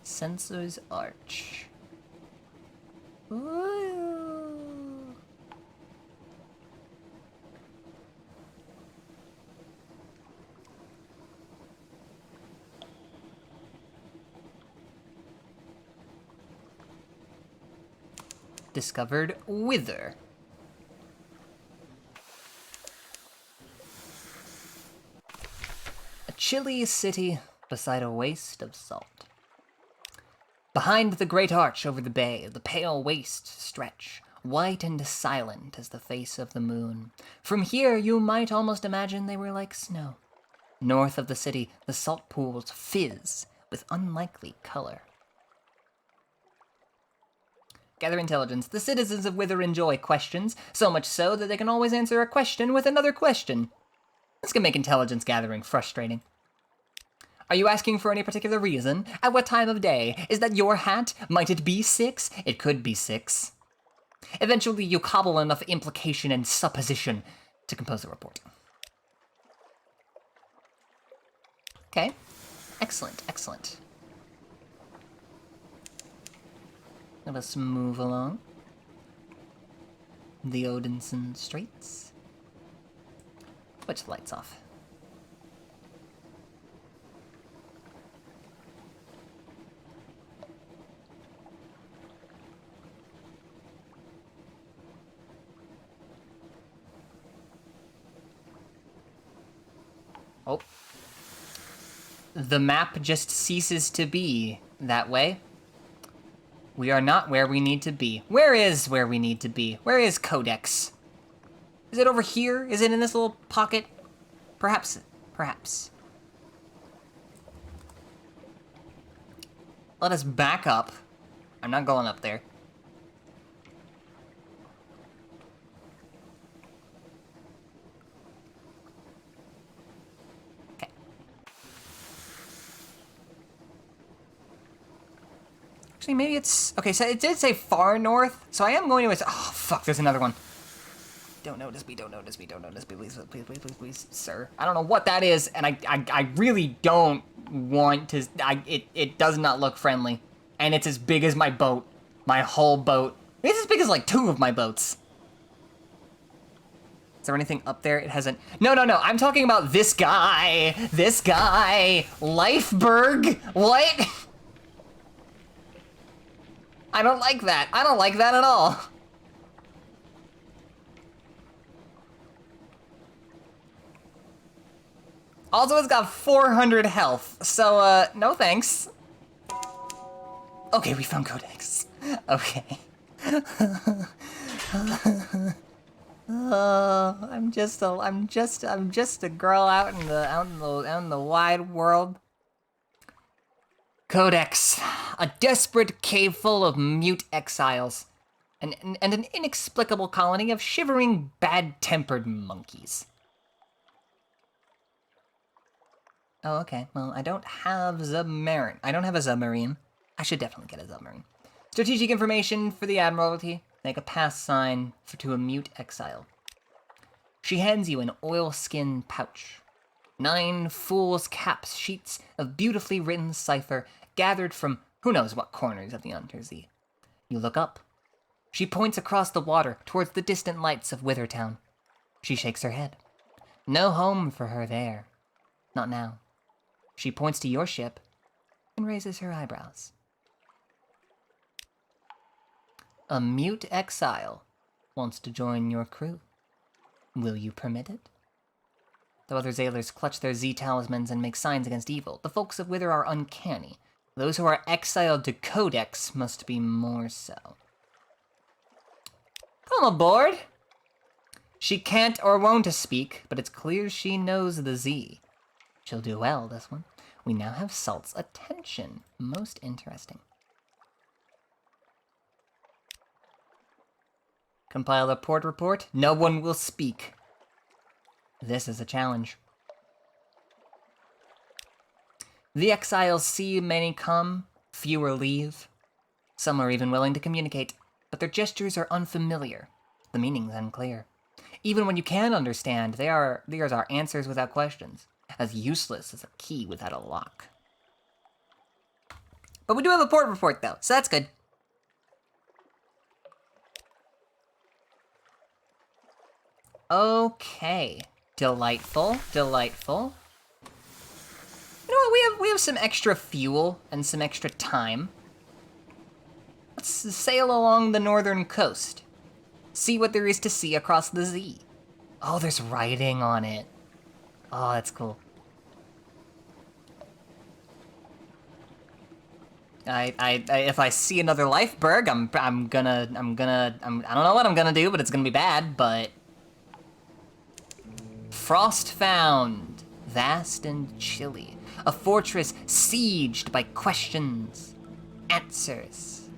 Sensor's Arch. Ooh. Discovered Wither. A chilly city beside a waste of salt. Behind the great arch over the bay, the pale wastes stretch, white and silent as the face of the moon. From here, you might almost imagine they were like snow. North of the city, the salt pools fizz with unlikely color. Gather intelligence. The citizens of Wither enjoy questions, so much so that they can always answer a question with another question. This can make intelligence gathering frustrating. Are you asking for any particular reason? At what time of day? Is that your hat? Might it be 6? It could be 6. Eventually, you cobble enough implication and supposition to compose a report. Okay. Excellent, excellent. Let us move along. The Odinson Straits. Switch the lights off. Oh. The map just ceases to be that way. We are not where we need to be. Where is where we need to be? Where is Codex? Is it over here? Is it in this little pocket? Perhaps. Perhaps. Let us back up. I'm not going up there. Actually, maybe it's... Okay, so it did say far north, so I am going to... Oh, fuck, there's another one. Don't notice me, don't notice me, don't notice me, please, please, please, please, please, sir. I don't know what that is, and I really don't want to... It does not look friendly. And it's as big as my boat. My whole boat. It's as big as, like, 2 of my boats. Is there anything up there? It hasn't... No, no, no, I'm talking about this guy. This guy. Lifeberg. What? I don't like that. I don't like that at all. Also, it's got 400 health, so, no thanks. Okay, we found Codex. Okay. I'm just a girl out in the wide world. Codex, a desperate cave full of mute exiles, and an inexplicable colony of shivering, bad-tempered monkeys. Oh, okay. Well, I don't have submarine. I don't have a submarine. I should definitely get a submarine. Strategic information for the Admiralty. Make a pass sign to a mute exile. She hands you an oilskin pouch. 9 fool's caps sheets of beautifully written cipher gathered from who knows what corners of the Untersee. You look up. She points across the water towards the distant lights of Withertown. She shakes her head. No home for her there. Not now. She points to your ship and raises her eyebrows. A mute exile wants to join your crew. Will you permit it? The other sailors clutch their Z-talismans and make signs against evil. The folks of Wither are uncanny. Those who are exiled to Codex must be more so. Come aboard! She can't or won't speak, but it's clear she knows the Z. She'll do well, this one. We now have Salt's attention. Most interesting. Compile a port report. No one will speak. This is a challenge. The exiles see many come, fewer leave. Some are even willing to communicate, but their gestures are unfamiliar. The meaning's unclear. Even when you can understand, theirs are answers without questions, as useless as a key without a lock. But we do have a port report, though, so that's good. Okay. Delightful, delightful. You know what, we have some extra fuel and some extra time. Let's sail along the northern coast. See what there is to see across the Z. Oh, there's writing on it. Oh, that's cool. If I see another Lifeberg, I don't know what I'm gonna do, but it's gonna be bad, but... Frost found, vast and chilly. A fortress sieged by questions, answers,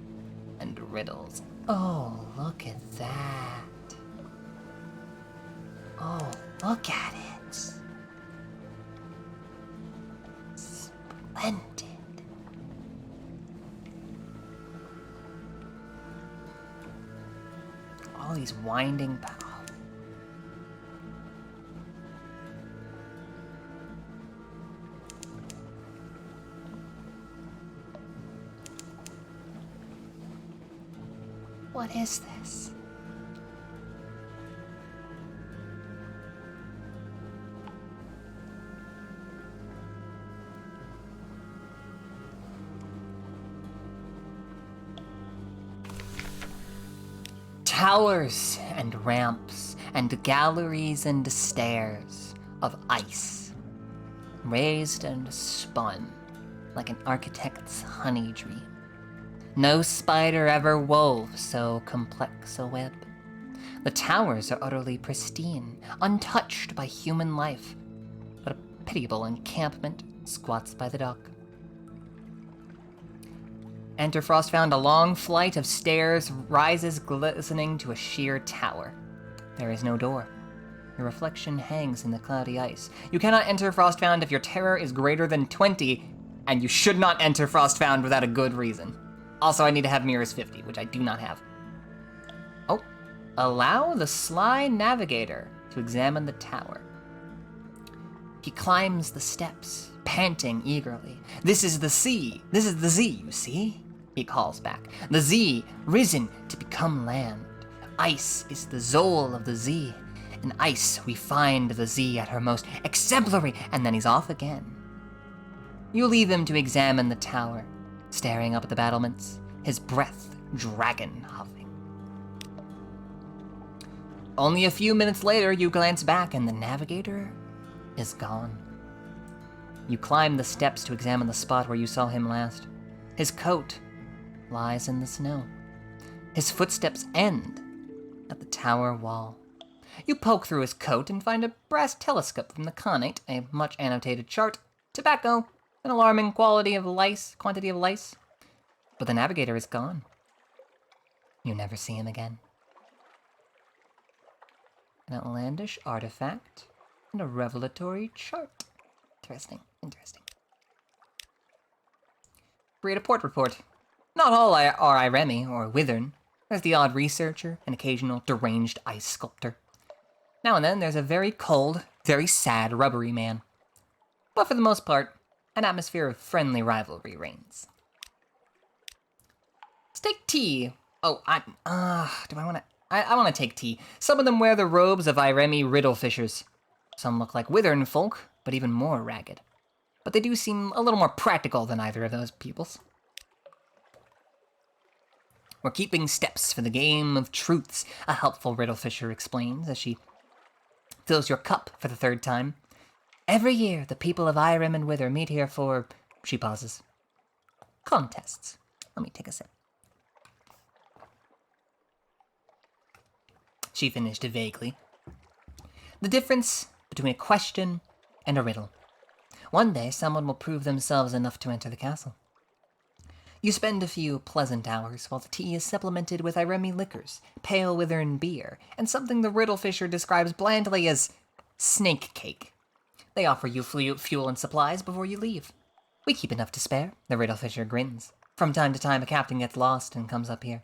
and riddles. Oh, look at that. Oh, look at it. Splendid. All these winding paths. What is this? Towers and ramps and galleries and stairs of ice, raised and spun like an architect's honey dream. No spider ever wove so complex a web. The towers are utterly pristine, untouched by human life, but a pitiable encampment squats by the dock. Enter Frost found a long flight of stairs rises glistening to a sheer tower. There is no door. Your reflection hangs in the cloudy ice. You cannot enter Frostfound if your terror is greater than 20, and you should not enter Frostfound without a good reason. Also, I need to have mirrors 50, which I do not have. Oh, allow the sly navigator to examine the tower. He climbs the steps, panting eagerly. This is the sea. This is the Z, you see? He calls back. The Z, risen to become land. Ice is the Zol of the Z. In ice, we find the Z at her most exemplary, and then he's off again. You leave him to examine the tower, staring up at the battlements, his breath dragon huffing. Only a few minutes later, you glance back, and the navigator is gone. You climb the steps to examine the spot where you saw him last. His coat lies in the snow. His footsteps end at the tower wall. You poke through his coat and find a brass telescope from the Khanate, a much annotated chart, tobacco, an alarming quantity of lice. But the navigator is gone. You never see him again. An outlandish artifact and a revelatory chart. Interesting. Read a port report. Not all are Iremi or Withern. There's the odd researcher, an occasional deranged ice sculptor. Now and then there's a very cold, very sad rubbery man. But for the most part, an atmosphere of friendly rivalry reigns. Let's take tea. Oh, do I want to? I want to take tea. Some of them wear the robes of Iremi riddlefishers. Some look like Withern folk, but even more ragged. But they do seem a little more practical than either of those peoples. We're keeping steps for the game of truths, a helpful riddlefisher explains as she fills your cup for the third time. Every year, the people of Irem and Wither meet here for, she pauses, contests. Let me take a sip. She finished vaguely. The difference between a question and a riddle. One day, someone will prove themselves enough to enter the castle. You spend a few pleasant hours while the tea is supplemented with Iremi liquors, pale Withern beer, and something the riddlefisher describes blandly as snake cake. They offer you fuel and supplies before you leave. We keep enough to spare, the riddlefisher grins. From time to time, a captain gets lost and comes up here,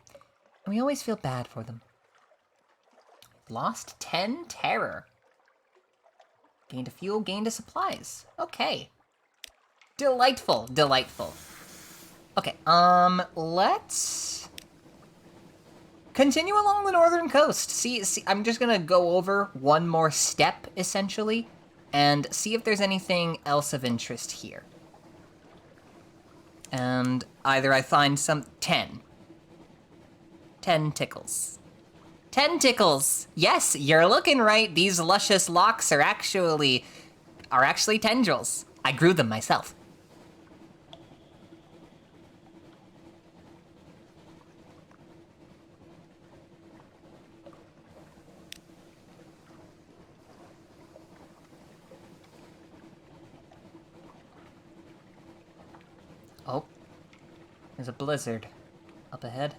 and we always feel bad for them. Lost 10 terror. Gained a fuel, gained a supplies. Okay. Delightful. Okay, let's continue along the northern coast. See, I'm just gonna go over one more step, essentially, and see if there's anything else of interest here. And either I find 10 tickles. 10 tickles! Yes, you're looking right. These luscious locks are actually tendrils. I grew them myself. Oh, there's a blizzard up ahead.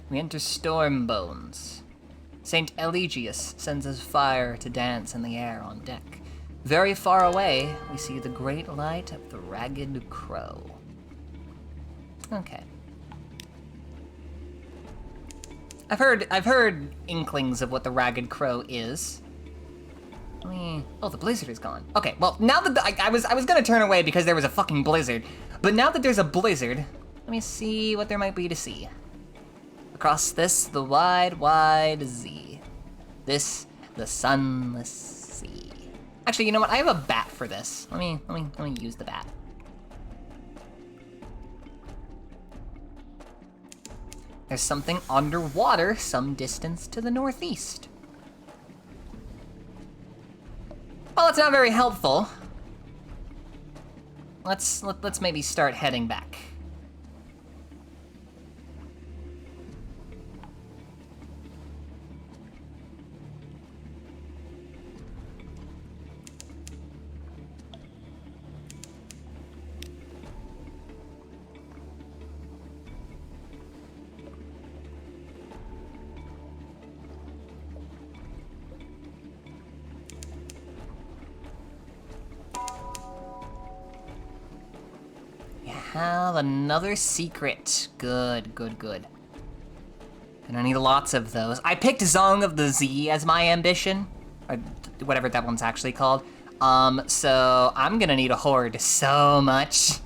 We enter Storm Bones. Saint Eligius sends his fire to dance in the air on deck. Very far away, we see the great light of the Ragged Crow. Okay. I've heard inklings of what the Ragged Crow is. Oh, the blizzard is gone. Okay, well, now that I was gonna turn away because there was a fucking blizzard, but now that there's a blizzard, let me see what there might be to see. Across this, the wide Z. This, the sunless sea. Actually, you know what? I have a bat for this. Let me use the bat. There's something underwater some distance to the northeast. Well, it's not very helpful. Let's maybe start heading back. have another secret. Good, good, good. And I need lots of those. I picked Zong of the Z as my ambition, or whatever that one's actually called. So I'm gonna need a horde so much.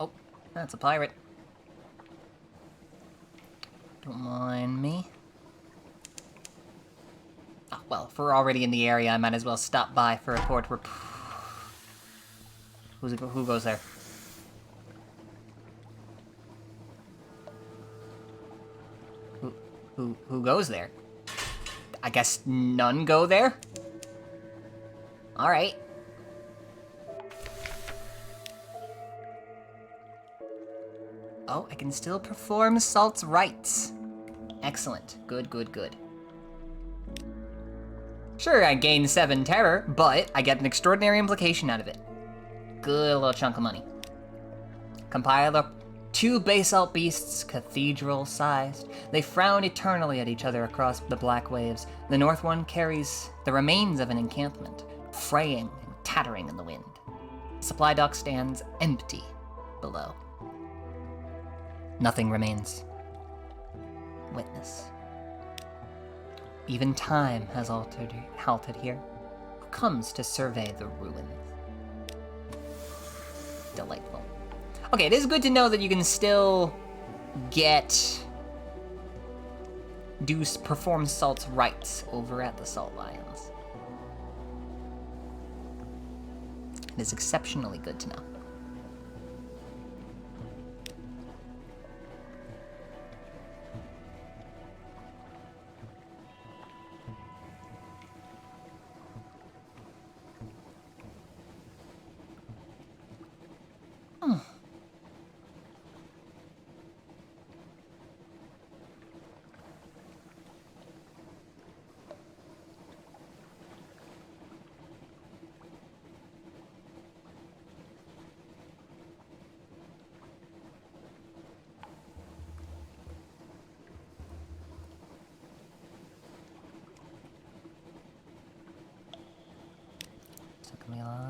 Oh, that's a pirate. Don't mind me. Oh, well, if we're already in the area, I might as well stop by for a port report. Who goes there? Who goes there? I guess none go there? Alright. Oh, I can still perform Salt's rites. Excellent. Good, good, good. Sure, I gain 7 terror, but I get an extraordinary implication out of it. Good little chunk of money. Compiler. 2 basalt beasts, cathedral-sized. They frown eternally at each other across the black waves. The north one carries the remains of an encampment, fraying and tattering in the wind. The supply dock stands empty below. Nothing remains. Witness. Even time has halted here. Who comes to survey the ruins? Delightful. Okay, it is good to know that you can still perform Salt's rites over at the Salt Lions. It is exceptionally good to know.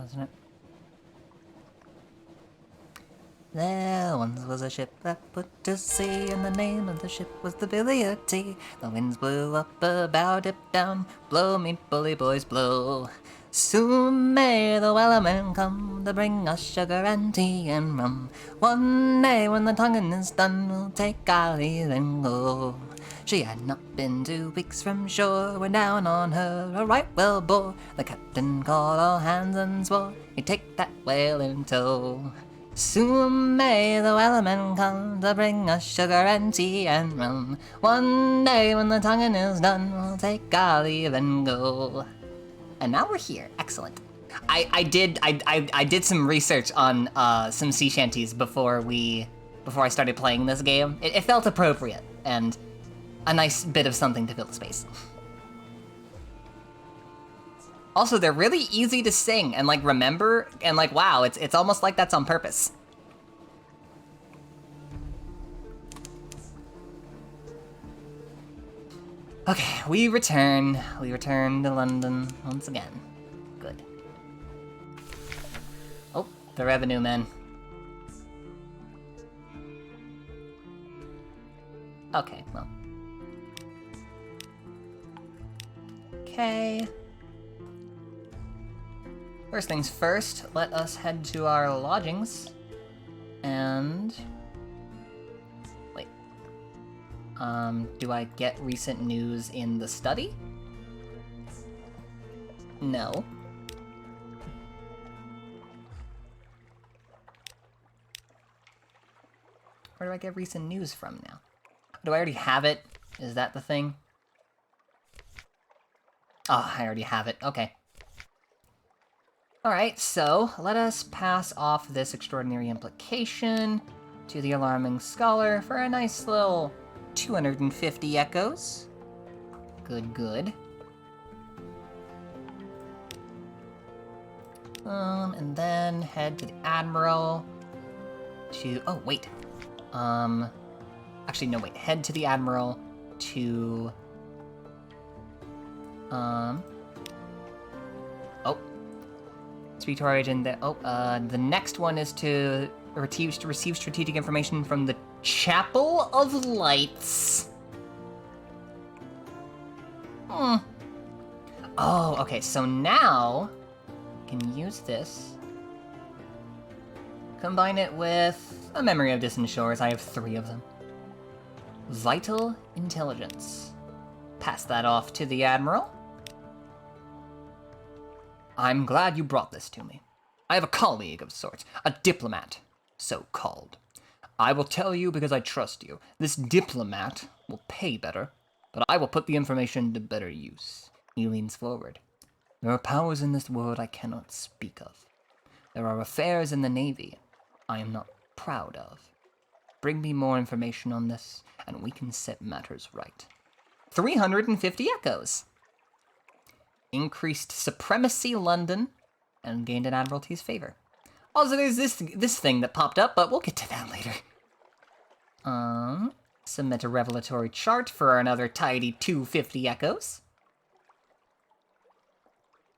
Isn't it? There once was a ship that put to sea, and the name of the ship was the Billy o' Tea. The winds blew up, a bow dipped down, blow me bully boys blow. Soon may the wellerman come to bring us sugar and tea and rum. One day when the tonguing is done, we'll take our leave and go. She had not been 2 weeks from shore when down on her a right whale bore. The captain called all hands and swore he'd take that whale in tow. Soon may the wellerman come to bring us sugar and tea and rum. One day when the tonguing is done, we'll take our leave and go. And now we're here. Excellent. I did some research on some sea shanties before I started playing this game. It felt appropriate and a nice bit of something to fill the space. Also, they're really easy to sing and like remember, and like wow, it's almost like that's on purpose. Okay, we return to London once again. Good. Oh, the revenue men. Okay, well. Okay. First things first, let us head to our lodgings. And... wait. Do I get recent news in the study? No. Where do I get recent news from now? Do I already have it? Is that the thing? Oh, I already have it. Okay. Alright, so let us pass off this extraordinary implication. to the Alarming Scholar for a nice little 250 echoes. Good, good. And then head to the Admiral to... Oh, wait. Actually, no, wait. Head to the Admiral to... Oh. Speak to our agent that... Oh, the next one is to receive strategic information from the Chapel of Lights. Oh, okay, so now... can use this. Combine it with a memory of distant shores. I have 3 of them. Vital intelligence. Pass that off to the Admiral. I'm glad you brought this to me. I have a colleague of sorts, a diplomat, so-called. I will tell you because I trust you. This diplomat will pay better, but I will put the information to better use. He leans forward. There are powers in this world I cannot speak of. There are affairs in the Navy I am not proud of. Bring me more information on this, and we can set matters right. 350 echoes. Increased supremacy London, and gained an Admiralty's favor. Also, there's this thing that popped up, but we'll get to that later. Submit a revelatory chart for another tidy 250 echoes.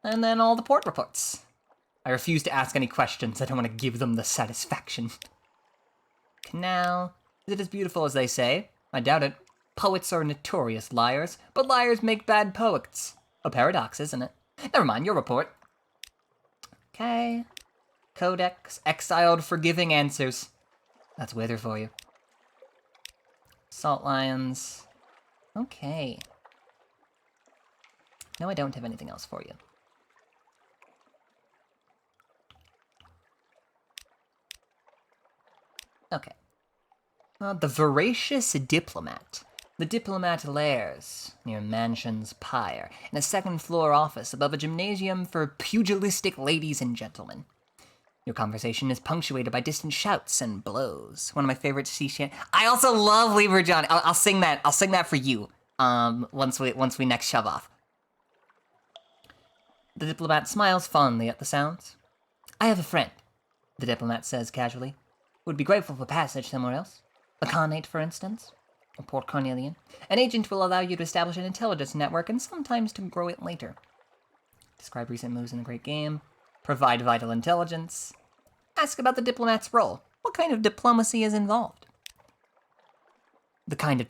And then all the port reports. I refuse to ask any questions. I don't want to give them the satisfaction. Canal. Is it as beautiful as they say? I doubt it. Poets are notorious liars, but liars make bad poets. A paradox, isn't it? Never mind, your report. Okay. Codex. Exiled for giving answers. That's Wither for you. Salt Lions. Okay. No, I don't have anything else for you. Okay. The Voracious Diplomat. The Diplomat lairs near Mansion's Pyre, in a second-floor office above a gymnasium for pugilistic ladies and gentlemen. Your conversation is punctuated by distant shouts and blows. One of my favorite sea chant. I also love Lieber John. I'll sing that. I'll sing that for you. Once we next shove off. The Diplomat smiles fondly at the sounds. I have a friend, the Diplomat says casually. Would be grateful for passage somewhere else. A Khanate, for instance. Or Port Carnelian. An agent will allow you to establish an intelligence network and sometimes to grow it later. Describe recent moves in the great game. Provide vital intelligence. Ask about the diplomat's role. What kind of diplomacy is involved? The kind of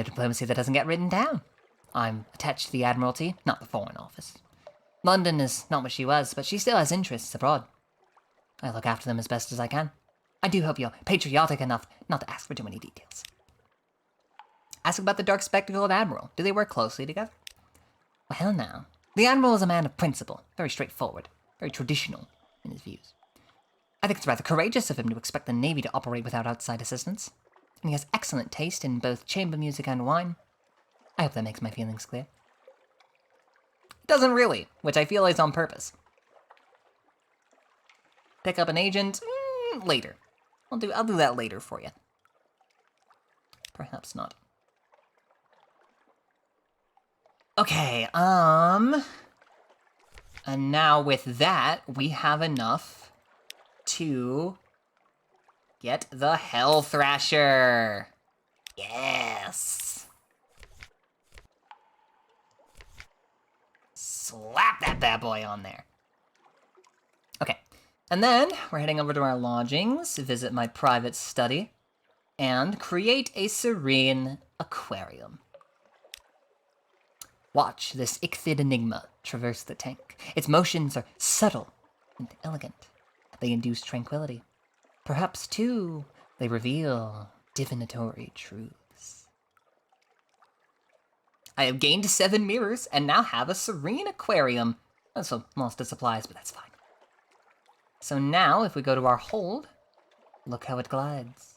diplomacy that doesn't get written down. I'm attached to the Admiralty, not the Foreign Office. London is not what she was, but she still has interests abroad. I look after them as best as I can. I do hope you're patriotic enough not to ask for too many details. Ask about the Dark Spectacle and Admiral. Do they work closely together? Well, now. The Admiral is a man of principle, very straightforward, very traditional in his views. I think it's rather courageous of him to expect the Navy to operate without outside assistance. And he has excellent taste in both chamber music and wine. I hope that makes my feelings clear. It doesn't really, which I feel is on purpose. Pick up an agent? Later. I'll do that later for you. Perhaps not. Okay, and now with that, we have enough to get the Hell Thrasher. Yes. Slap that bad boy on there. Okay, and then we're heading over to our lodgings, visit my private study, and create a serene aquarium. Watch this Ichthid enigma traverse the tank. Its motions are subtle and elegant. They induce tranquility. Perhaps, too, they reveal divinatory truths. I have gained 7 mirrors and now have a serene aquarium. Also lost its supplies, but that's fine. So now, if we go to our hold, look how it glides.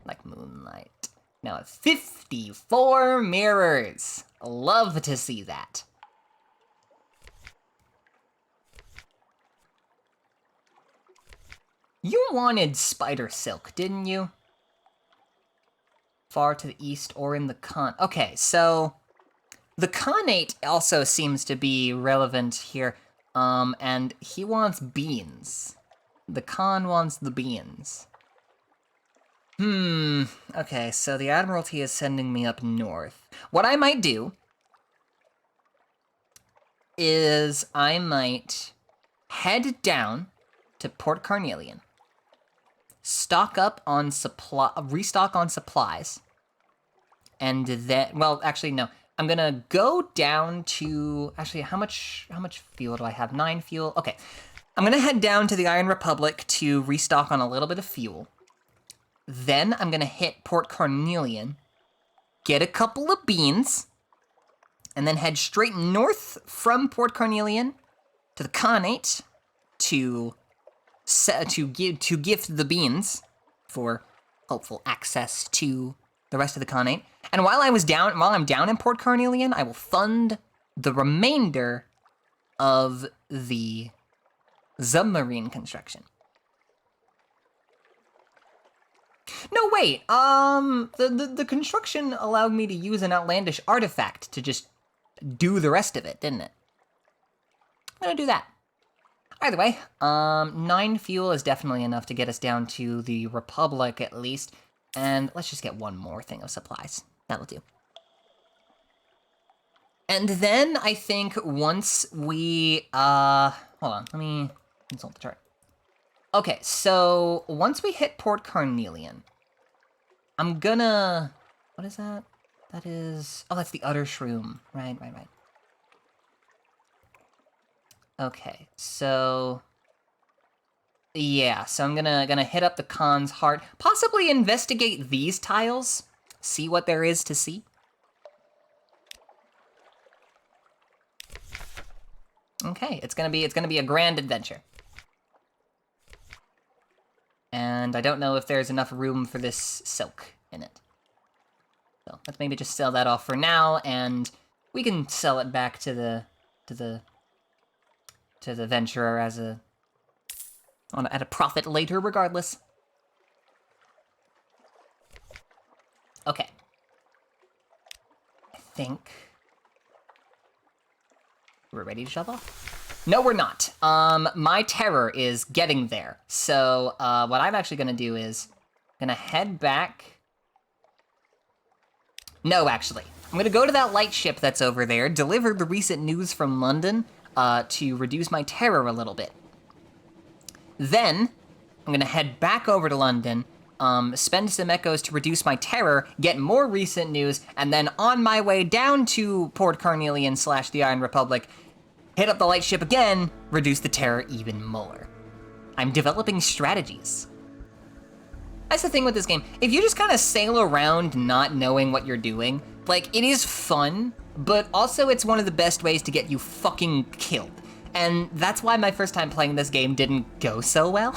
Like moonlight. Now at 54 mirrors. Love to see that. You wanted spider silk, didn't you? Far to the east or in the Okay, so the Khanate also seems to be relevant here. And he wants beans. The Khan wants the beans. Okay, so the Admiralty is sending me up north. What I might do is I might head down to Port Carnelian, restock on supplies, and then, well, actually, no. I'm gonna go down to, actually, how much fuel do I have? 9 fuel? Okay. I'm gonna head down to the Iron Republic to restock on a little bit of fuel. Then I'm gonna hit Port Carnelian, get a couple of beans, and then head straight north from Port Carnelian to the Khanate to gift the beans for hopeful access to the rest of the Khanate. And while I'm down in Port Carnelian, I will fund the remainder of the submarine construction. No, wait. The construction allowed me to use an outlandish artifact to just do the rest of it, didn't it? I'm gonna do that. Either way, 9 fuel is definitely enough to get us down to the Republic at least. And let's just get one more thing of supplies. That'll do. And then I think once we, hold on, let me consult the chart. Okay, so once we hit Port Carnelian, I'm gonna, what is that? That is, oh, that's the Utter Shroom. Right. Okay, so yeah, so I'm gonna hit up the Khan's heart, possibly investigate these tiles, see what there is to see. Okay, it's gonna be a grand adventure. And I don't know if there's enough room for this silk in it. So let's maybe just sell that off for now, and we can sell it back to the venturer as at a profit later, regardless. Okay. I think we're ready to shove off. No, we're not. My terror is getting there. So, what I'm actually gonna do is gonna head back. No, actually. I'm gonna go to that lightship that's over there, deliver the recent news from London, to reduce my terror a little bit. Then, I'm gonna head back over to London, spend some echoes to reduce my terror, get more recent news, and then on my way down to Port Carnelian / the Iron Republic, hit up the lightship again, reduce the terror even more. I'm developing strategies. That's the thing with this game. If you just kind of sail around not knowing what you're doing, like, it is fun, but also it's one of the best ways to get you fucking killed. And that's why my first time playing this game didn't go so well.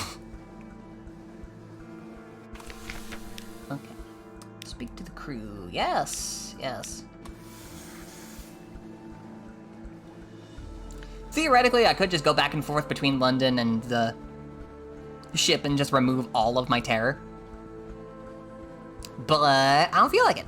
Okay. Speak to the crew. Yes. Theoretically, I could just go back and forth between London and the ship and just remove all of my terror. But I don't feel like it.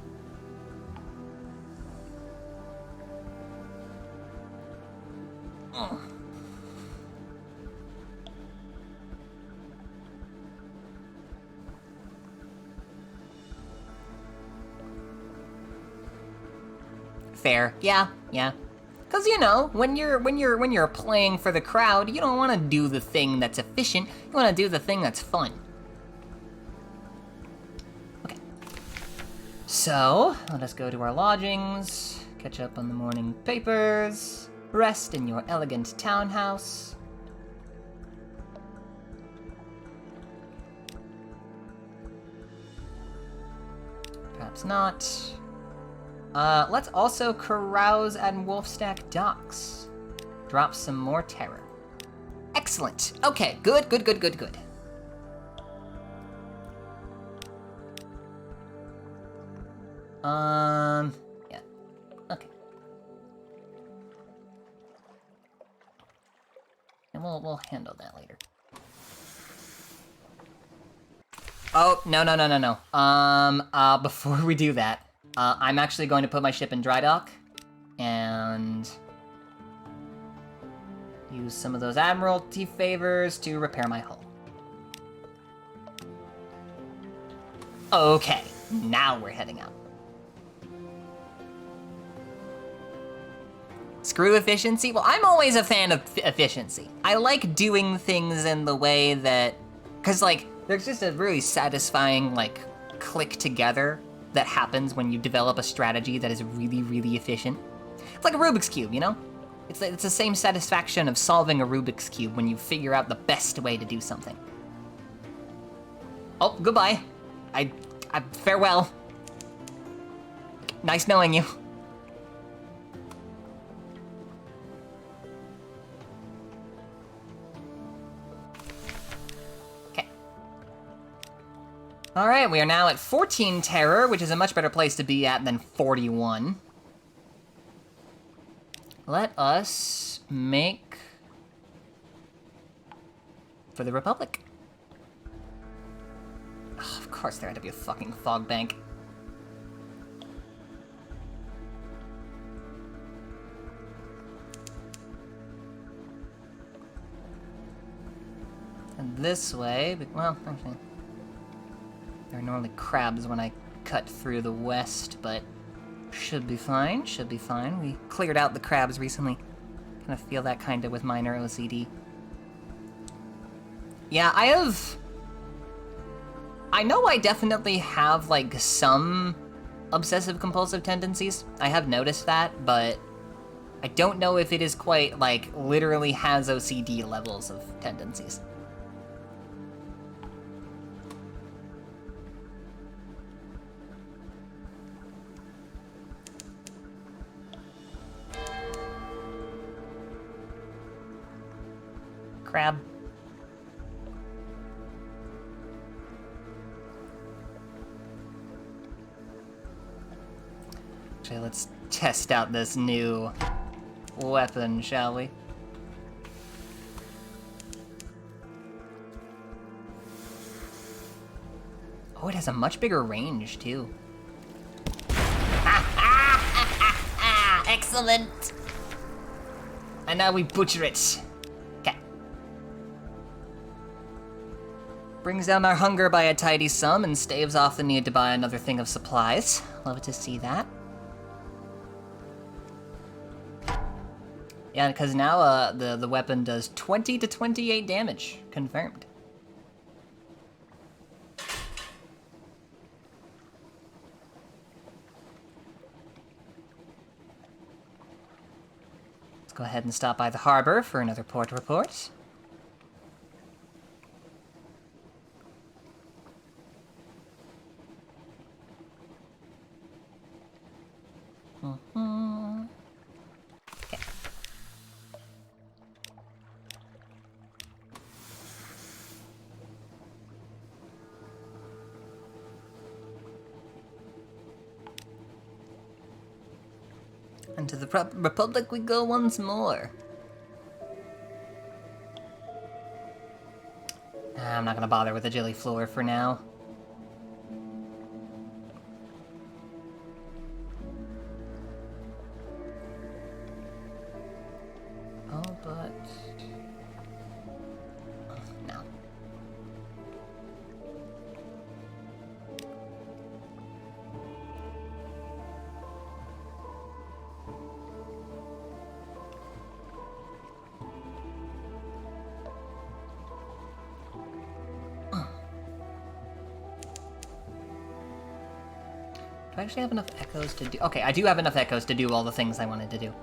Fair. Yeah. Cause you know, when you're playing for the crowd, you don't want to do the thing that's efficient. You want to do the thing that's fun. Okay. So let us go to our lodgings, catch up on the morning papers, rest in your elegant townhouse. Perhaps not. Let's also carouse at Wolfstack Docks. Drop some more terror. Excellent. Okay, good. Yeah. Okay. And we'll handle that later. Oh, no, no, no, no, no. Before we do that, I'm actually going to put my ship in dry dock and use some of those Admiralty favors to repair my hull. Okay, now we're heading out. Screw efficiency? Well, I'm always a fan of efficiency. I like doing things in the way that... Because, like, there's just a really satisfying, like, click together that happens when you develop a strategy that is really, really efficient. It's like a Rubik's Cube, you know? It's the same satisfaction of solving a Rubik's Cube when you figure out the best way to do something. Oh, goodbye. I farewell. Nice knowing you. Okay. All right, we are now at 14 terror, which is a much better place to be at than 41. Let us make for the Republic. Oh, of course there had to be a fucking fog bank. And this way, well, actually, there are normally crabs when I cut through the west, but should be fine, should be fine. We cleared out the crabs recently. Kind of feel that kind of with minor OCD. Yeah, I know I definitely have, like, some obsessive-compulsive tendencies. I have noticed that, but I don't know if it is quite, like, literally has OCD levels of tendencies. Crab. Okay, let's test out this new weapon, shall we? Oh, it has a much bigger range, too. Excellent! And now we butcher it. Okay. Brings down our hunger by a tidy sum and staves off the need to buy another thing of supplies. Love to see that. Yeah, because now the weapon does 20 to 28 damage. Confirmed. Let's go ahead and stop by the harbor for another port report. Okay. And to the Republic we go once more. I'm not gonna bother with the Jilly Floor for now. Oh, but... no. Do I actually have enough echoes to do... Okay, I do have enough echoes to do all the things I wanted to do.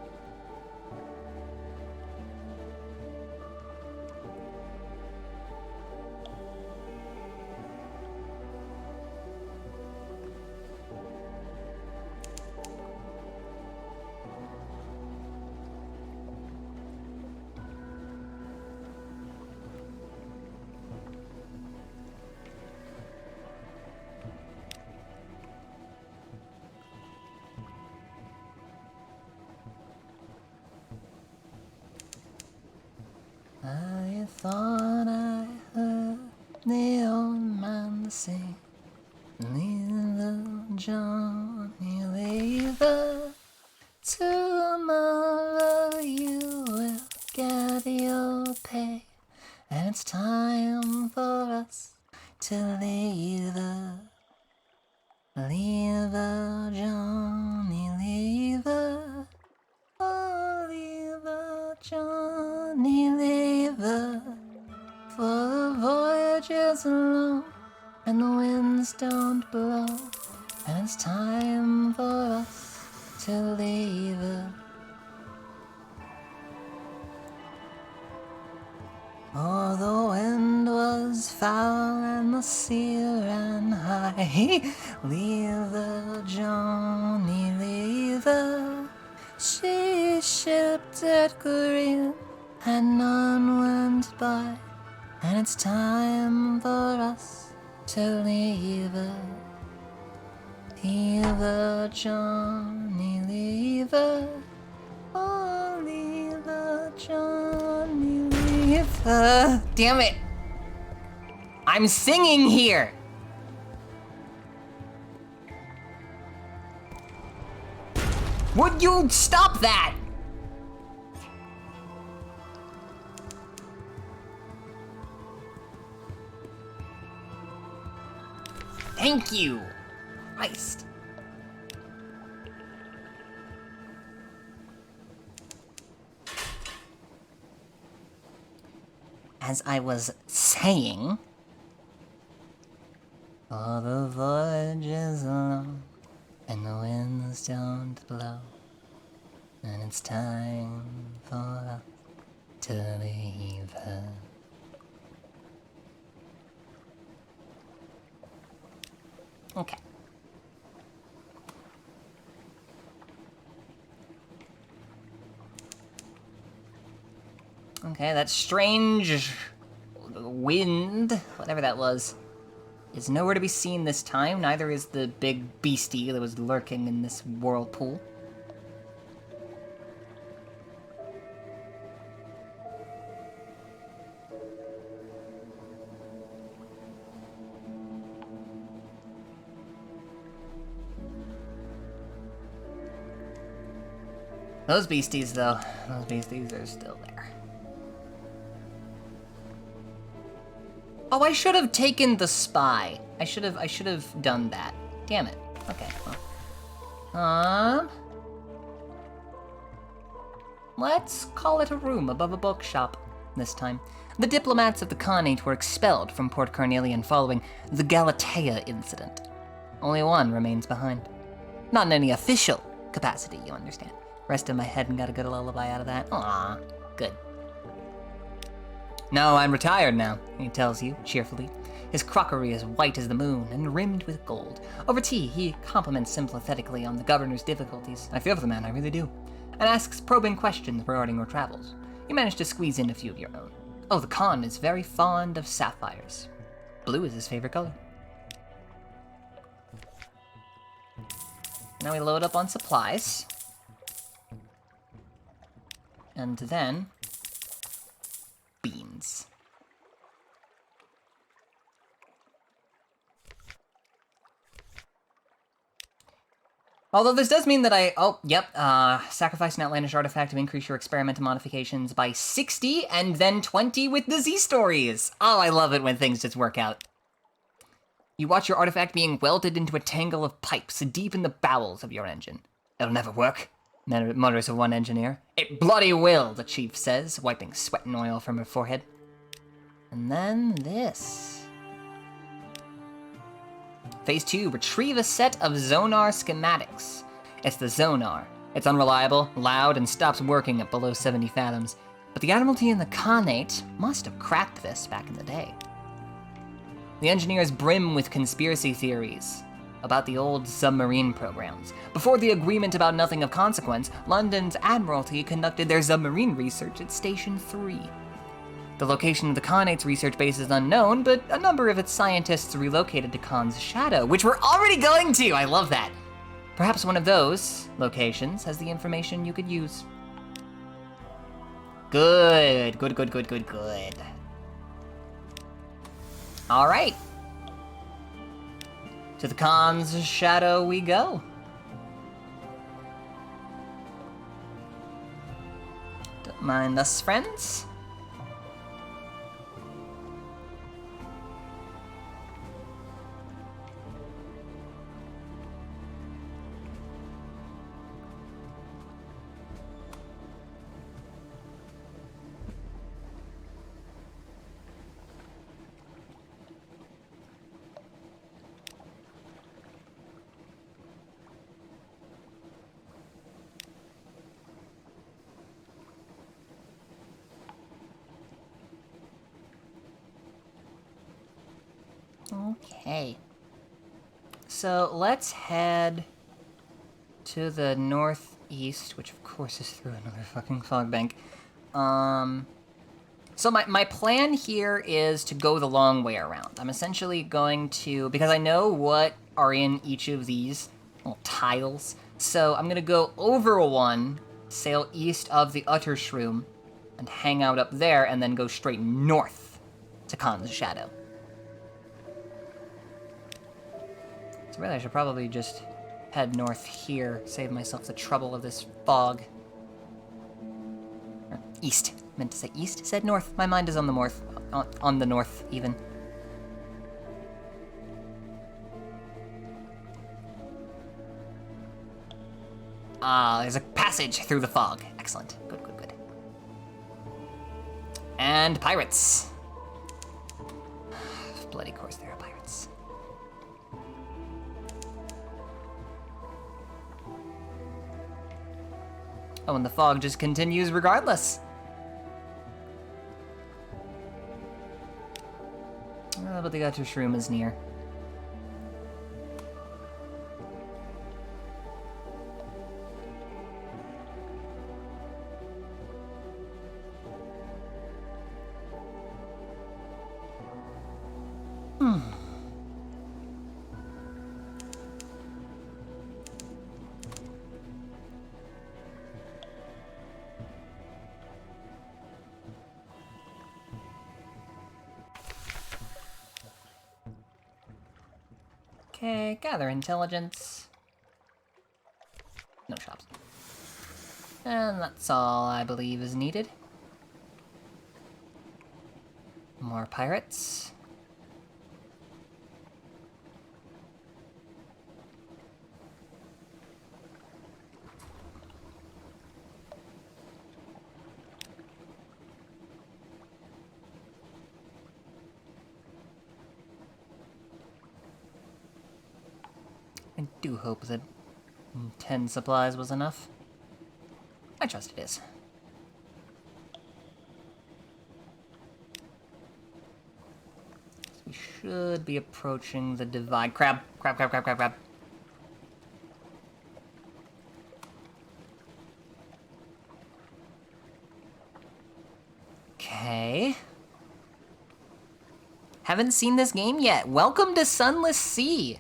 I thought I heard the old man sing. Little Johnny Lever, tomorrow you will get your pay, and it's time for us to lever. Lever, Johnny Lever, oh lever, Johnny Lever, for the voyage is long and the winds don't blow, and it's time for us to lever. Oh, the wind was foul and the sea ran high. Lever, Johnny, lever. She shipped at green and none went by, and it's time for us to lever. Lever, Johnny, lever. Oh, lever, Johnny, lever. Damn it! I'm singing here! Would you stop that? Thank you! Christ. As I was saying, all the voyage is long, and the winds don't blow, and it's time for us to leave her. Okay. Okay, that strange wind, whatever that was, is nowhere to be seen this time. Neither is the big beastie that was lurking in this whirlpool. Those beasties, though, those beasties are still there. Oh, I should have taken the spy. I should have done that. Damn it. Okay, well. Let's call it a room above a bookshop this time. The diplomats of the Khanate were expelled from Port Carnelian following the Galatea incident. Only one remains behind. Not in any official capacity, you understand. Rested my head and got a good lullaby out of that. Aww, good. No, I'm retired now, he tells you, cheerfully. His crockery is white as the moon and rimmed with gold. Over tea, he compliments sympathetically on the governor's difficulties. I feel for the man, I really do. And asks probing questions regarding your travels. You manage to squeeze in a few of your own. Oh, the Khan is very fond of sapphires. Blue is his favorite color. Now we load up on supplies. And then beans. Although this does mean that sacrifice an outlandish artifact to increase your experimental modifications by 60 and then 20 with the Z-stories. Oh, I love it when things just work out. You watch your artifact being welded into a tangle of pipes deep in the bowels of your engine. It'll never work, mutters one engineer. It bloody will, the chief says, wiping sweat and oil from her forehead. And then this. Phase 2, retrieve a set of Zonar schematics. It's the Zonar. It's unreliable, loud, and stops working at below 70 fathoms. But the Admiralty and the Khanate must have cracked this back in the day. The engineers brim with conspiracy theories about the old submarine programs. Before the agreement about nothing of consequence, London's Admiralty conducted their submarine research at Station 3. The location of the Khanate's research base is unknown, but a number of its scientists relocated to Khan's shadow, which we're already going to! I love that! Perhaps one of those locations has the information you could use. Good, good. All right. To the Khan's shadow we go. Don't mind us, friends. Okay. So let's head to the northeast, which of course is through another fucking fog bank. So my plan here is to go the long way around. I'm essentially going to, because I know what are in each of these little tiles, so I'm gonna go over one, sail east of the Utter Shroom, and hang out up there, and then go straight north to Khan's Shadow. So really, I should probably just head north here, save myself the trouble of this fog. Or east. I meant to say east, said north. My mind is on the north, on the north, even. Ah, there's a passage through the fog. Excellent. Good, good, good. And pirates. Bloody course there are pirates. Oh, and the fog just continues regardless. Oh, but the Utter Shroom is near. Okay, gather intelligence. No shops. And that's all I believe is needed. More pirates. I do hope that 10 supplies was enough. I trust it is. So we should be approaching the divide. Crab, crab, crab, crab, crab, crab. Okay. Haven't seen this game yet. Welcome to Sunless Sea.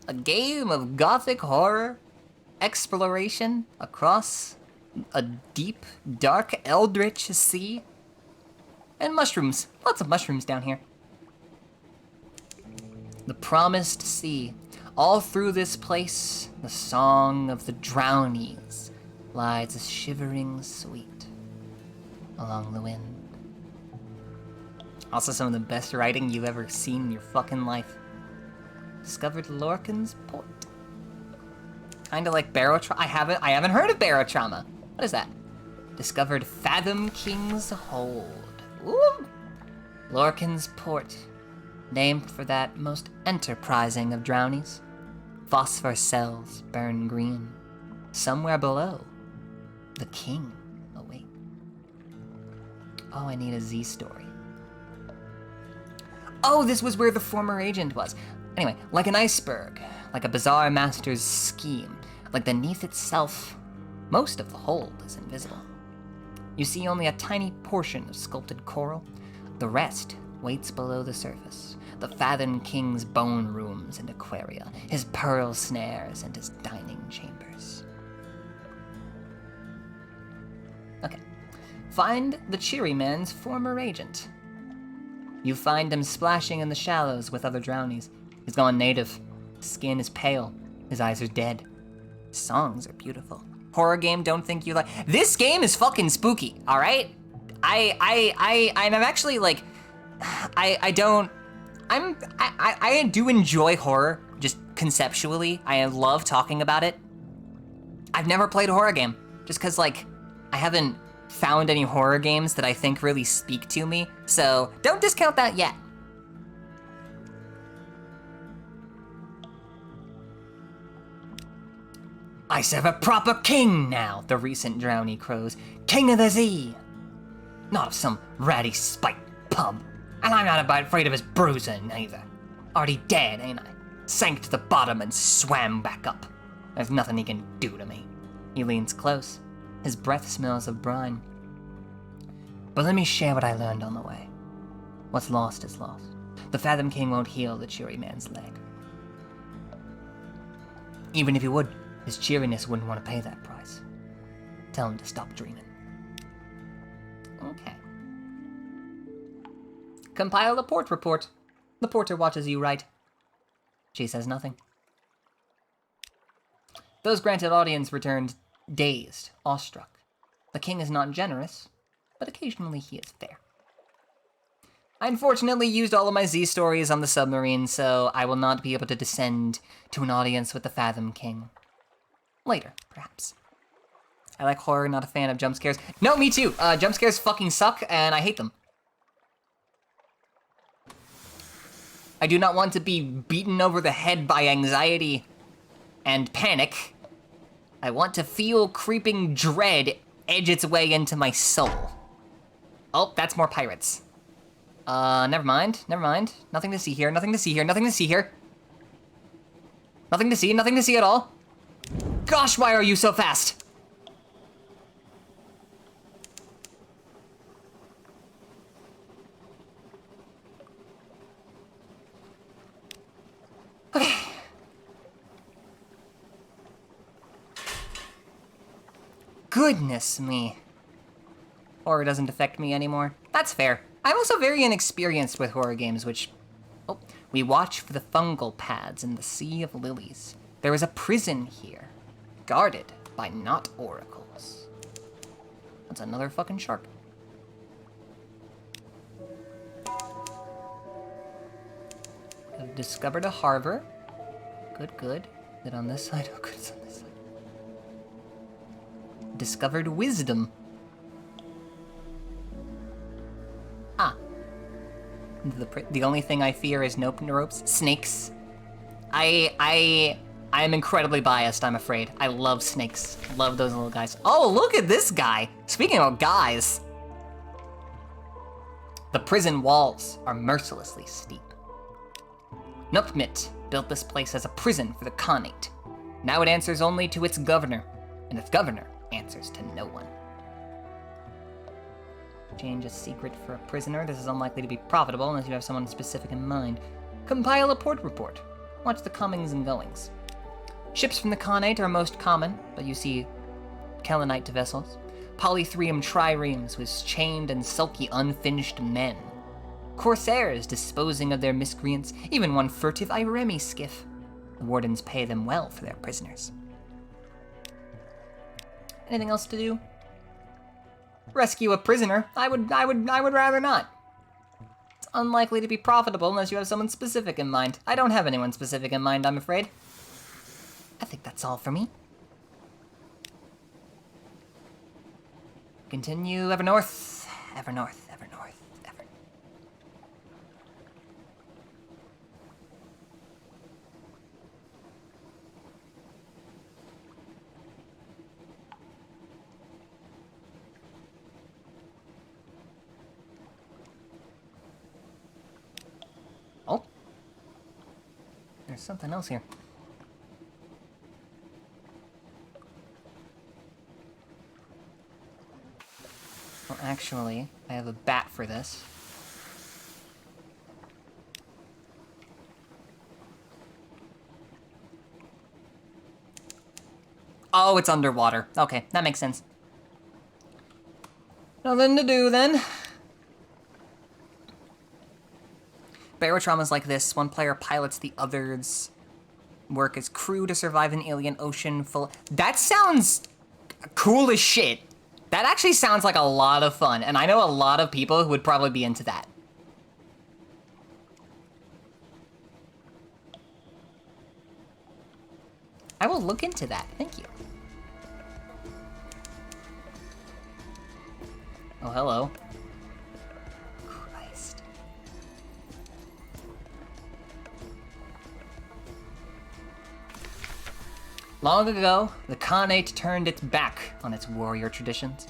A game of gothic horror, exploration across a deep, dark, eldritch sea. And mushrooms. Lots of mushrooms down here. The Promised Sea. All through this place, the song of the drownies glides a shivering sweet along the wind. Also some of the best writing you've ever seen in your fucking life. Discovered Lorcan's Port. Kinda like Barotrauma. I haven't heard of Barotrauma. What is that? Discovered Fathom King's Hold. Ooh! Lorcan's Port. Named for that most enterprising of drownies. Phosphor cells burn green. Somewhere below, the king awaits. Oh, I need a Z story. Oh, this was where the former agent was. Anyway, like an iceberg, like a bizarre master's scheme, like the Neath itself, most of the hold is invisible. You see only a tiny portion of sculpted coral. The rest waits below the surface. The Fathom King's bone rooms and aquaria, his pearl snares and his dining chambers. Okay. Find the cheery man's former agent. You find him splashing in the shallows with other drownies. He's gone native. His skin is pale. His eyes are dead. His songs are beautiful. Horror game, don't think you like. This game is fucking spooky, all right? I'm actually like, I do enjoy horror, just conceptually. I love talking about it. I've never played a horror game, just cause like, I haven't found any horror games that I think really speak to me, so don't discount that yet. I serve a proper king now, the recent drowny crows. King of the sea. Not of some ratty spite pub. And I'm not about afraid of his bruising, either. Already dead, ain't I? Sank to the bottom and swam back up. There's nothing he can do to me. He leans close. His breath smells of brine. But let me share what I learned on the way. What's lost is lost. The Fathom King won't heal the cheery man's leg. Even if he would, his cheeriness wouldn't want to pay that price. Tell him to stop dreaming. Okay. Compile a port report. The porter watches you write. She says nothing. Those granted audience returned dazed, awestruck. The king is not generous, but occasionally he is fair. I unfortunately used all of my Z stories on the submarine, so I will not be able to descend to an audience with the Fathom King. Later, perhaps. I like horror, not a fan of jump scares. No, me too. Jump scares fucking suck, and I hate them. I do not want to be beaten over the head by anxiety and panic. I want to feel creeping dread edge its way into my soul. Oh, that's more pirates. Never mind. Nothing to see here, nothing to see here. Nothing to see at all. Gosh, why are you so fast? Okay. Goodness me. Horror doesn't affect me anymore. That's fair. I'm also very inexperienced with horror games, which... Oh, we watch for the fungal pads in the Sea of Lilies. There is a prison here, guarded by not oracles. That's another fucking shark. I've discovered a harbor. Good. Is it on this side? Oh, good, it's on this side. Discovered wisdom. Ah. The only thing I fear is nope ropes. Snakes. I am incredibly biased, I'm afraid. I love snakes. Love those little guys. Oh, look at this guy. Speaking of guys. The prison walls are mercilessly steep. Nupmit built this place as a prison for the Khanate. Now it answers only to its governor, and its governor answers to no one. Change a secret for a prisoner. This is unlikely to be profitable unless you have someone specific in mind. Compile a port report. Watch the comings and goings. Ships from the Khanate are most common, but you see Kellanite vessels. Polythrium triremes with chained and sulky unfinished men. Corsairs disposing of their miscreants, even one furtive Iremi skiff. The wardens pay them well for their prisoners. Anything else to do? Rescue a prisoner? I would rather not. It's unlikely to be profitable unless you have someone specific in mind. I don't have anyone specific in mind, I'm afraid. I think that's all for me. Continue ever north, ever north, ever north, ever. Oh. There's something else here. Well, actually, I have a bat for this. Oh, it's underwater. Okay, that makes sense. Nothing to do, then. Barotraumas like this, one player pilots the others Work as crew to survive an alien ocean full... That sounds cool as shit. That actually sounds like a lot of fun, and I know a lot of people who would probably be into that. I will look into that. Thank you. Oh, hello. Christ. Long ago, the Khanate turned its back on its warrior traditions.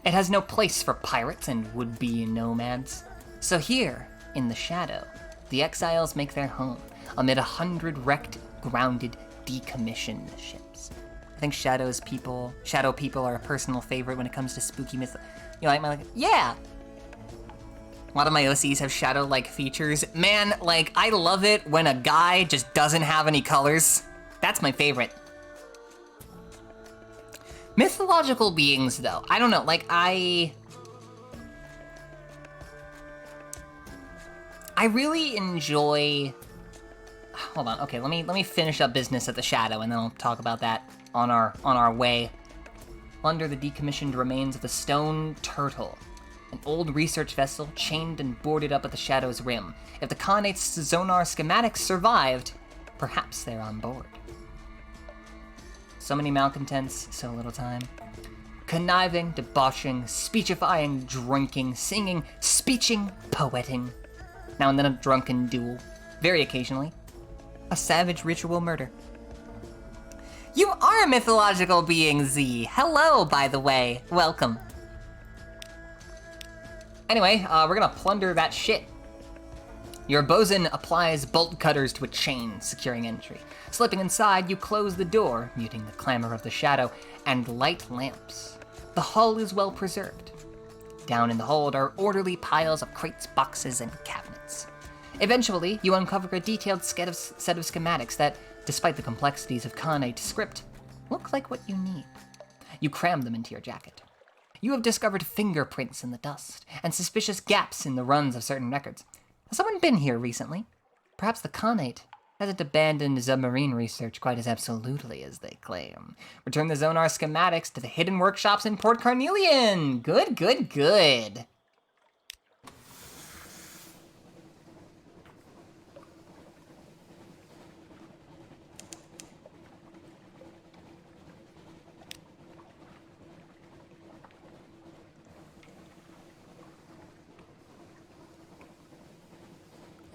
It has no place for pirates and would-be nomads. So here, in the Shadow, the exiles make their home amid 100 wrecked, grounded, decommissioned ships. I think Shadow people are a personal favorite when it comes to spooky myth. You like my, yeah! A lot of my OCs have shadow-like features. Man, like, I love it when a guy just doesn't have any colors. That's my favorite. Mythological beings, though. I don't know, like, I really enjoy... Hold on, okay, let me finish up business at the Shadow, and then I'll talk about that on our way. Plunder the decommissioned remains of the Stone Turtle, an old research vessel chained and boarded up at the Shadow's rim. If the Khanate's sonar schematics survived, perhaps they're on board. So many malcontents, so little time. Conniving, debauching, speechifying, drinking, singing, speeching, poeting. Now and then a drunken duel. Very occasionally, a savage ritual murder. You are a mythological being, Z. Hello, by the way. Welcome. Anyway, we're gonna plunder that shit. Your bosun applies bolt cutters to a chain, securing entry. Slipping inside, you close the door, muting the clamor of the Shadow, and light lamps. The hull is well preserved. Down in the hold are orderly piles of crates, boxes, and cabinets. Eventually, you uncover a detailed set of schematics that, despite the complexities of Khanate script, look like what you need. You cram them into your jacket. You have discovered fingerprints in the dust, and suspicious gaps in the runs of certain records. Has someone been here recently? Perhaps the Khanate hasn't abandoned submarine research quite as absolutely as they claim. Return the Zonar schematics to the hidden workshops in Port Carnelian! Good, good, good.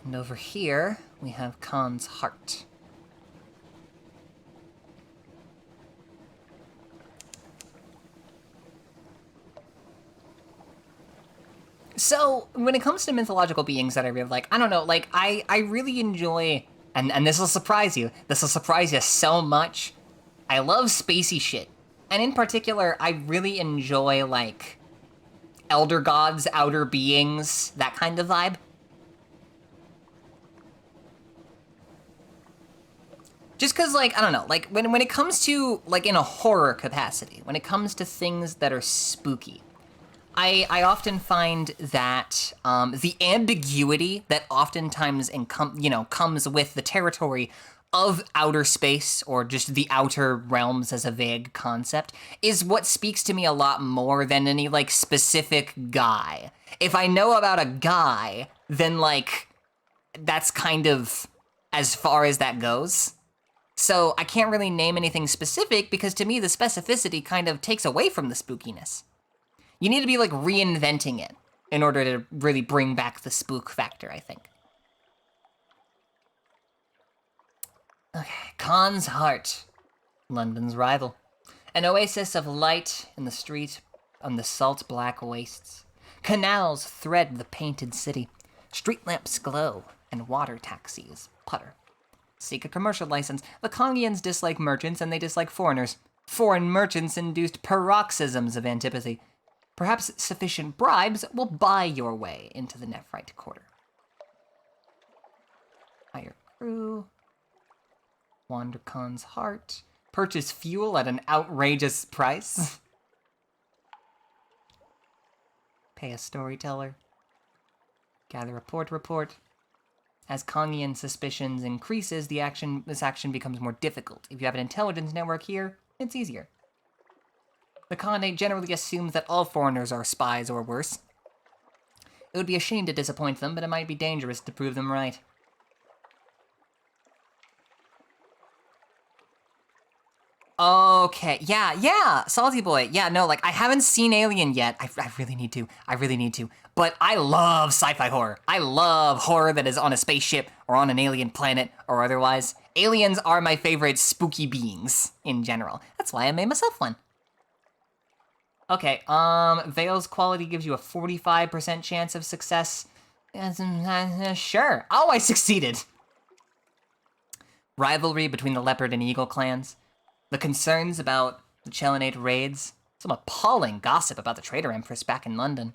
And over here, we have Khan's Heart. So, when it comes to mythological beings that I really like, I don't know, like, I really enjoy, and this will surprise you. This will surprise you so much. I love spacey shit. And in particular, I really enjoy, like, elder gods, outer beings, that kind of vibe. Just because, like, I don't know, like, when it comes to, like, in a horror capacity, when it comes to things that are spooky, I often find that the ambiguity that oftentimes comes with the territory of outer space, or just the outer realms as a vague concept, is what speaks to me a lot more than any, like, specific guy. If I know about a guy, then, like, that's kind of as far as that goes. So I can't really name anything specific because to me the specificity kind of takes away from the spookiness. You need to be like reinventing it in order to really bring back the spook factor, I think. Okay, Khan's Heart, London's rival. An oasis of light in the street on the salt black wastes. Canals thread the painted city. Street lamps glow and water taxis putter. Seek a commercial license. The Kongians dislike merchants and they dislike foreigners. Foreign merchants induced paroxysms of antipathy. Perhaps sufficient bribes will buy your way into the Nephrite Quarter. Hire crew. Wander Khan's Heart. Purchase fuel at an outrageous price. Pay a storyteller. Gather a report. As Kongian suspicions increases, this action becomes more difficult. If you have an intelligence network here, it's easier. The Khanate generally assumes that all foreigners are spies or worse. It would be a shame to disappoint them, but it might be dangerous to prove them right. Okay, yeah, Salty Boy. Yeah, no, like, I haven't seen Alien yet. I really need to. But I love sci-fi horror. I love horror that is on a spaceship or on an alien planet or otherwise. Aliens are my favorite spooky beings in general. That's why I made myself one. Okay, Veil's quality gives you a 45% chance of success. Sure. Oh, I succeeded. Rivalry between the Leopard and Eagle clans. The concerns about the Chelinate raids. Some appalling gossip about the Traitor Empress back in London.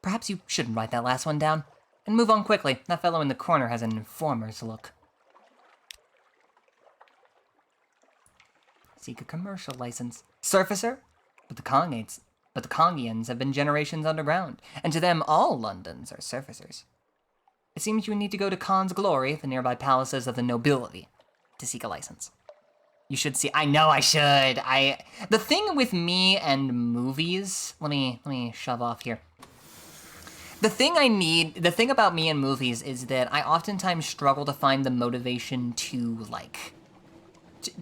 Perhaps you shouldn't write that last one down. And move on quickly. That fellow in the corner has an informer's look. Seek a commercial license. Surfacer? But the Kongians have been generations underground, and to them all Londons are surfacers. It seems you need to go to Khan's Glory, the nearby palaces of the nobility, to seek a license. You should see. I know I should. The thing with me and movies. Let me shove off here. The thing about me and movies is that I oftentimes struggle to find the motivation to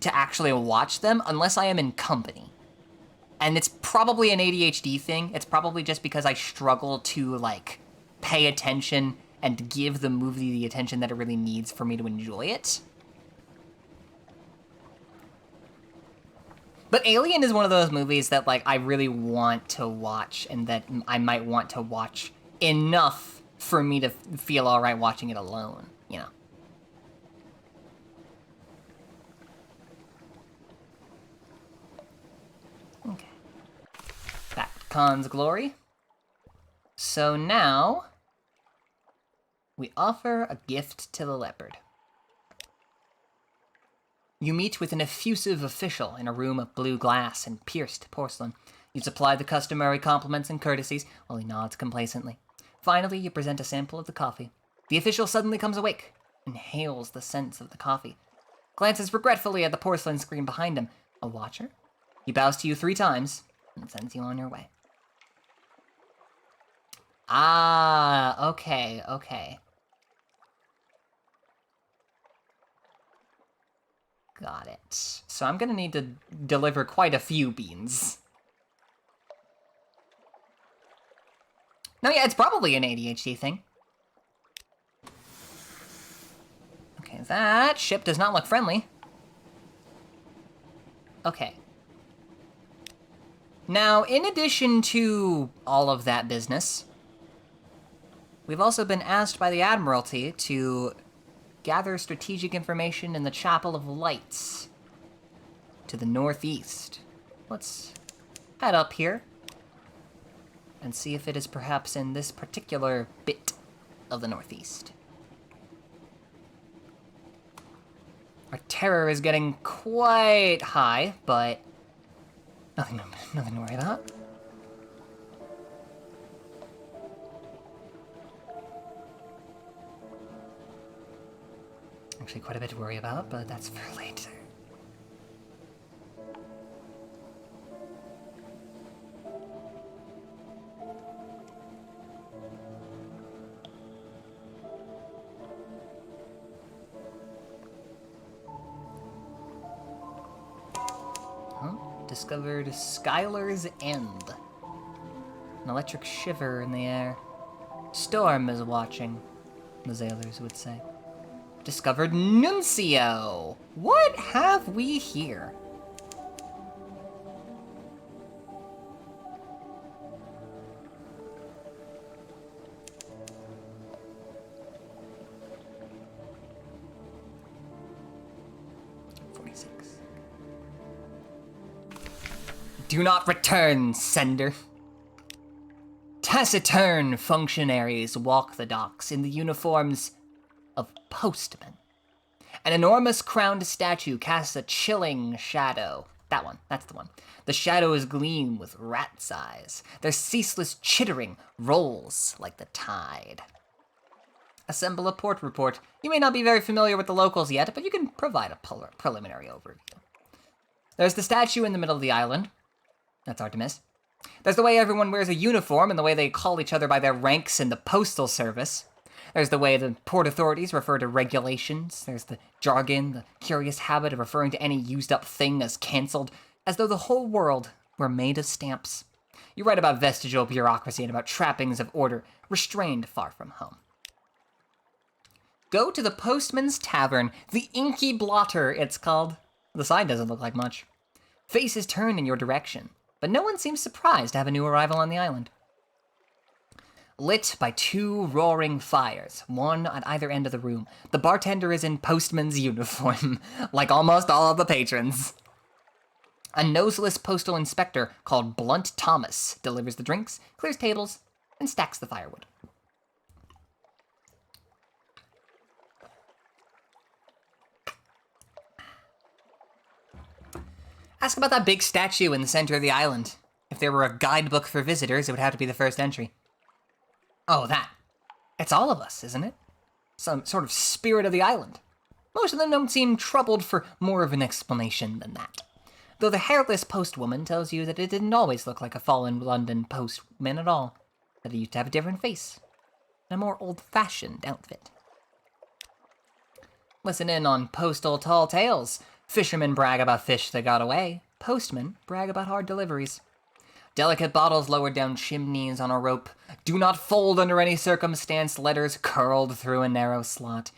to actually watch them unless I am in company. And it's probably an ADHD thing. It's probably just because I struggle to pay attention and give the movie the attention that it really needs for me to enjoy it. But Alien is one of those movies that, I really want to watch, and that I might want to watch enough for me to feel alright watching it alone, you know? Okay. Back to Khan's Glory. So now, we offer a gift to the Leopard. You meet with an effusive official in a room of blue glass and pierced porcelain. You supply the customary compliments and courtesies, while he nods complacently. Finally, you present a sample of the coffee. The official suddenly comes awake, inhales the scents of the coffee, glances regretfully at the porcelain screen behind him. A watcher? He bows to you 3 times, and sends you on your way. Ah, okay. Got it. So I'm gonna need to deliver quite a few beans. No, yeah, it's probably an ADHD thing. Okay, that ship does not look friendly. Okay. Now, in addition to all of that business, we've also been asked by the Admiralty to gather strategic information in the Chapel of Lights to the northeast. Let's head up here and see if it is perhaps in this particular bit of the northeast. Our terror is getting quite high, but nothing to worry about. Actually, quite a bit to worry about, but that's for later. Discovered Skylar's End. An electric shiver in the air. Storm is watching, the sailors would say. Discovered Nuncio! What have we here? Do not return, sender. Taciturn functionaries walk the docks in the uniforms of postmen. An enormous crowned statue casts a chilling shadow. That one, that's the one. The shadows gleam with rat's eyes. Their ceaseless chittering rolls like the tide. Assemble a port report. You may not be very familiar with the locals yet, but you can provide a preliminary overview. There's the statue in the middle of the island. That's hard to miss. There's the way everyone wears a uniform and the way they call each other by their ranks in the postal service. There's the way the port authorities refer to regulations. There's the jargon, the curious habit of referring to any used-up thing as cancelled, as though the whole world were made of stamps. You write about vestigial bureaucracy and about trappings of order, restrained far from home. Go to the Postman's Tavern, the Inky Blotter, it's called. The sign doesn't look like much. Faces turn in your direction, but no one seems surprised to have a new arrival on the island. Lit by 2 roaring fires, one at either end of the room, the bartender is in postman's uniform, like almost all of the patrons. A noseless postal inspector called Blunt Thomas delivers the drinks, clears tables, and stacks the firewood. Ask about that big statue in the center of the island. If there were a guidebook for visitors, it would have to be the first entry. Oh, that. It's all of us, isn't it? Some sort of spirit of the island. Most of them don't seem troubled for more of an explanation than that. Though the hairless postwoman tells you that it didn't always look like a fallen London postman at all. That it used to have a different face. And a more old-fashioned outfit. Listen in on postal tall tales. Fishermen brag about fish that got away. Postmen brag about hard deliveries. Delicate bottles lowered down chimneys on a rope. Do not fold under any circumstance. Letters curled through a narrow slot.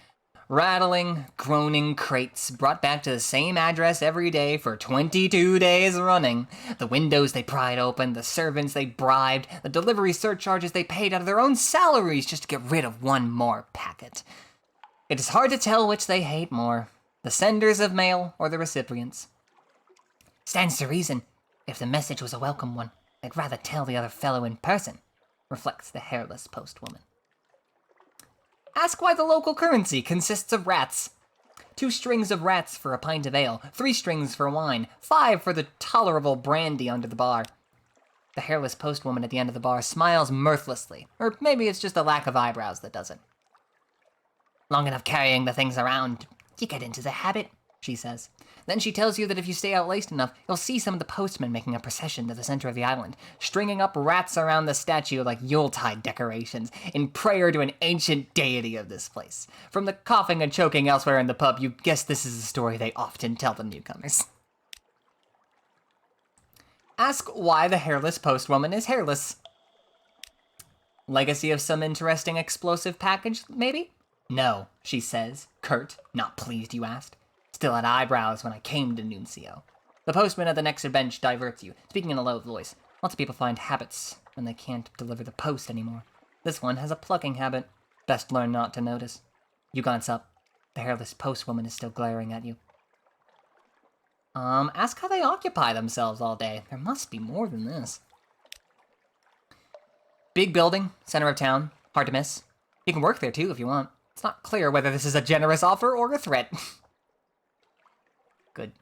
Rattling, groaning crates brought back to the same address every day for 22 days running. The windows they pried open, the servants they bribed, the delivery surcharges they paid out of their own salaries just to get rid of one more packet. It is hard to tell which they hate more, the senders of mail or the recipients. Stands to reason, if the message was a welcome one, they'd rather tell the other fellow in person, reflects the hairless postwoman. Ask why the local currency consists of rats. 2 strings of rats for a pint of ale, 3 strings for wine, 5 for the tolerable brandy under the bar. The hairless postwoman at the end of the bar smiles mirthlessly, or maybe it's just a lack of eyebrows that does it. Long enough carrying the things around, you get into the habit, she says. Then she tells you that if you stay out late enough, you'll see some of the postmen making a procession to the center of the island, stringing up rats around the statue like Yuletide decorations, in prayer to an ancient deity of this place. From the coughing and choking elsewhere in the pub, you guess this is a story they often tell the newcomers. Ask why the hairless postwoman is hairless. Legacy of some interesting explosive package, maybe? No, she says, curt, not pleased you asked. Still had eyebrows when I came to Nuncio. The postman at the next bench diverts you, speaking in a low voice. Lots of people find habits when they can't deliver the post anymore. This one has a plucking habit. Best learn not to notice. You glance up. The hairless postwoman is still glaring at you. Ask how they occupy themselves all day. There must be more than this. Big building, center of town, hard to miss. You can work there too if you want. It's not clear whether this is a generous offer or a threat. Good.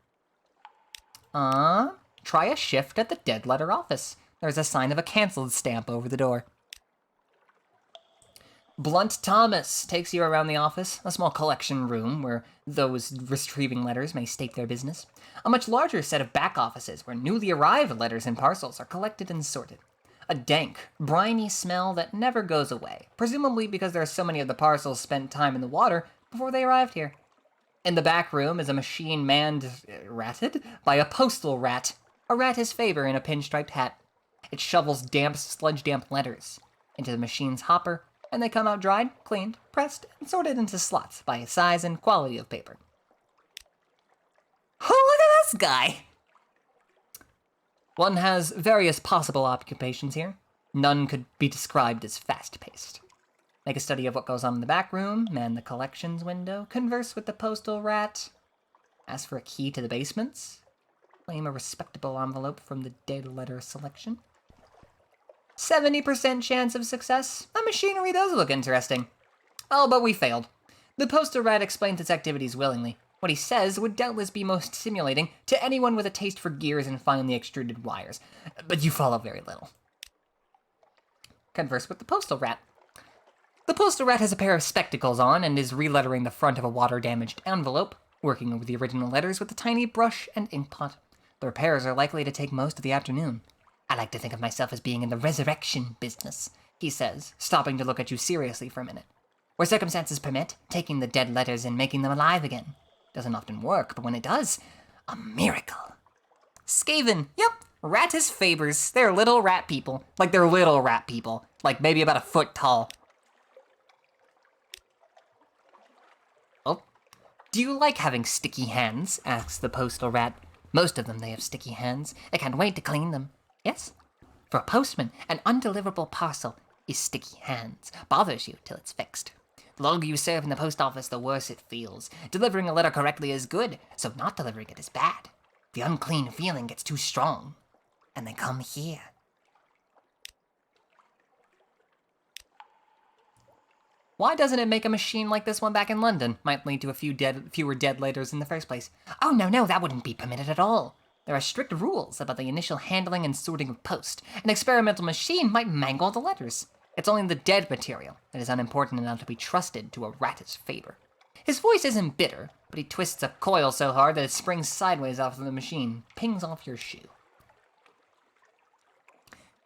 Try a shift at the dead letter office. There's a sign of a canceled stamp over the door. Blunt Thomas takes you around the office, a small collection room where those retrieving letters may state their business. A much larger set of back offices where newly arrived letters and parcels are collected and sorted. A dank, briny smell that never goes away, presumably because there are so many of the parcels spent time in the water before they arrived here. In the back room is a machine ratted by a postal rat. A rat is Faber in a pinstriped hat. It shovels damp, sludge-damp letters into the machine's hopper, and they come out dried, cleaned, pressed, and sorted into slots by size and quality of paper. Oh, look at this guy! One has various possible occupations here. None could be described as fast-paced. Make a study of what goes on in the back room, man the collections window, converse with the postal rat, ask for a key to the basements, claim a respectable envelope from the dead letter selection. 70% chance of success. The machinery does look interesting. Oh, but we failed. The postal rat explains its activities willingly. What he says would doubtless be most stimulating to anyone with a taste for gears and finely extruded wires, but you follow very little. Converse with the postal rat. The postal rat has a pair of spectacles on and is relettering the front of a water-damaged envelope, working over the original letters with a tiny brush and ink pot. The repairs are likely to take most of the afternoon. I like to think of myself as being in the resurrection business, he says, stopping to look at you seriously for a minute. Where circumstances permit, taking the dead letters and making them alive again. Doesn't often work, but when it does, a miracle. Skaven, yep, Ratus Fabers. They're little rat people. Like, they're little rat people. Like, maybe about a foot tall. Oh. Do you like having sticky hands? Asks the postal rat. Most of them, they have sticky hands. I can't wait to clean them. Yes? For a postman, an undeliverable parcel is sticky hands. Bothers you till it's fixed. The longer you serve in the post office, the worse it feels. Delivering a letter correctly is good, so not delivering it is bad. The unclean feeling gets too strong, and they come here. Why doesn't it make a machine like this one back in London? Might lead to fewer dead letters in the first place. Oh, no, that wouldn't be permitted at all. There are strict rules about the initial handling and sorting of post. An experimental machine might mangle the letters. It's only the dead material that is unimportant enough to be trusted to a rat's favor. His voice isn't bitter, but he twists a coil so hard that it springs sideways off of the machine, pings off your shoe.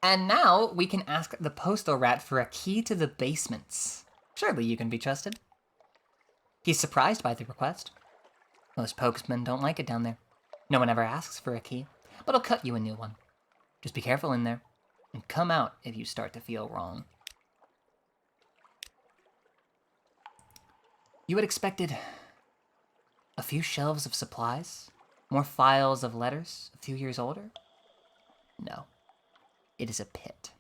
And now we can ask the postal rat for a key to the basements. Surely you can be trusted. He's surprised by the request. Most postmen don't like it down there. No one ever asks for a key, but I'll cut you a new one. Just be careful in there, and come out if you start to feel wrong. You had expected a few shelves of supplies, more files of letters a few years older? No, it is a pit,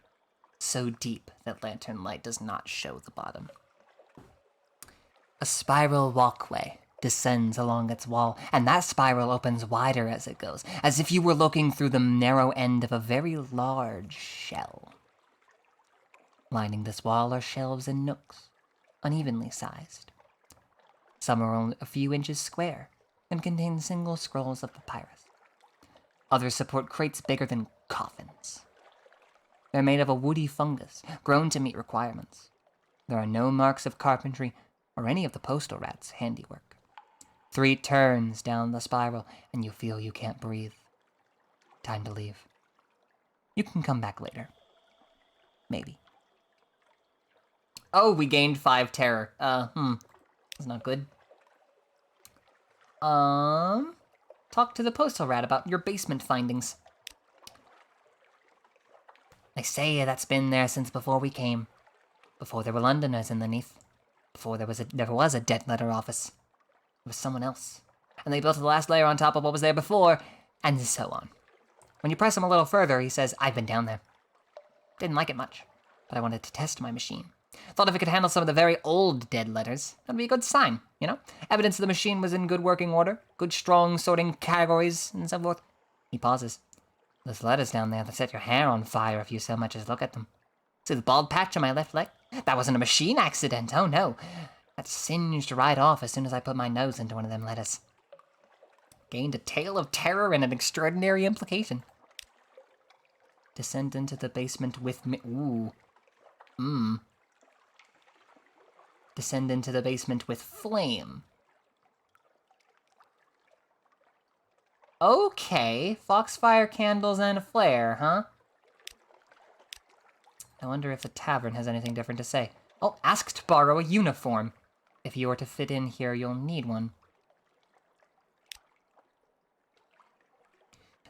so deep that lantern light does not show the bottom. A spiral walkway descends along its wall, and that spiral opens wider as it goes, as if you were looking through the narrow end of a very large shell. Lining this wall are shelves and nooks, unevenly sized. Some are only a few inches square and contain single scrolls of papyrus. Others support crates bigger than coffins. They're made of a woody fungus, grown to meet requirements. There are no marks of carpentry or any of the postal rat's handiwork. 3 turns down the spiral, and you feel you can't breathe. Time to leave. You can come back later. Maybe. Oh, we gained 5 terror. That's not good. Talk to the postal rat about your basement findings. They say that's been there since before we came. Before there were Londoners underneath. Before there was a dead letter office. It was someone else. And they built the last layer on top of what was there before, and so on. When you press him a little further, he says, I've been down there. Didn't like it much, but I wanted to test my machine. Thought if it could handle some of the very old dead letters, that'd be a good sign, you know? Evidence the machine was in good working order, good strong sorting categories, and so forth. He pauses. Those letters down there that set your hair on fire if you so much as look at them. See the bald patch on my left leg? That wasn't a machine accident, oh no. That singed right off as soon as I put my nose into one of them letters. Gained a tale of terror and an extraordinary implication. Descend into the basement with me. Ooh. Descend into the basement with flame. Okay, foxfire candles and a flare, huh? I wonder if the tavern has anything different to say. Oh, ask to borrow a uniform. If you are to fit in here, you'll need one.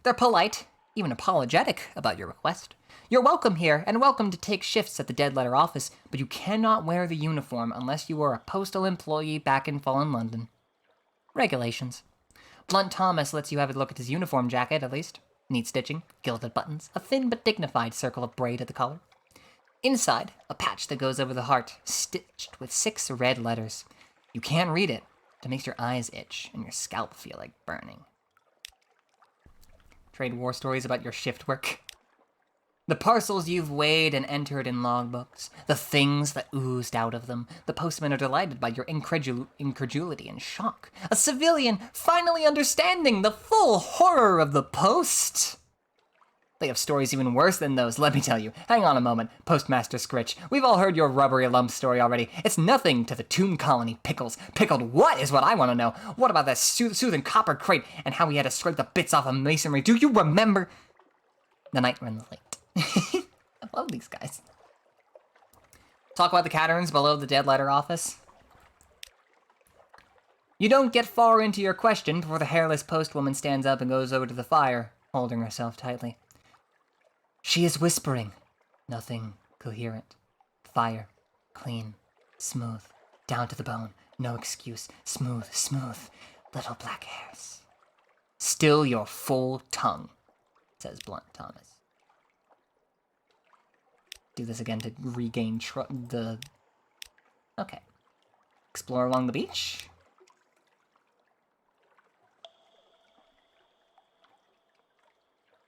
They're polite, even apologetic about your request. You're welcome here, and welcome to take shifts at the Dead Letter office, but you cannot wear the uniform unless you are a postal employee back in fallen London. Regulations. Blunt Thomas lets you have a look at his uniform jacket, at least. Neat stitching, gilded buttons, a thin but dignified circle of braid at the collar. Inside, a patch that goes over the heart, stitched with 6 red letters. You can't read it. It makes your eyes itch and your scalp feel like burning. Trade war stories about your shift work. The parcels you've weighed and entered in logbooks, the things that oozed out of them. The postmen are delighted by your incredulity and shock. A civilian finally understanding the full horror of the post. They have stories even worse than those, let me tell you. Hang on a moment, Postmaster Scritch. We've all heard your rubbery lump story already. It's nothing to the Tomb Colony pickles. Pickled what is what I want to know. What about that soothing copper crate and how we had to scrape the bits off of masonry? Do you remember? The night runs late. I love these guys. Talk about the caverns below the dead letter office. You don't get far into your question before the hairless postwoman stands up and goes over to the fire, holding herself tightly. She is whispering. Nothing coherent. Fire. Clean. Smooth. Down to the bone. No excuse. Smooth, smooth. Little black hairs. Still your full tongue, says Blunt Thomas. Do this again to regain the... Okay. Explore along the beach.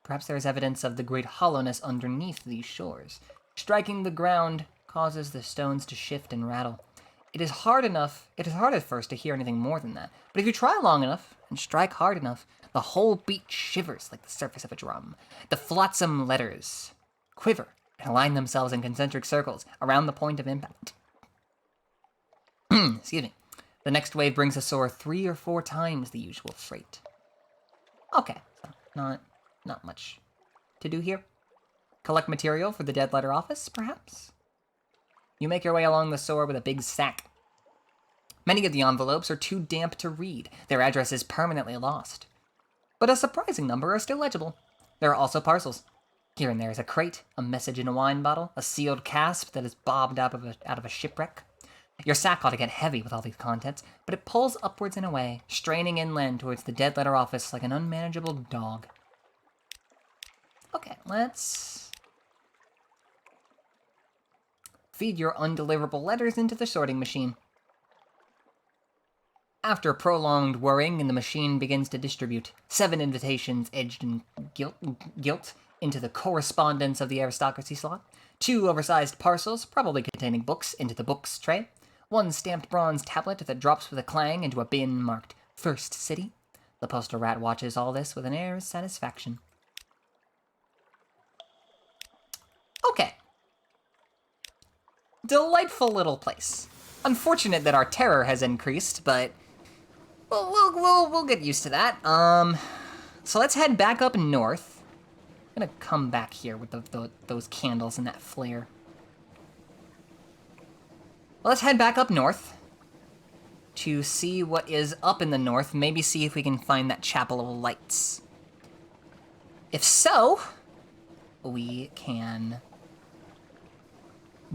Perhaps there is evidence of the great hollowness underneath these shores. Striking the ground causes the stones to shift and rattle. It is hard at first to hear anything more than that, but if you try long enough and strike hard enough, the whole beach shivers like the surface of a drum. The flotsam letters quiver and align themselves in concentric circles around the point of impact. Excuse me. The next wave brings a soar 3 or 4 times the usual freight. Okay, so not much to do here. Collect material for the dead letter office, perhaps? You make your way along the shore with a big sack. Many of the envelopes are too damp to read, their addresses permanently lost. But a surprising number are still legible. There are also parcels. Here and there is a crate, a message in a wine bottle, a sealed casp that is bobbed out of a shipwreck. Your sack ought to get heavy with all these contents, but it pulls upwards and away, straining inland towards the dead letter office like an unmanageable dog. Okay, let's feed your undeliverable letters into the sorting machine. After prolonged whirring, the machine begins to distribute 7 invitations edged in gilt into the correspondence of the aristocracy slot, 2 oversized parcels, probably containing books, into the books tray, 1 stamped bronze tablet that drops with a clang into a bin marked First City. The postal rat watches all this with an air of satisfaction. Okay. Delightful little place. Unfortunate that our terror has increased, but we'll get used to that. So let's head back up north. I'm gonna come back here with those candles and that flare. Well, let's head back up north to see what is up in the north. Maybe see if we can find that Chapel of Lights. If so, we can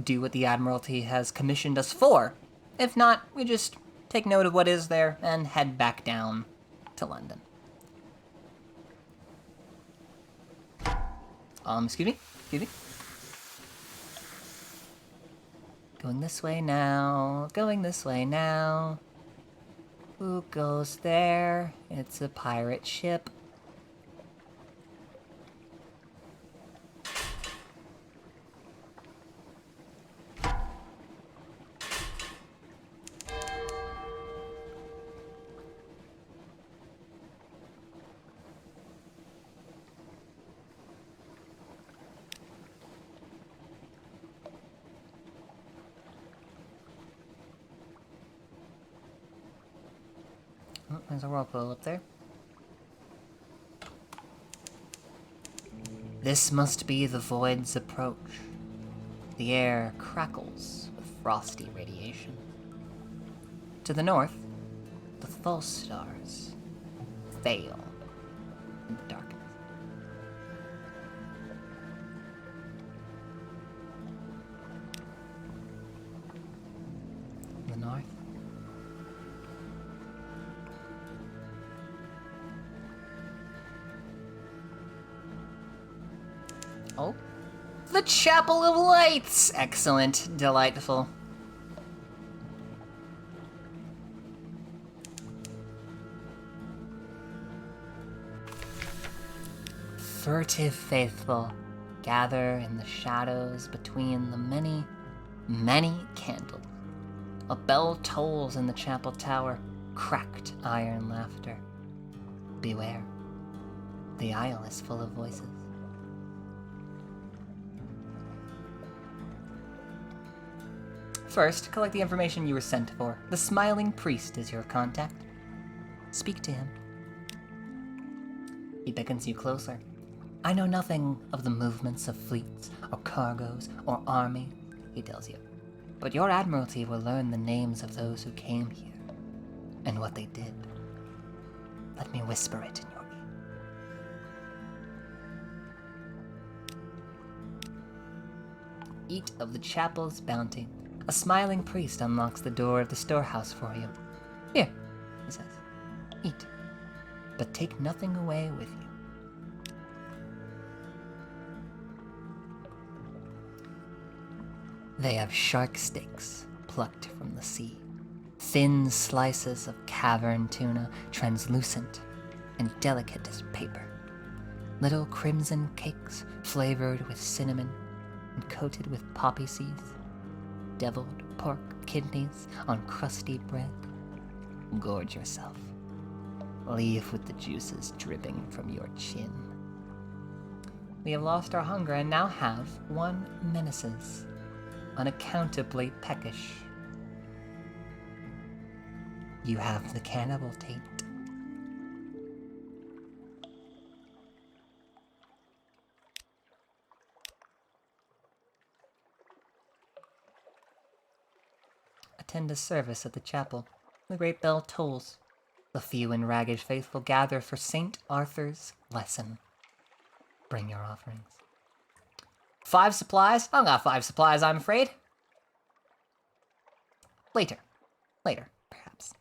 do what the Admiralty has commissioned us for. If not, we just take note of what is there and head back down to London. Excuse me. Going this way now, Who goes there? It's a pirate ship. Oh, there's a whirlpool up there. This must be the void's approach. The air crackles with frosty radiation. To the north, the false stars fail in the darkness. In the north, oh, the Chapel of Lights! Excellent, delightful. Furtive faithful gather in the shadows between the many, many candles. A bell tolls in the chapel tower, cracked iron laughter. Beware, the aisle is full of voices. First, collect the information you were sent for. The smiling priest is your contact. Speak to him. He beckons you closer. I know nothing of the movements of fleets, or cargoes, or army, he tells you. But your admiralty will learn the names of those who came here, and what they did. Let me whisper it in your ear. Eat of the chapel's bounty. A smiling priest unlocks the door of the storehouse for you. Here, he says, eat, but take nothing away with you. They have shark steaks plucked from the sea, thin slices of cavern tuna, translucent and delicate as paper, little crimson cakes flavored with cinnamon and coated with poppy seeds, deviled pork kidneys on crusty bread. Gorge yourself. Leave with the juices dripping from your chin. We have lost our hunger and now have one menaces, unaccountably peckish. You have the cannibal taint. Attend a service at the chapel. The great bell tolls. The few and ragged faithful gather for St. Arthur's lesson. Bring your offerings. 5 supplies? I don't got 5 supplies, I'm afraid. Later, perhaps.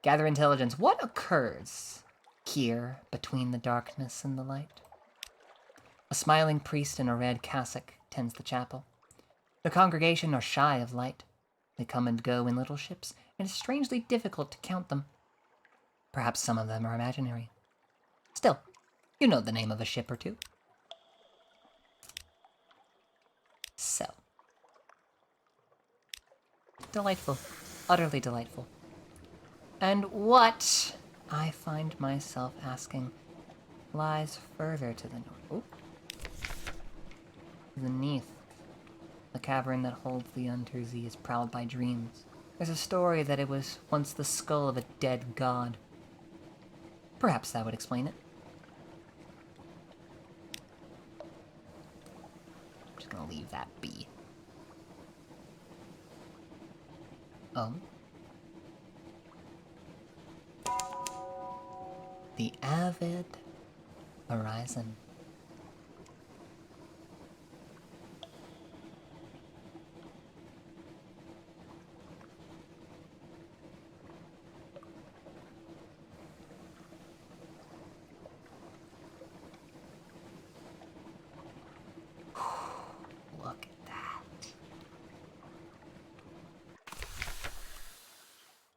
Gather intelligence. What occurs here between the darkness and the light? A smiling priest in a red cassock tends the chapel. The congregation are shy of light. They come and go in little ships, and it's strangely difficult to count them. Perhaps some of them are imaginary. Still, you know the name of a ship or two. So. Delightful. Utterly delightful. And what, I find myself asking, lies further to the north? Ooh. Beneath the cavern that holds the Untersee is prowled by dreams. There's a story that it was once the skull of a dead god. Perhaps that would explain it. I'm just gonna leave that be. Oh. The avid horizon. Look at that.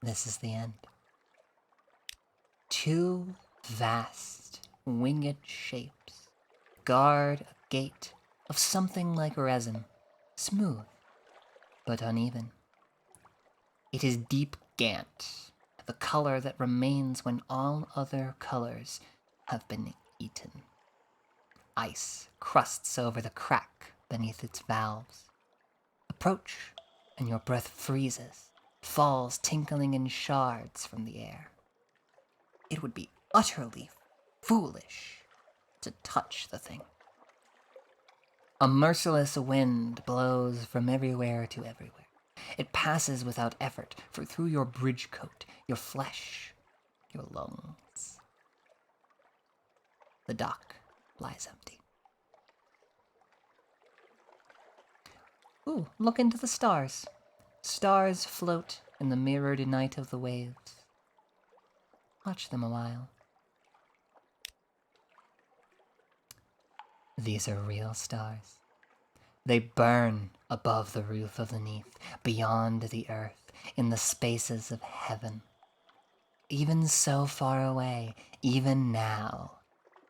This is the end. 2 vast, winged shapes guard a gate of something like resin, smooth but uneven. It is deep gant, the color that remains when all other colors have been eaten. Ice crusts over the crack beneath its valves. Approach, and your breath freezes, falls tinkling in shards from the air. It would be utterly foolish to touch the thing. A merciless wind blows from everywhere to everywhere. It passes without effort through your bridge coat, your flesh, your lungs. The dock lies empty. Ooh, look into the stars. Stars float in the mirrored night of the waves. Watch them a while. These are real stars. They burn above the roof of the Neath, beyond the earth, in the spaces of heaven. Even so far away, even now,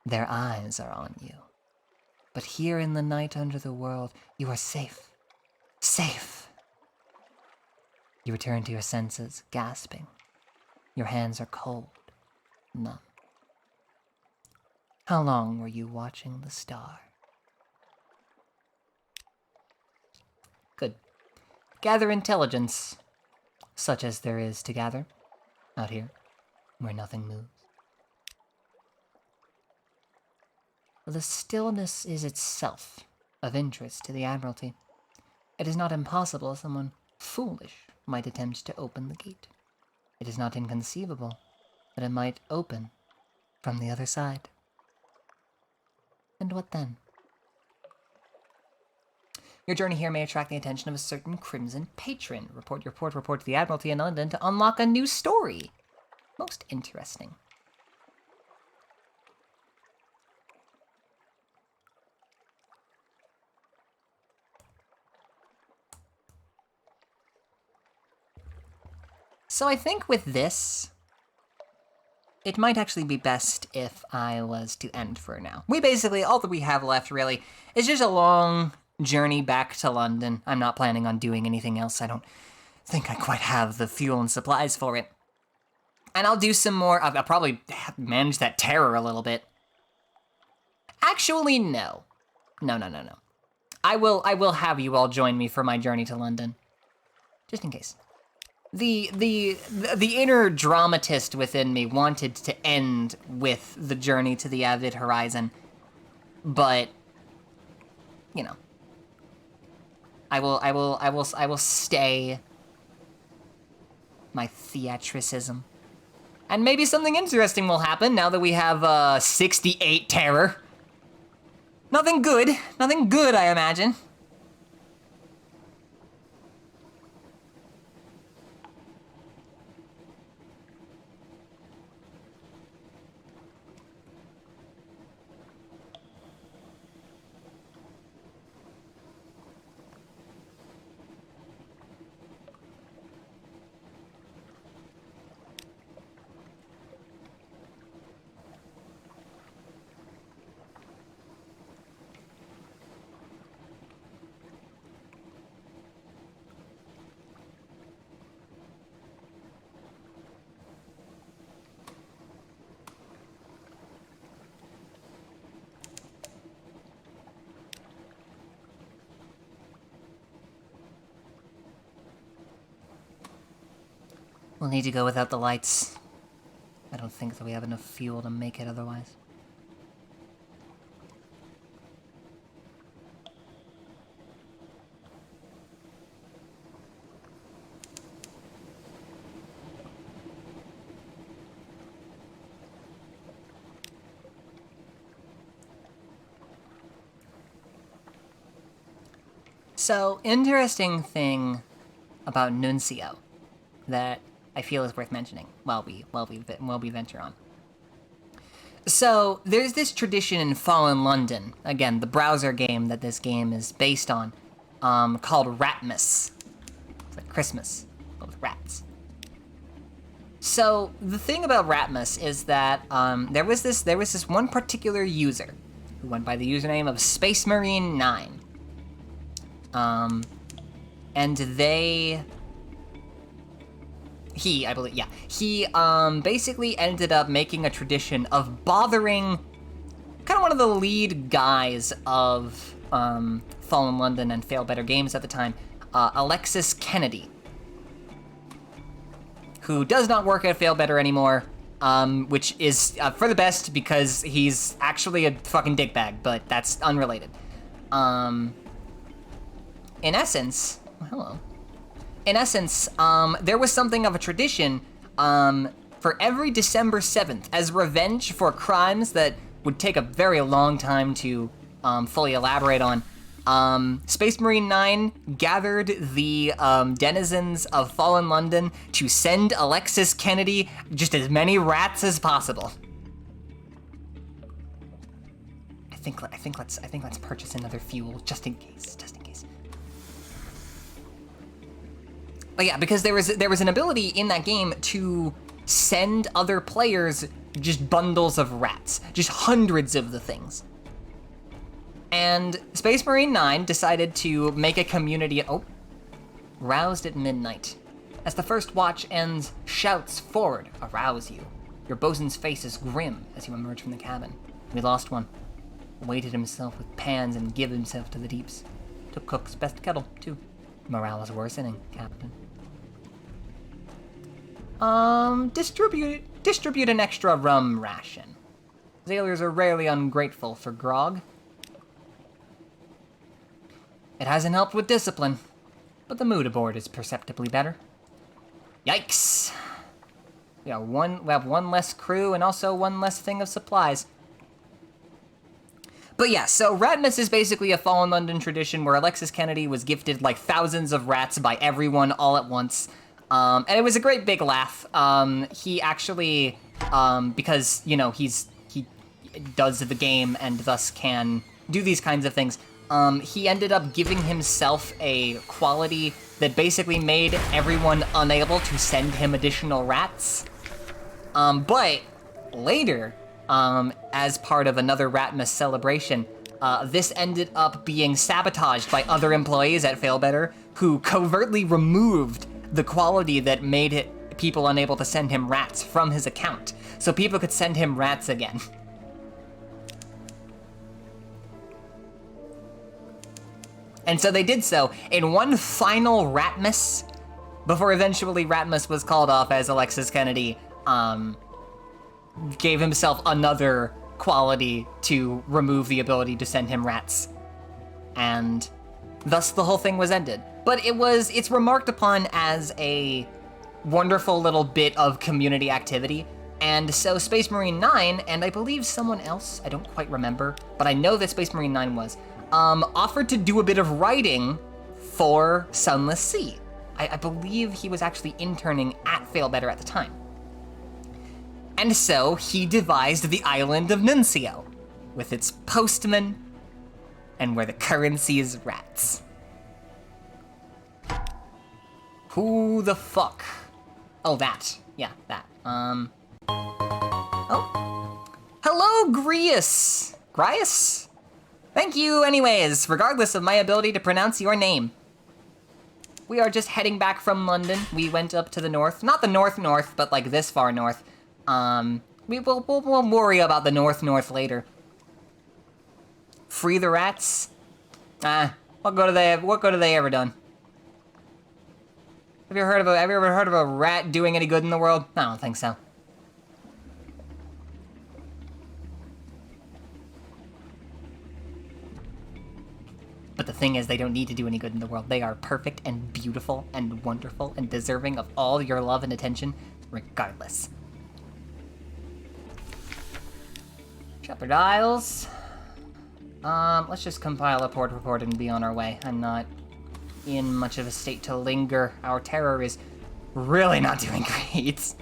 their eyes are on you. But here in the night under the world, you are safe. Safe! You return to your senses, gasping. Your hands are cold, numb. How long were you watching the star? Good. gather intelligence, such as there is to gather out here, where nothing moves. For the stillness is itself of interest to the Admiralty. It is not impossible someone foolish might attempt to open the gate. It is not inconceivable that it might open from the other side. And what then? Your journey here may attract the attention of a certain Crimson patron. Report to the Admiralty in London to unlock a new story. Most interesting. So I think with this, it might actually be best if I was to end for now. We basically, all that we have left really is just a long journey back to London. I'm not planning on doing anything else. I don't think I quite have the fuel and supplies for it. And I'll do some more, I'll probably manage that terror a little bit. Actually, no. No. I will have you all join me for my journey to London. Just in case. The inner dramatist within me wanted to end with the journey to the Avid Horizon, but you know, I will stay my theatricism, and maybe something interesting will happen now that we have 68 terror. Nothing good, I imagine. We'll need to go without the lights. I don't think that we have enough fuel to make it otherwise. So, interesting thing about Nuncio that I feel is worth mentioning while we venture on. So there's this tradition in Fallen London, again the browser game that this game is based on, called Ratmas. It's like Christmas, but with rats. So the thing about Ratmas is that there was this one particular user who went by the username of Space Marine 9, and he basically ended up making a tradition of bothering kind of one of the lead guys of Fallen London and Fail Better Games at the time, Alexis Kennedy, who does not work at Fail Better anymore, which is for the best because he's actually a fucking dickbag, but that's unrelated. In essence, there was something of a tradition for every December 7th, as revenge for crimes that would take a very long time to fully elaborate on. Space Marine 9 gathered the denizens of Fallen London to send Alexis Kennedy just as many rats as possible. I think let's purchase another fuel just in case. But yeah, because there was an ability in that game to send other players just bundles of rats, just hundreds of the things. And Space Marine 9 decided to make a community. Roused at midnight. As the first watch ends, shouts forward arouse you. Your bosun's face is grim as you emerge from the cabin. We lost one. Weighted himself with pans and give himself to the deeps. Took cook's best kettle, too. Morale is worsening, Captain. Distribute an extra rum ration. Sailors are rarely ungrateful for grog. It hasn't helped with discipline, but the mood aboard is perceptibly better. Yikes! We have one less crew and also one less thing of supplies. But yeah, so Ratmas is basically a fallen London tradition where Alexis Kennedy was gifted like thousands of rats by everyone all at once. And it was a great big laugh. He actually, because, you know, he does the game and thus can do these kinds of things, he ended up giving himself a quality that basically made everyone unable to send him additional rats. But later, as part of another Ratmas celebration, this ended up being sabotaged by other employees at Failbetter who covertly removed the quality that made it people unable to send him rats from his account, so people could send him rats again. And so they did so in one final Ratmas, before eventually Ratmas was called off as Alexis Kennedy gave himself another quality to remove the ability to send him rats. And thus the whole thing was ended. But it's remarked upon as a wonderful little bit of community activity. And so Space Marine 9, and I believe someone else, I don't quite remember, but I know that Space Marine 9 was, offered to do a bit of writing for Sunless Sea. I believe he was actually interning at Failbetter at the time. And so he devised the island of Nuncio, with its postman, and where the currency is rats. Who the fuck? Oh, that. Yeah, that. Oh. Hello, Grius! Grius? Thank you anyways, regardless of my ability to pronounce your name. We are just heading back from London. We went up to the north. Not the north, but like this far north. We'll worry about the north later. Free the rats? What good have they ever done? Have you ever heard of a rat doing any good in the world? I don't think so. But the thing is, they don't need to do any good in the world. They are perfect and beautiful and wonderful and deserving of all your love and attention, regardless. Shepherd Isles. Let's just compile a port report and be on our way. I'm not in much of a state to linger. Our terror is really not doing great.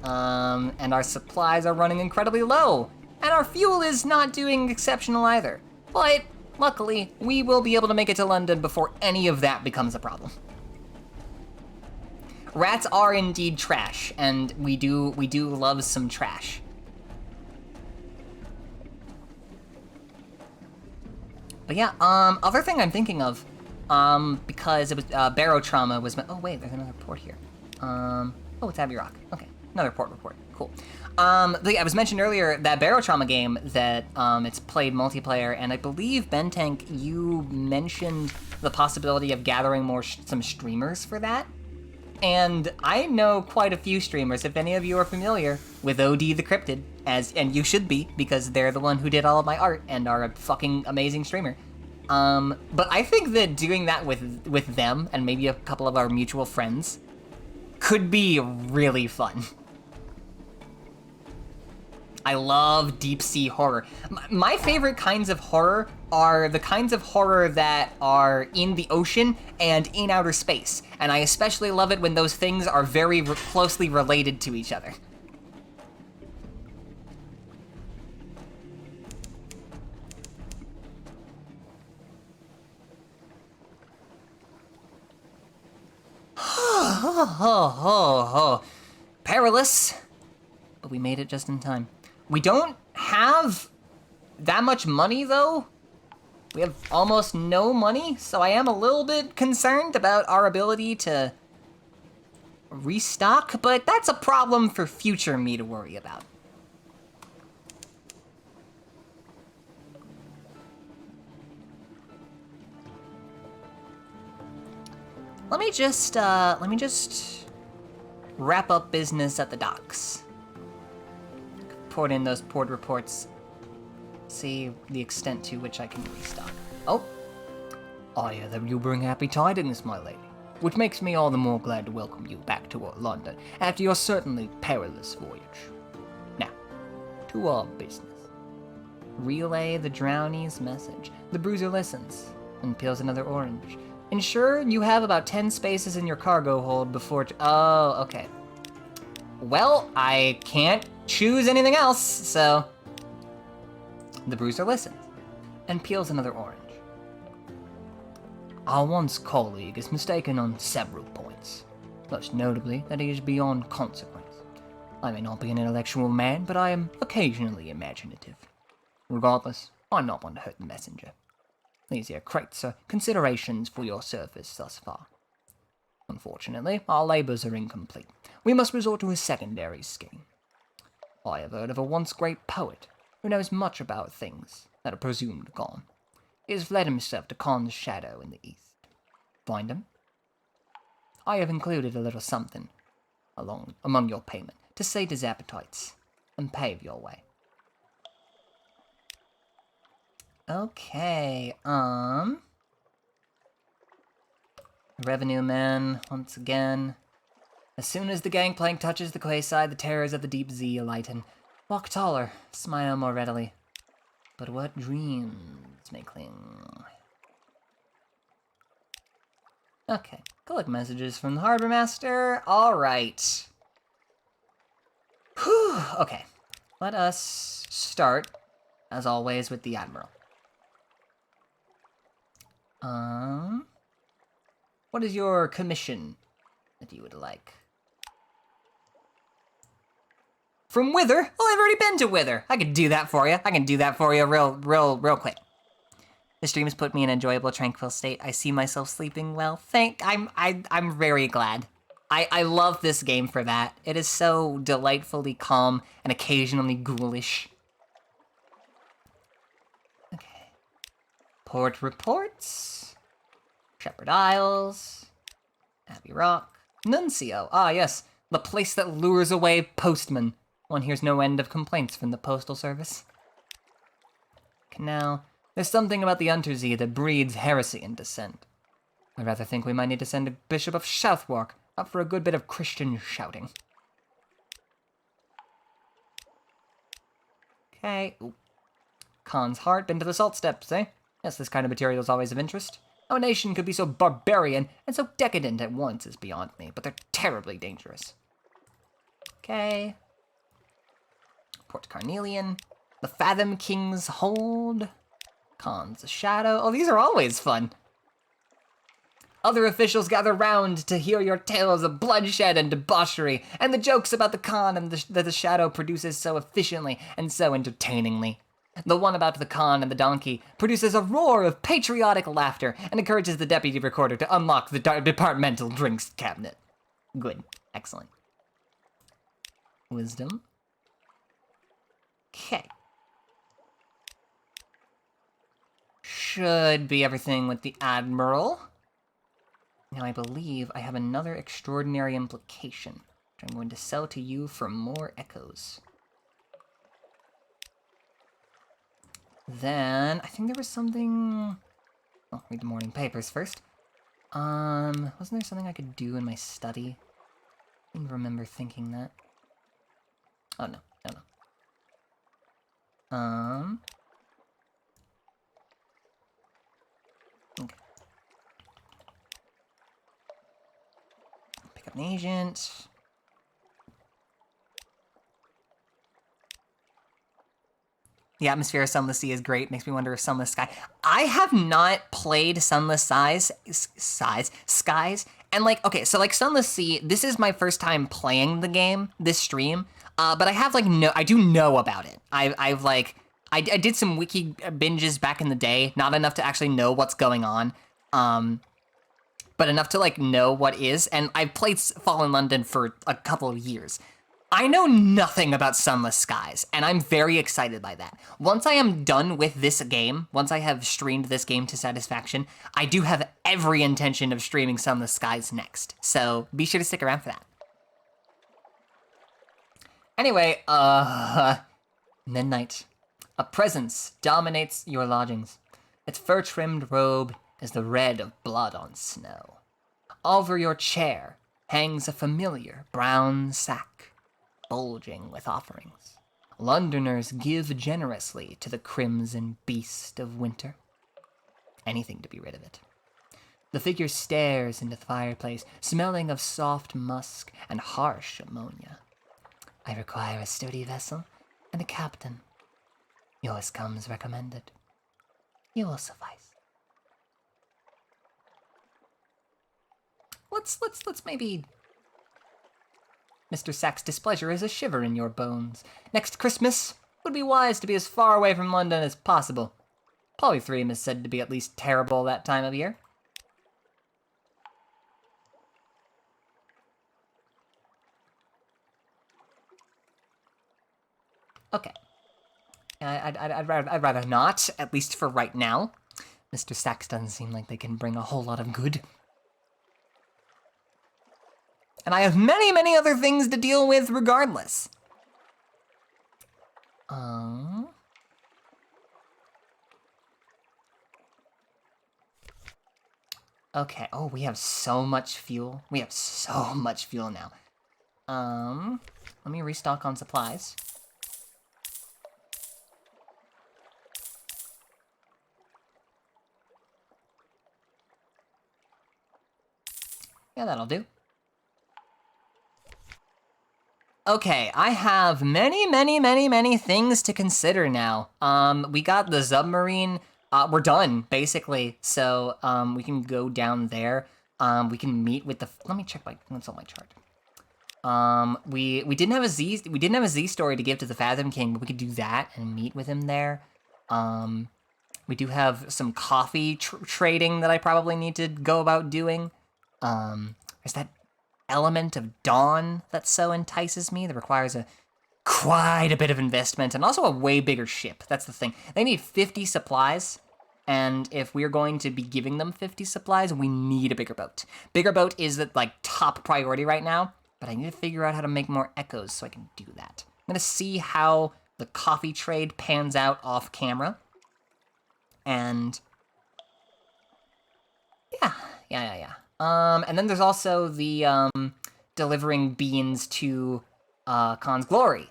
And our supplies are running incredibly low. And our fuel is not doing exceptional either. But luckily, we will be able to make it to London before any of that becomes a problem. Rats are indeed trash, and we do love some trash. But yeah, other thing I'm thinking of, because it was, barotrauma was, oh wait, there's another port here. Oh, it's Abbey Rock. Okay, another port report, cool. But yeah, I was mentioned earlier, that barotrauma game that, it's played multiplayer, and I believe, Bentank, you mentioned the possibility of gathering some streamers for that. And I know quite a few streamers, if any of you are familiar with OD the Cryptid, and you should be, because they're the one who did all of my art and are a fucking amazing streamer. But I think that doing that with them, and maybe a couple of our mutual friends, could be really fun. I love deep sea horror. My favorite kinds of horror are the kinds of horror that are in the ocean and in outer space. And I especially love it when those things are very closely related to each other. Perilous, but we made it just in time. We don't have that much money, though. We have almost no money, so I am a little bit concerned about our ability to restock, but that's a problem for future me to worry about. let me just wrap up business at the docks. Port in those port reports. See the extent to which I can restock. Oh. I hear that you bring happy tidings, my lady, which makes me all the more glad to welcome you back to London after your certainly perilous voyage. Now, to our business. Relay the drowny's message. The bruiser listens and peels another orange. Ensure you have about 10 spaces in your cargo hold before... Oh, okay. Well, I can't choose anything else, so... The bruiser listens and peels another orange. Our once colleague is mistaken on several points, most notably that he is beyond consequence. I may not be an intellectual man, but I am occasionally imaginative. Regardless, I'm not one to hurt the messenger. These here crates are considerations for your service thus far. Unfortunately, our labors are incomplete. We must resort to a secondary scheme. I have heard of a once great poet who knows much about things that are presumed gone. He has fled himself to Khan's shadow in the east. Find him? I have included a little something among your payment to sate his appetites and pave your way. Okay, Revenue man, once again. As soon as the gangplank touches the quayside, the terrors of the deep sea lighten. Walk taller, smile more readily. But what dreams may cling? Okay, collect messages from the harbor master. All right. Whew, okay. Let us start, as always, with the admiral. What is your commission that you would like? From Wither? Oh, I've already been to Wither. I can do that for you. I can do that for you real quick. The stream has put me in an enjoyable, tranquil state. I see myself sleeping well. I'm very glad. I love this game for that. It is so delightfully calm and occasionally ghoulish. Okay. Port reports. Shepherd Isles. Abbey Rock. Nuncio. Ah, yes. The place that lures away postmen. One hears no end of complaints from the postal service. Canal. There's something about the Untersee that breeds heresy and dissent. I rather think we might need to send a Bishop of Southwark up for a good bit of Christian shouting. Okay. Ooh. Khan's heart. Been to the salt steppes, eh? Yes, this kind of material is always of interest. How a nation could be so barbarian and so decadent at once is beyond me, but they're terribly dangerous. Okay. Port Carnelian. The Fathom King's Hold. Khan's Shadow. Oh, these are always fun. Other officials gather round to hear your tales of bloodshed and debauchery, and the jokes about the Khan and that the Shadow produces so efficiently and so entertainingly. The one about the Khan and the donkey produces a roar of patriotic laughter and encourages the deputy recorder to unlock the departmental drinks cabinet. Good. Excellent. Wisdom. Okay. Should be everything with the Admiral. Now I believe I have another extraordinary implication, which I'm going to sell to you for more echoes. Then, I think there was something... I'll read the morning papers first. Wasn't there something I could do in my study? I don't remember thinking that. Oh, no. Okay. Pick up an agent. The atmosphere of Sunless Sea is great. Makes me wonder if Sunless Sky... I have not played Sunless Skies. And like, okay, so like Sunless Sea, this is my first time playing the game, this stream. But I have like, I do know about it. I did some wiki binges back in the day. Not enough to actually know what's going on. But enough to like know what is. And I've played Fallen London for a couple of years. I know nothing about Sunless Skies, and I'm very excited by that. Once I am done with this game, once I have streamed this game to satisfaction, I do have every intention of streaming Sunless Skies next. So be sure to stick around for that. Anyway, midnight. A presence dominates your lodgings. Its fur-trimmed robe is the red of blood on snow. Over your chair hangs a familiar brown sack, bulging with offerings. Londoners give generously to the crimson beast of winter. Anything to be rid of it. The figure stares into the fireplace, smelling of soft musk and harsh ammonia. I require a sturdy vessel and a captain. Yours comes recommended. You will suffice. Let's maybe... Mr. Sack's displeasure is a shiver in your bones. Next Christmas, it would be wise to be as far away from London as possible. Polythream is said to be at least terrible that time of year. Okay. I'd rather not, at least for right now. Mr. Sachs doesn't seem like they can bring a whole lot of good. And I have many, many other things to deal with regardless. Okay, oh, we have so much fuel. We have so much fuel now. Let me restock on supplies. Yeah, that'll do. Okay, I have many things to consider now. We got the submarine. We're done, basically. So, we can go down there. We can meet with the... Let me check what's on my chart. We didn't have a Z story to give to the Fathom King, but we could do that and meet with him there. We do have some coffee trading that I probably need to go about doing. There's that element of dawn that so entices me that requires quite a bit of investment and also a way bigger ship. That's the thing. They need 50 supplies, and if we're going to be giving them 50 supplies, we need a bigger boat. Bigger boat is the top priority right now, but I need to figure out how to make more echoes so I can do that. I'm gonna see how the coffee trade pans out off camera, and yeah. And then there's also the delivering beans to Khan's Glory,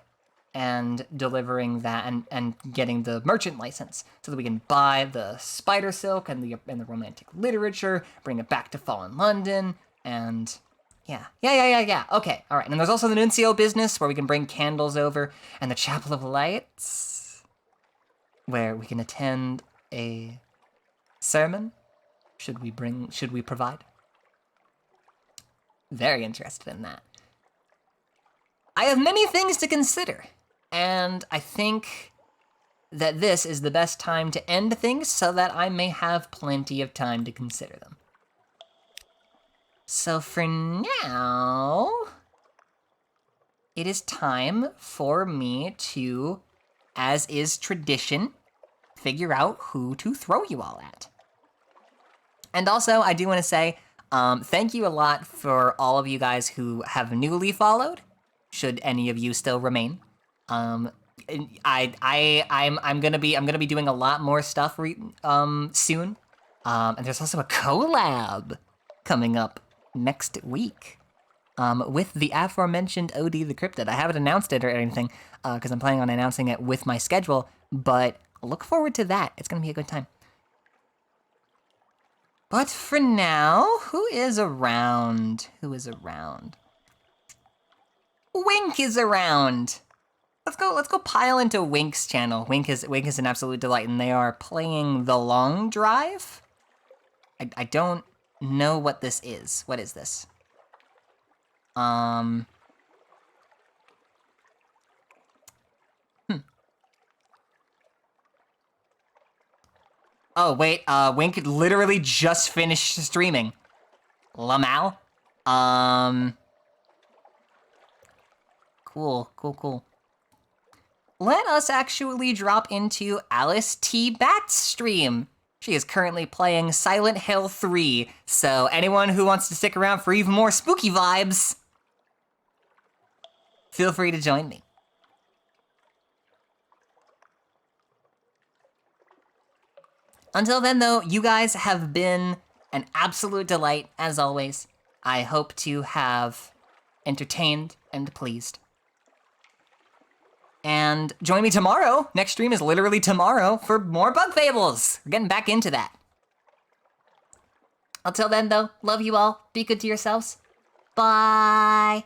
and delivering that and getting the merchant license so that we can buy the spider silk and the romantic literature, bring it back to Fallen London, and yeah. Okay, all right. And then there's also the Nuncio business where we can bring candles over, and the Chapel of Lights where we can attend a sermon. Should we provide? Very interested in that. I have many things to consider, and I think that this is the best time to end things so that I may have plenty of time to consider them. So for now, it is time for me to, as is tradition, figure out who to throw you all at. And also, I do want to say, thank you a lot for all of you guys who have newly followed, should any of you still remain. I'm gonna be doing a lot more stuff soon. And there's also a collab coming up next week with the aforementioned OD the Cryptid. I haven't announced it or anything because I'm planning on announcing it with my schedule, but look forward to that. It's gonna be a good time. But for now, who is around? Wink is around. Let's go pile into Wink's channel. Wink is an absolute delight, and they are playing The Long Drive. I don't know what this is. What is this? Oh, wait, Wink literally just finished streaming. Lamal? Cool, cool, cool. Let us actually drop into Alice T. Bat's stream. She is currently playing Silent Hill 3, so anyone who wants to stick around for even more spooky vibes, feel free to join me. Until then, though, you guys have been an absolute delight, as always. I hope to have entertained and pleased. And join me tomorrow. Next stream is literally tomorrow for more Bug Fables. We're getting back into that. Until then, though, love you all. Be good to yourselves. Bye.